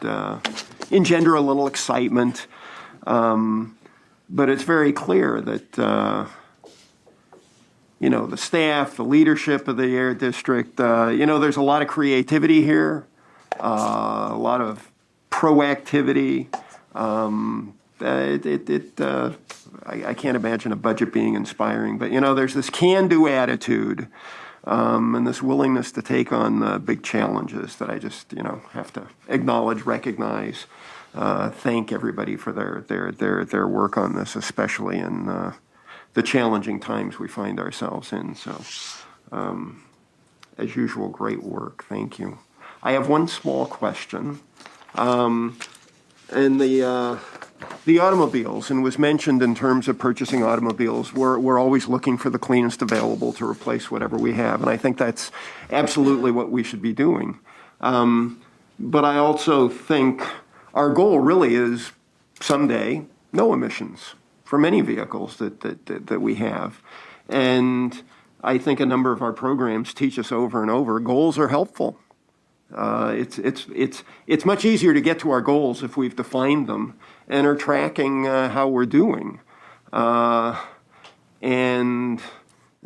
N: engender a little excitement. But it's very clear that, the staff, the leadership of the Air District, there's a lot of creativity here, a lot of proactivity. I can't imagine a budget being inspiring, but there's this can-do attitude and this willingness to take on big challenges that I just have to acknowledge, recognize, thank everybody for their work on this, especially in the challenging times we find ourselves in. So, as usual, great work. Thank you. I have one small question, and the automobiles, and was mentioned in terms of purchasing automobiles, we're always looking for the cleanest available to replace whatever we have, and I think that's absolutely what we should be doing. But I also think our goal really is someday no emissions for many vehicles that we have. And I think a number of our programs teach us over and over, goals are helpful. It's much easier to get to our goals if we've defined them and are tracking how we're doing. And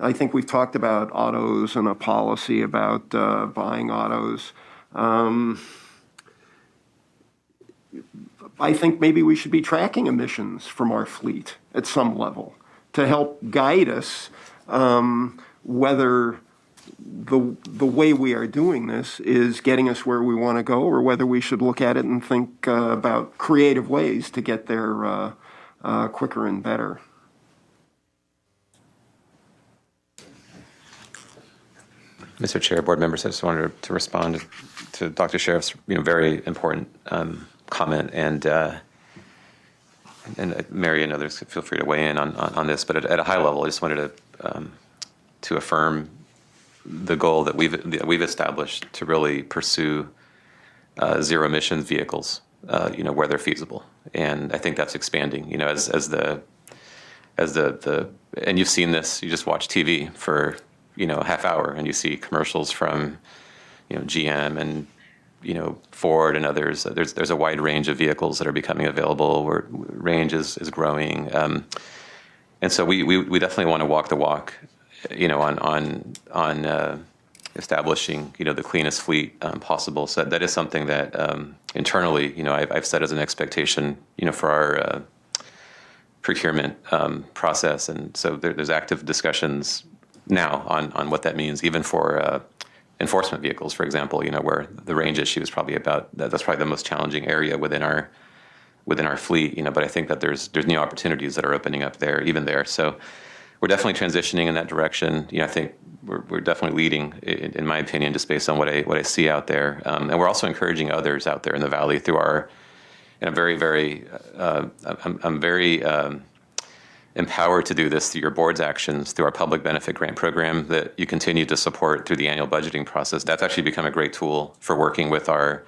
N: I think we've talked about autos and a policy about buying autos. I think maybe we should be tracking emissions from our fleet at some level to help guide us whether the way we are doing this is getting us where we want to go, or whether we should look at it and think about creative ways to get there quicker and better.
H: Mr. Chair, board members, I just wanted to respond to Dr. Sheriff's very important comment, and Mary and others feel free to weigh in on this. But at a high level, I just wanted to affirm the goal that we've established to really pursue zero emission vehicles, where they're feasible, and I think that's expanding. As the and you've seen this. You just watch TV for a half hour, and you see commercials from GM and Ford and others. There's a wide range of vehicles that are becoming available where range is growing, and so we definitely want to walk the walk, on establishing the cleanest fleet possible. So that is something that internally I've set as an expectation for our procurement process, and so there's active discussions now on what that means, even for enforcement vehicles, for example, where the range issue is probably that's probably the most challenging area within our fleet, but I think that there's new opportunities that are opening up there, even there. So we're definitely transitioning in that direction. I think we're definitely leading, in my opinion, just based on what I see out there. And we're also encouraging others out there in the Valley through I'm very empowered to do this through your board's actions, through our public benefit grant program that you continue to support through the annual budgeting process. That's actually become a great tool for working with our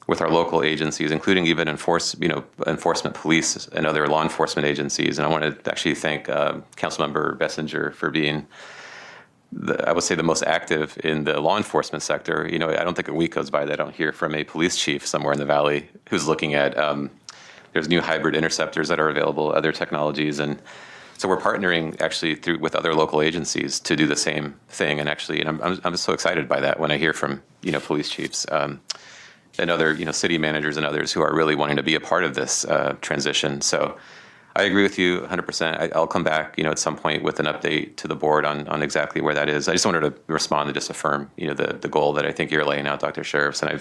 H: local agencies, including even enforcement police and other law enforcement agencies. And I want to actually thank Councilmember Bessinger for being, I would say, the most active in the law enforcement sector. I don't think a week goes by that I don't hear from a police chief somewhere in the Valley who's looking at there's new hybrid interceptors that are available, other technologies, and so we're partnering actually with other local agencies to do the same thing. And actually, I'm just so excited by that when I hear from police chiefs and other city managers and others who are really wanting to be a part of this transition. So I agree with you 100%. I'll come back at some point with an update to the board on exactly where that is. I just wanted to respond and just affirm the goal that I think you're laying out, Dr. Sheriffs, and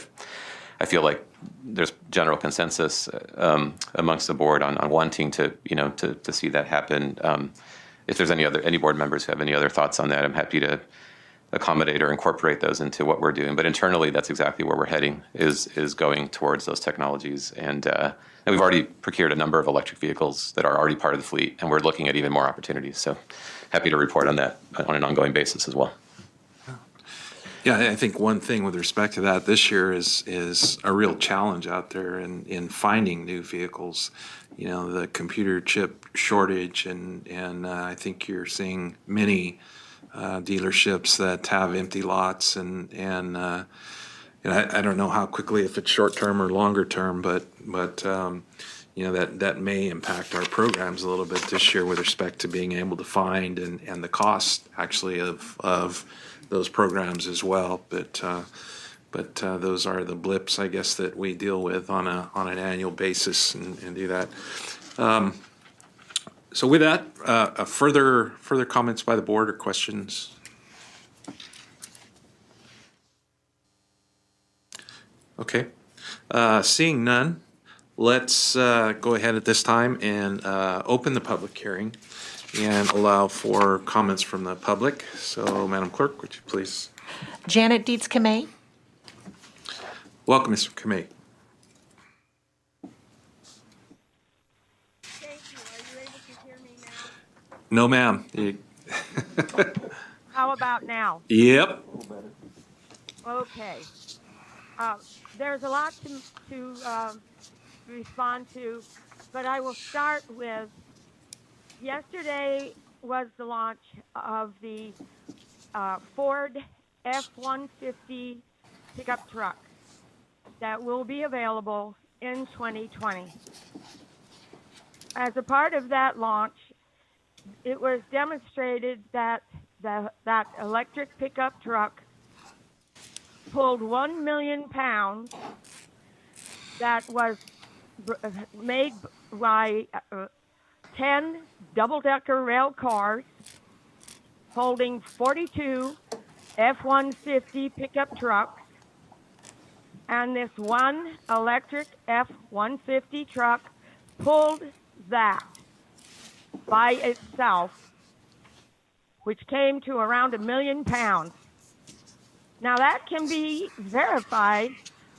H: I feel like there's general consensus amongst the board on wanting to see that happen. If there's any board members who have any other thoughts on that, I'm happy to accommodate or incorporate those into what we're doing. But internally, that's exactly where we're heading, is going towards those technologies. And we've already procured a number of electric vehicles that are already part of the fleet, and we're looking at even more opportunities. So happy to report on that on an ongoing basis as well.
A: Yeah, I think one thing with respect to that this year is a real challenge out there in finding new vehicles. The computer chip shortage, and I think you're seeing many dealerships that have empty lots, and I don't know how quickly, if it's short term or longer term, but that may impact our programs a little bit this year with respect to being able to find and the cost actually of those programs as well. But those are the blips, I guess, that we deal with on an annual basis and do that. So with that, further comments by the board or questions? Okay, seeing none, let's go ahead at this time and open the public hearing and allow for comments from the public. So, Madam Clerk, would you please?
B: Janet Dietz-Kamay.
A: Welcome, Mr. Kamay.
G: Thank you. Are you able to hear me now?
A: No, ma'am.
G: How about now?
A: Yep.
G: Okay. There's a lot to respond to, but I will start with yesterday was the launch of the Ford F-150 pickup truck that will be available in 2020. As a part of that launch, it was demonstrated that that electric pickup truck pulled 1 million pounds that was made by 10 double-decker rail cars holding 42 F-150 pickup trucks, and this one electric F-150 truck pulled that by itself, which came to around 1 million pounds. Now that can be verified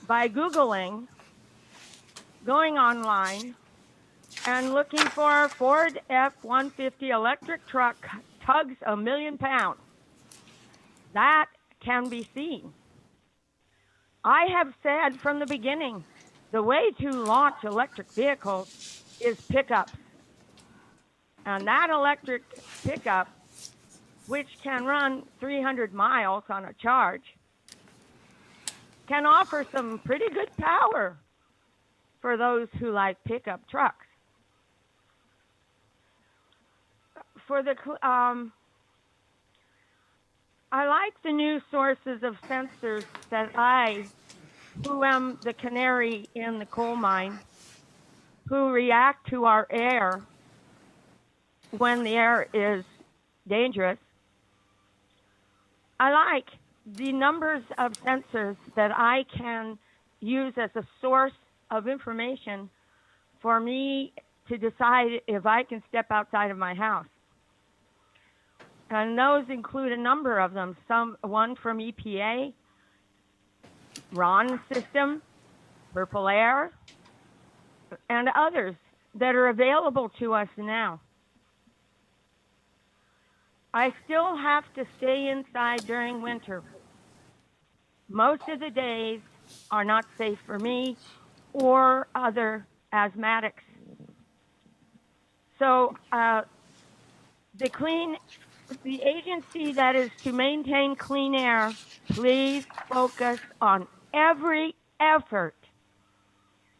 G: by Googling, going online, and looking for Ford F-150 electric truck tugs 1 million pounds. That can be seen. I have said from the beginning, the way to launch electric vehicles is pickups. And that electric pickup, which can run 300 miles on a charge, can offer some pretty good power for those who like pickup trucks. I like the new sources of sensors that who am the canary in the coal mine, who react to our air when the air is dangerous. I like the numbers of sensors that I can use as a source of information for me to decide if I can step outside of my house. And those include a number of them. One from EPA, RON system, Purple Air, and others that are available to us now. I still have to stay inside during winter. Most of the days are not safe for me or other asthmatics. So the agency that is to maintain clean air, please focus on every effort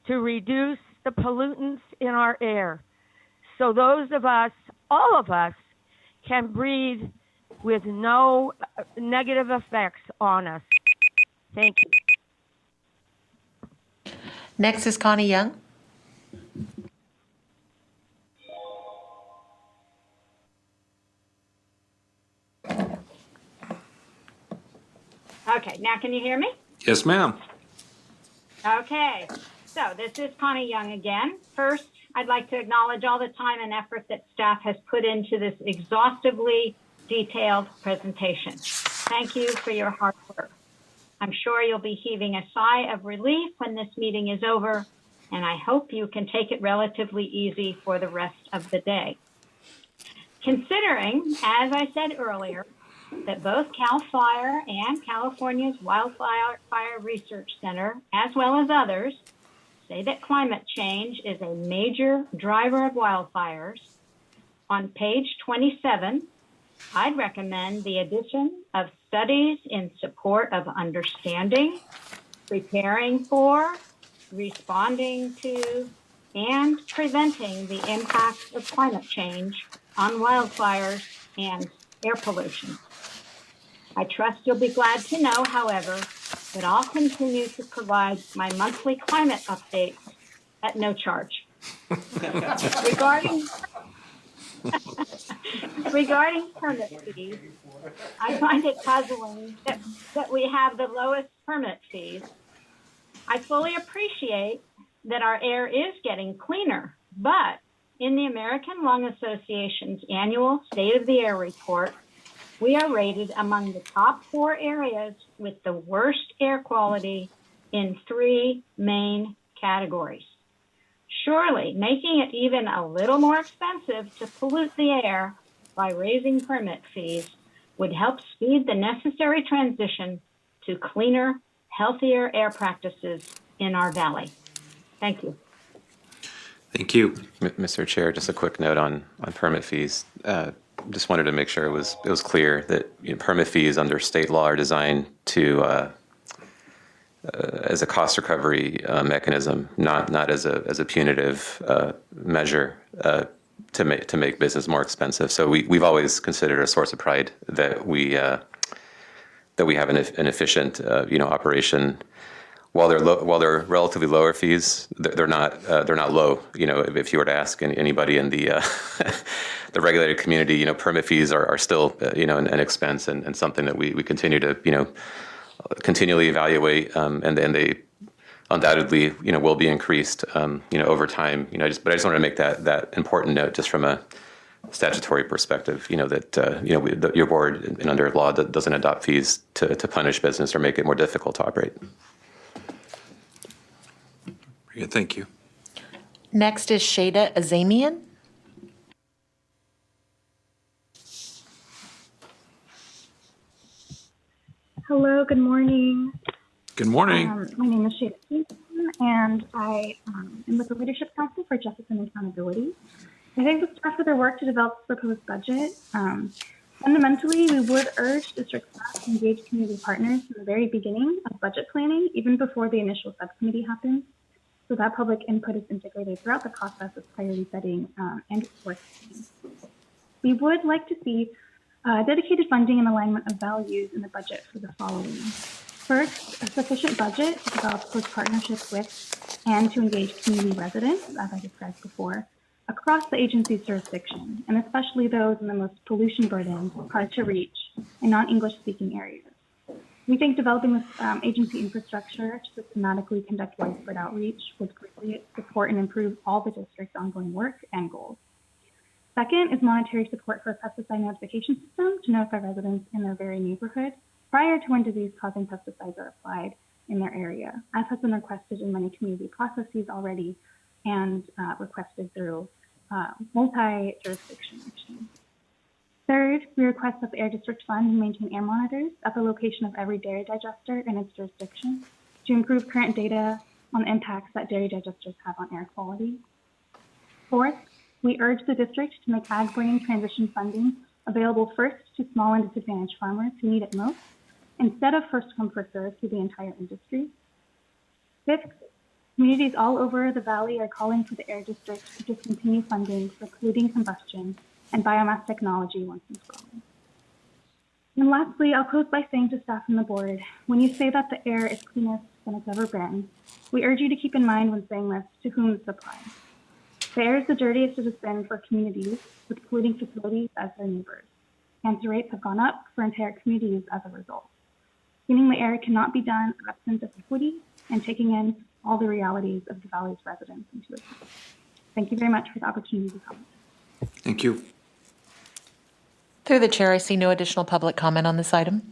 G: to reduce the pollutants in our air so those of us, all of us, can breathe with no negative effects on us. Thank you.
B: Next is Connie Young.
D: Okay, now can you hear me?
A: Yes, ma'am.
D: Okay, so this is Connie Young again. First, I'd like to acknowledge all the time and effort that staff has put into this exhaustively detailed presentation. Thank you for your hard work. I'm sure you'll be heaving a sigh of relief when this meeting is over, and I hope you can take it relatively easy for the rest of the day. Considering, as I said earlier, that both CAL FIRE and California's Wildfire Research Center, as well as others, say that climate change is a major driver of wildfires, on page 27, I'd recommend the addition of studies in support of understanding, preparing for, responding to, and preventing the impacts of climate change on wildfires and air pollution. I trust you'll be glad to know, however, that I'll continue to provide my monthly climate updates at no charge. Regarding permit fees, I find it puzzling that we have the lowest permit fees. I fully appreciate that our air is getting cleaner, but in the American Lung Association's annual State of the Air report, we are rated among the top 4 areas with the worst air quality in 3 main categories. Surely, making it even a little more expensive to pollute the air by raising permit fees would help speed the necessary transition to cleaner, healthier air practices in our valley. Thank you.
A: Thank you.
H: Mr. Chair, just a quick note on permit fees. Just wanted to make sure it was clear that permit fees under state law are designed to as a cost recovery mechanism, not as a punitive measure to make business more expensive. So we've always considered a source of pride that we have an efficient operation while they're relatively lower fees, they're not low. If you were to ask anybody in the the regulated community, permit fees are still an expense and something that we continue to continually evaluate, and they undoubtedly will be increased over time. But I just wanted to make that important note just from a statutory perspective, that your board and under law that doesn't adopt fees to punish business or make it more difficult to operate.
A: Yeah, thank you.
B: Next is Shada Azamian.
O: Hello, good morning.
A: Good morning.
O: My name is Shada Azamian, and I am with the Leadership Council for Justice and Accountability. I thank the staff for their work to develop the proposed budget. Fundamentally, we would urge district staff to engage community partners from the very beginning of budget planning, even before the initial subcommittee happens, so that public input is integrated throughout the process of priority setting and work. We would like to see dedicated funding and alignment of values in the budget for the following. First, a sufficient budget to develop close partnerships with and to engage community residents, as I described before, across the agency's jurisdiction, and especially those in the most pollution-burdened, hard-to-reach, and non-English speaking areas. We think developing this agency infrastructure to systematically conduct widespread outreach would greatly support and improve all the district's ongoing work and goals. Second is monetary support for a pesticide notification system to notify residents in their very neighborhood prior to when disease-causing pesticides are applied in their area, as has been requested in many community processes already and requested through multi-jurisdiction action. Third, we request that the Air District Fund maintain air monitors at the location of every dairy digester in its jurisdiction to improve current data on the impacts that dairy digesters have on air quality. Fourth, we urge the district to make ag bringing transition funding available first to small and disadvantaged farmers who need it most, instead of first come first served to the entire industry. Fifth, communities all over the valley are calling for the Air District to discontinue funding for polluting combustion and biomass technology once and for all. And lastly, I'll close by saying to staff and the board, when you say that the air is cleanest than it's ever been, we urge you to keep in mind when saying this to whom this applies. The air is the dirtiest it has been for communities with polluting facilities as their neighbors. Cancer rates have gone up for entire communities as a result. Cleaning the air cannot be done absent of equity and taking in all the realities of the valley's residents into account. Thank you very much for the opportunity to comment.
A: Thank you.
B: Through the chair, I see no additional public comment on this item.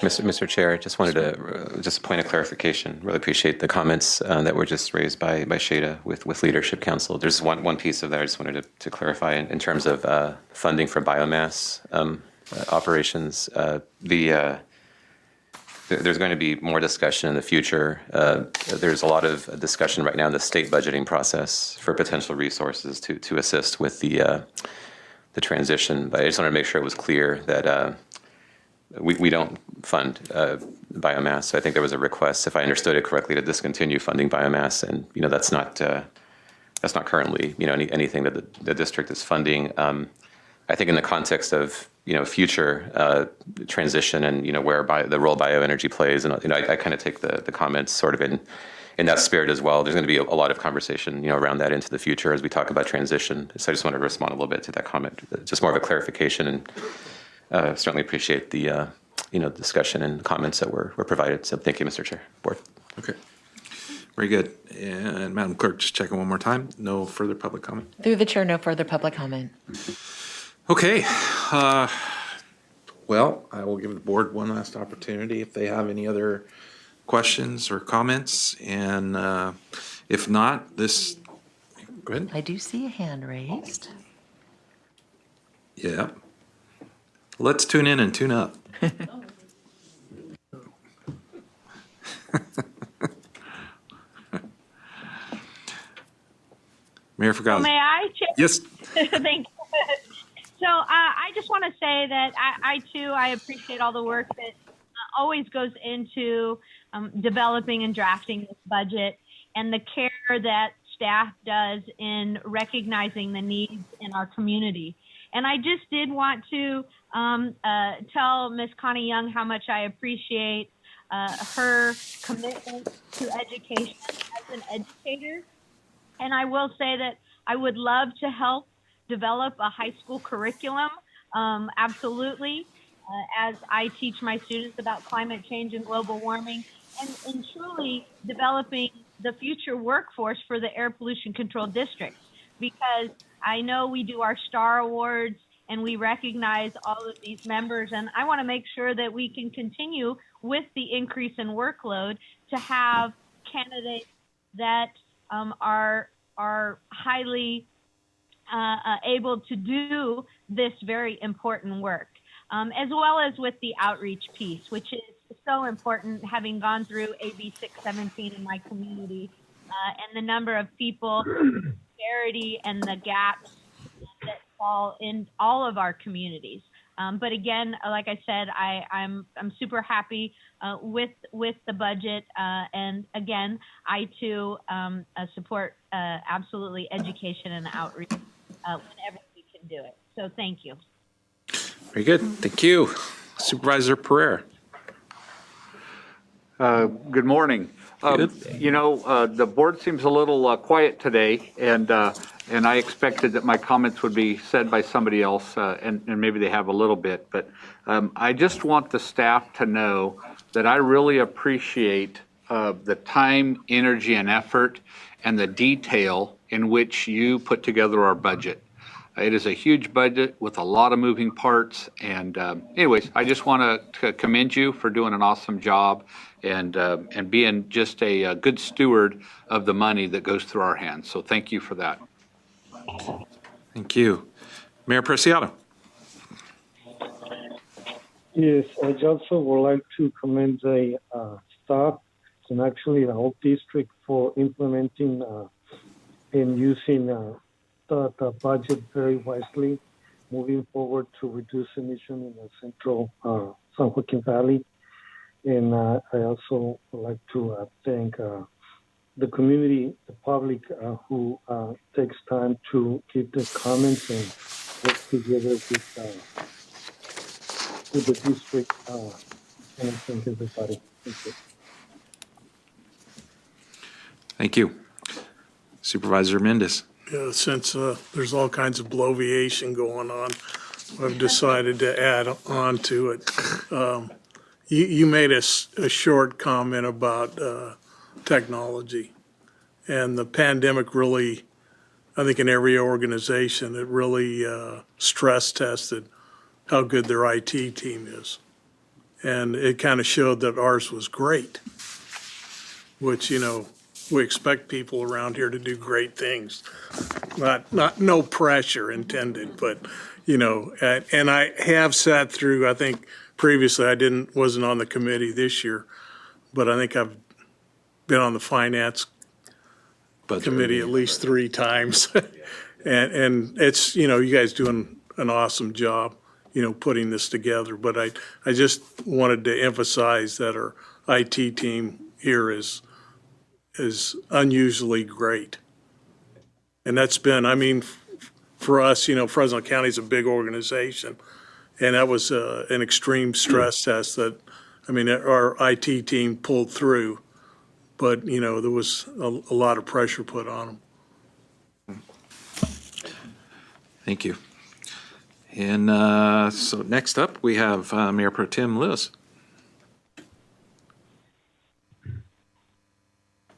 H: Mr. Chair, I just wanted to just a point of clarification. Really appreciate the comments that were just raised by Shada with Leadership Council. There's one piece of that I just wanted to clarify in terms of funding for biomass operations. There's going to be more discussion in the future. There's a lot of discussion right now in the state budgeting process for potential resources to assist with the transition. But I just wanted to make sure it was clear that we don't fund biomass. So I think there was a request, if I understood it correctly, to discontinue funding biomass, and that's not currently anything that the district is funding. I think in the context of future transition and where the role bioenergy plays, and I kind of take the comments sort of in that spirit as well. There's going to be a lot of conversation around that into the future as we talk about transition. So I just wanted to respond a little bit to that comment, just more of a clarification, and certainly appreciate the discussion and comments that were provided. So thank you, Mr. Chair, Board.
A: Okay. Very good. And Madam Clerk, just checking one more time. No further public comment?
B: Through the chair, no further public comment.
A: Okay. Well, I will give the board one last opportunity if they have any other questions or comments. And if not, go ahead.
B: I do see a hand raised.
A: Yeah. Let's tune in and tune up. Mayor Fugazi.
D: May I?
A: Yes.
D: Thank you. So I just want to say that I too appreciate all the work that always goes into developing and drafting this budget, and the care that staff does in recognizing the needs in our community. And I just did want to tell Ms. Connie Young how much I appreciate her commitment to education as an educator. And I will say that I would love to help develop a high school curriculum, absolutely, as I teach my students about climate change and global warming, and truly developing the future workforce for the air pollution control districts. Because I know we do our STAR Awards and we recognize all of these members, and I want to make sure that we can continue with the increase in workload to have candidates that are highly able to do this very important work, as well as with the outreach piece, which is so important, having gone through AB 617 in my community, and the number of people, disparity, and the gaps that fall in all of our communities. But again, like I said, I'm super happy with the budget, and again, I too support absolutely education and outreach whenever we can do it. So thank you.
A: Very good. Thank you. Supervisor Pereira.
P: Good morning. You know, the board seems a little quiet today, and I expected that my comments would be said by somebody else, and maybe they have a little bit. But I just want the staff to know that I really appreciate the time, energy, and effort, and the detail in which you put together our budget. It is a huge budget with a lot of moving parts. And anyways, I just want to commend you for doing an awesome job and being just a good steward of the money that goes through our hands. So thank you for that.
A: Thank you. Mayor Preciado.
Q: Yes, I also would like to commend the staff and actually the whole district for implementing and using the budget very wisely, moving forward to reduce emission in the central San Joaquin Valley. And I also would like to thank the community, the public who takes time to give their comments and work together with the district. And thank everybody. Thank you.
A: Thank you. Supervisor Mendez.
R: Yeah, since there's all kinds of bloviation going on, I've decided to add on to it. You made a short comment about technology, and the pandemic really, I think in every organization, it really stress tested how good their IT team is. And it kind of showed that ours was great, which, you know, we expect people around here to do great things. Not no pressure intended, but, you know, and I have sat through, I think previously wasn't on the committee this year, but I think I've been on the finance committee at least 3 times. and it's, you know, you guys doing an awesome job, you know, putting this together. But I just wanted to emphasize that our IT team here is unusually great. And that's been, I mean, for us, you know, Fresno County is a big organization. And that was an extreme stress test that, I mean, our IT team pulled through. But, you know, there was a lot of pressure put on them.
A: Thank you. And so next up, we have Mayor Pro Tem Lewis.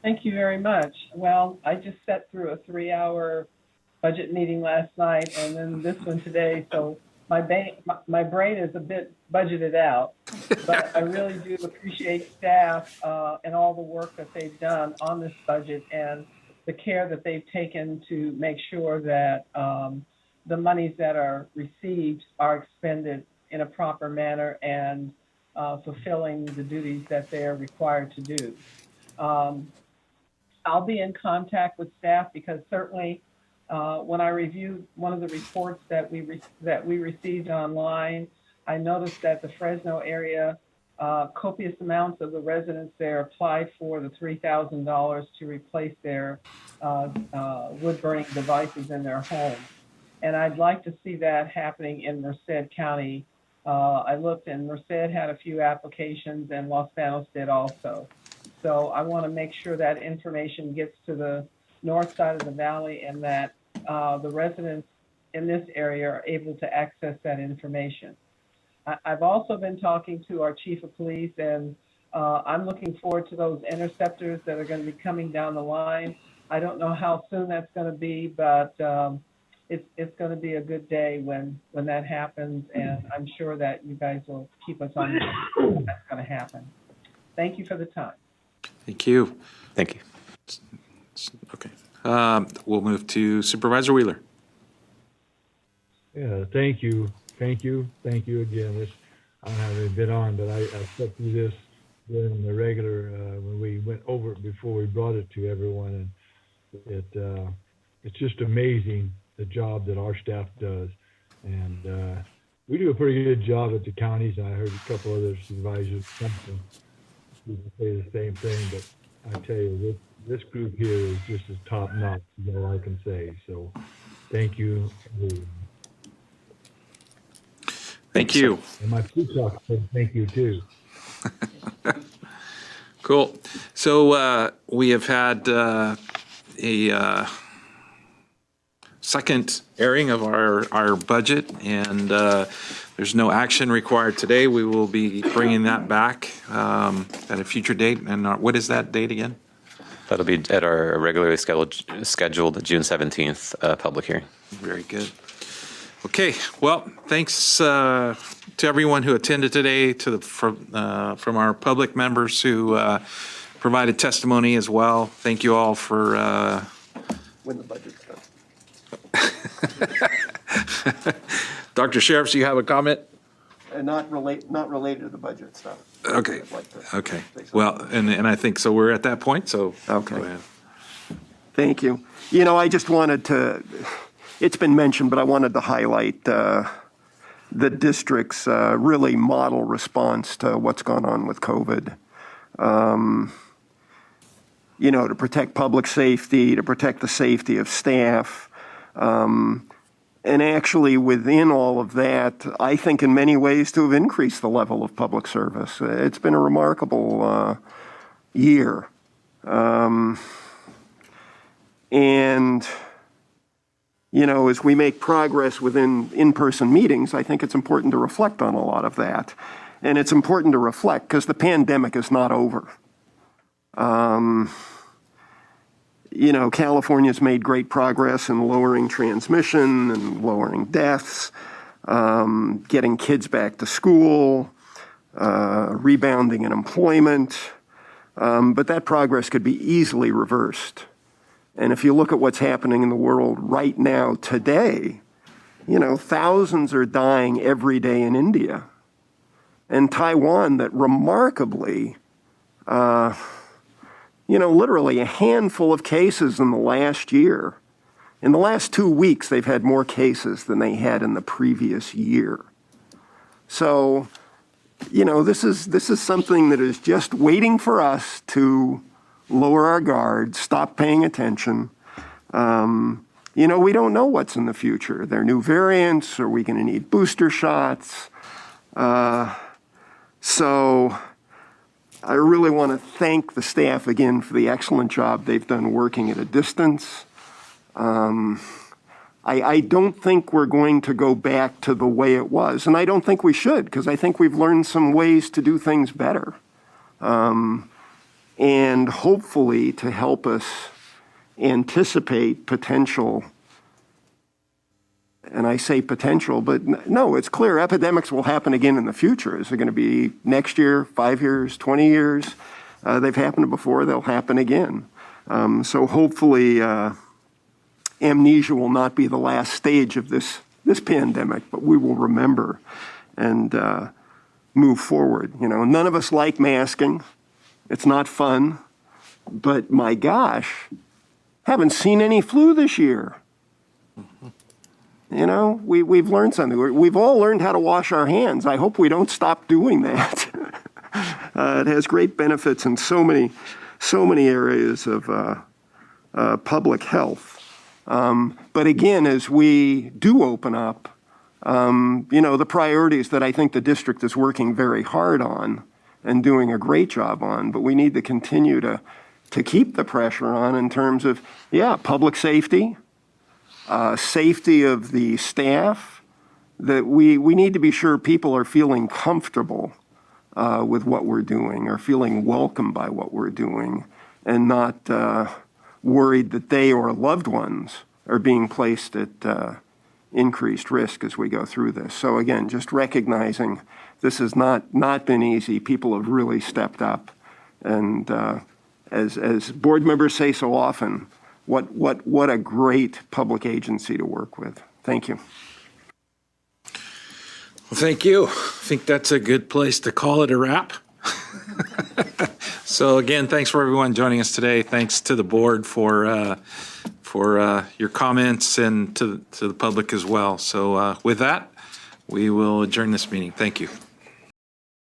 S: Thank you very much. Well, I just sat through a 3-hour budget meeting last night and then this one today, so my brain is a bit budgeted out, but I really do appreciate staff and all the work that they've done on this budget and the care that they've taken to make sure that the monies that are received are expended in a proper manner and fulfilling the duties that they're required to do. I'll be in contact with staff because certainly when I reviewed one of the reports that we received online, I noticed that the Fresno area, copious amounts of the residents there applied for the $3,000 to replace their wood-burning devices in their home. And I'd like to see that happening in Merced County I looked and Merced had a few applications and Los Banos did also. So I want to make sure that information gets to the north side of the valley and that the residents in this area are able to access that information. I've also been talking to our chief of police, and I'm looking forward to those interceptors that are going to be coming down the line. I don't know how soon that's going to be, but it's going to be a good day when that happens, and I'm sure that you guys will keep us on when that's going to happen. Thank you for the time.
A: Thank you.
H: Thank you.
A: Okay. We'll move to Supervisor Wheeler.
E: Yeah, thank you. Thank you again. I don't have any bit on, but I stepped through this during the regular, when we went over it before we brought it to everyone. And it's just amazing the job that our staff does. And we do a pretty good job at the counties. And I heard a couple other supervisors say the same thing, but I tell you, this group here is just as top notch, is all I can say. So thank you.
A: Thank you.
E: And my peacock said thank you too.
A: Cool. So we have had a second airing of our budget, and there's no action required today. We will be bringing that back at a future date. And what is that date again?
H: That'll be at our regularly scheduled June 17th public hearing.
A: Very good. Okay, well, thanks to everyone who attended today, from our public members who provided testimony as well. Thank you all for
N: When the budget's done.
A: Dr. Sheriff, do you have a comment?
N: Not related to the budget stuff.
A: Okay.
N: I'd like to
A: Okay.
N: say something.
A: Well, and I think so. We're at that point. So
N: Okay.
A: go ahead.
N: Thank you. I just wanted to, it's been mentioned, but I wanted to highlight the district's really model response to what's gone on with COVID. To protect public safety, to protect the safety of staff. And actually within all of that, I think in many ways to have increased the level of public service. It's been a remarkable year. As we make progress within in-person meetings, I think it's important to reflect on a lot of that. And it's important to reflect because the pandemic is not over. California's made great progress in lowering transmission and lowering deaths, getting kids back to school, rebounding in employment. But that progress could be easily reversed. And if you look at what's happening in the world right now, today, thousands are dying every day in India. And Taiwan, that remarkably, literally a handful of cases in the last year. In the last 2 weeks, they've had more cases than they had in the previous year. So, this is something that is just waiting for us to lower our guard, stop paying attention. We don't know what's in the future. There are new variants. Are we going to need booster shots? So I really want to thank the staff again for the excellent job they've done working at a distance. I don't think we're going to go back to the way it was, and I don't think we should, because I think we've learned some ways to do things better. And hopefully to help us anticipate potential, and I say potential, but no, it's clear epidemics will happen again in the future. Is it going to be next year, 5 years, 20 years? They've happened before, they'll happen again. So hopefully amnesia will not be the last stage of this pandemic, but we will remember and move forward. None of us like masking. It's not fun, but my gosh, haven't seen any flu this year. We've learned something. We've all learned how to wash our hands. I hope we don't stop doing that. It has great benefits in so many areas of public health. But again, as we do open up, the priorities that I think the district is working very hard on and doing a great job on, but we need to continue to keep the pressure on in terms of, public safety, safety of the staff, that we need to be sure people are feeling comfortable with what we're doing, or feeling welcomed by what we're doing, and not worried that they or loved ones are being placed at increased risk as we go through this. So again, just recognizing this has not been easy. People have really stepped up, and as board members say so often, what a great public agency to work with. Thank you.
A: Well, thank you. I think that's a good place to call it a wrap. So again, thanks for everyone joining us today. Thanks to the board for your comments, and to the public as well. So with that, we will adjourn this meeting. Thank you.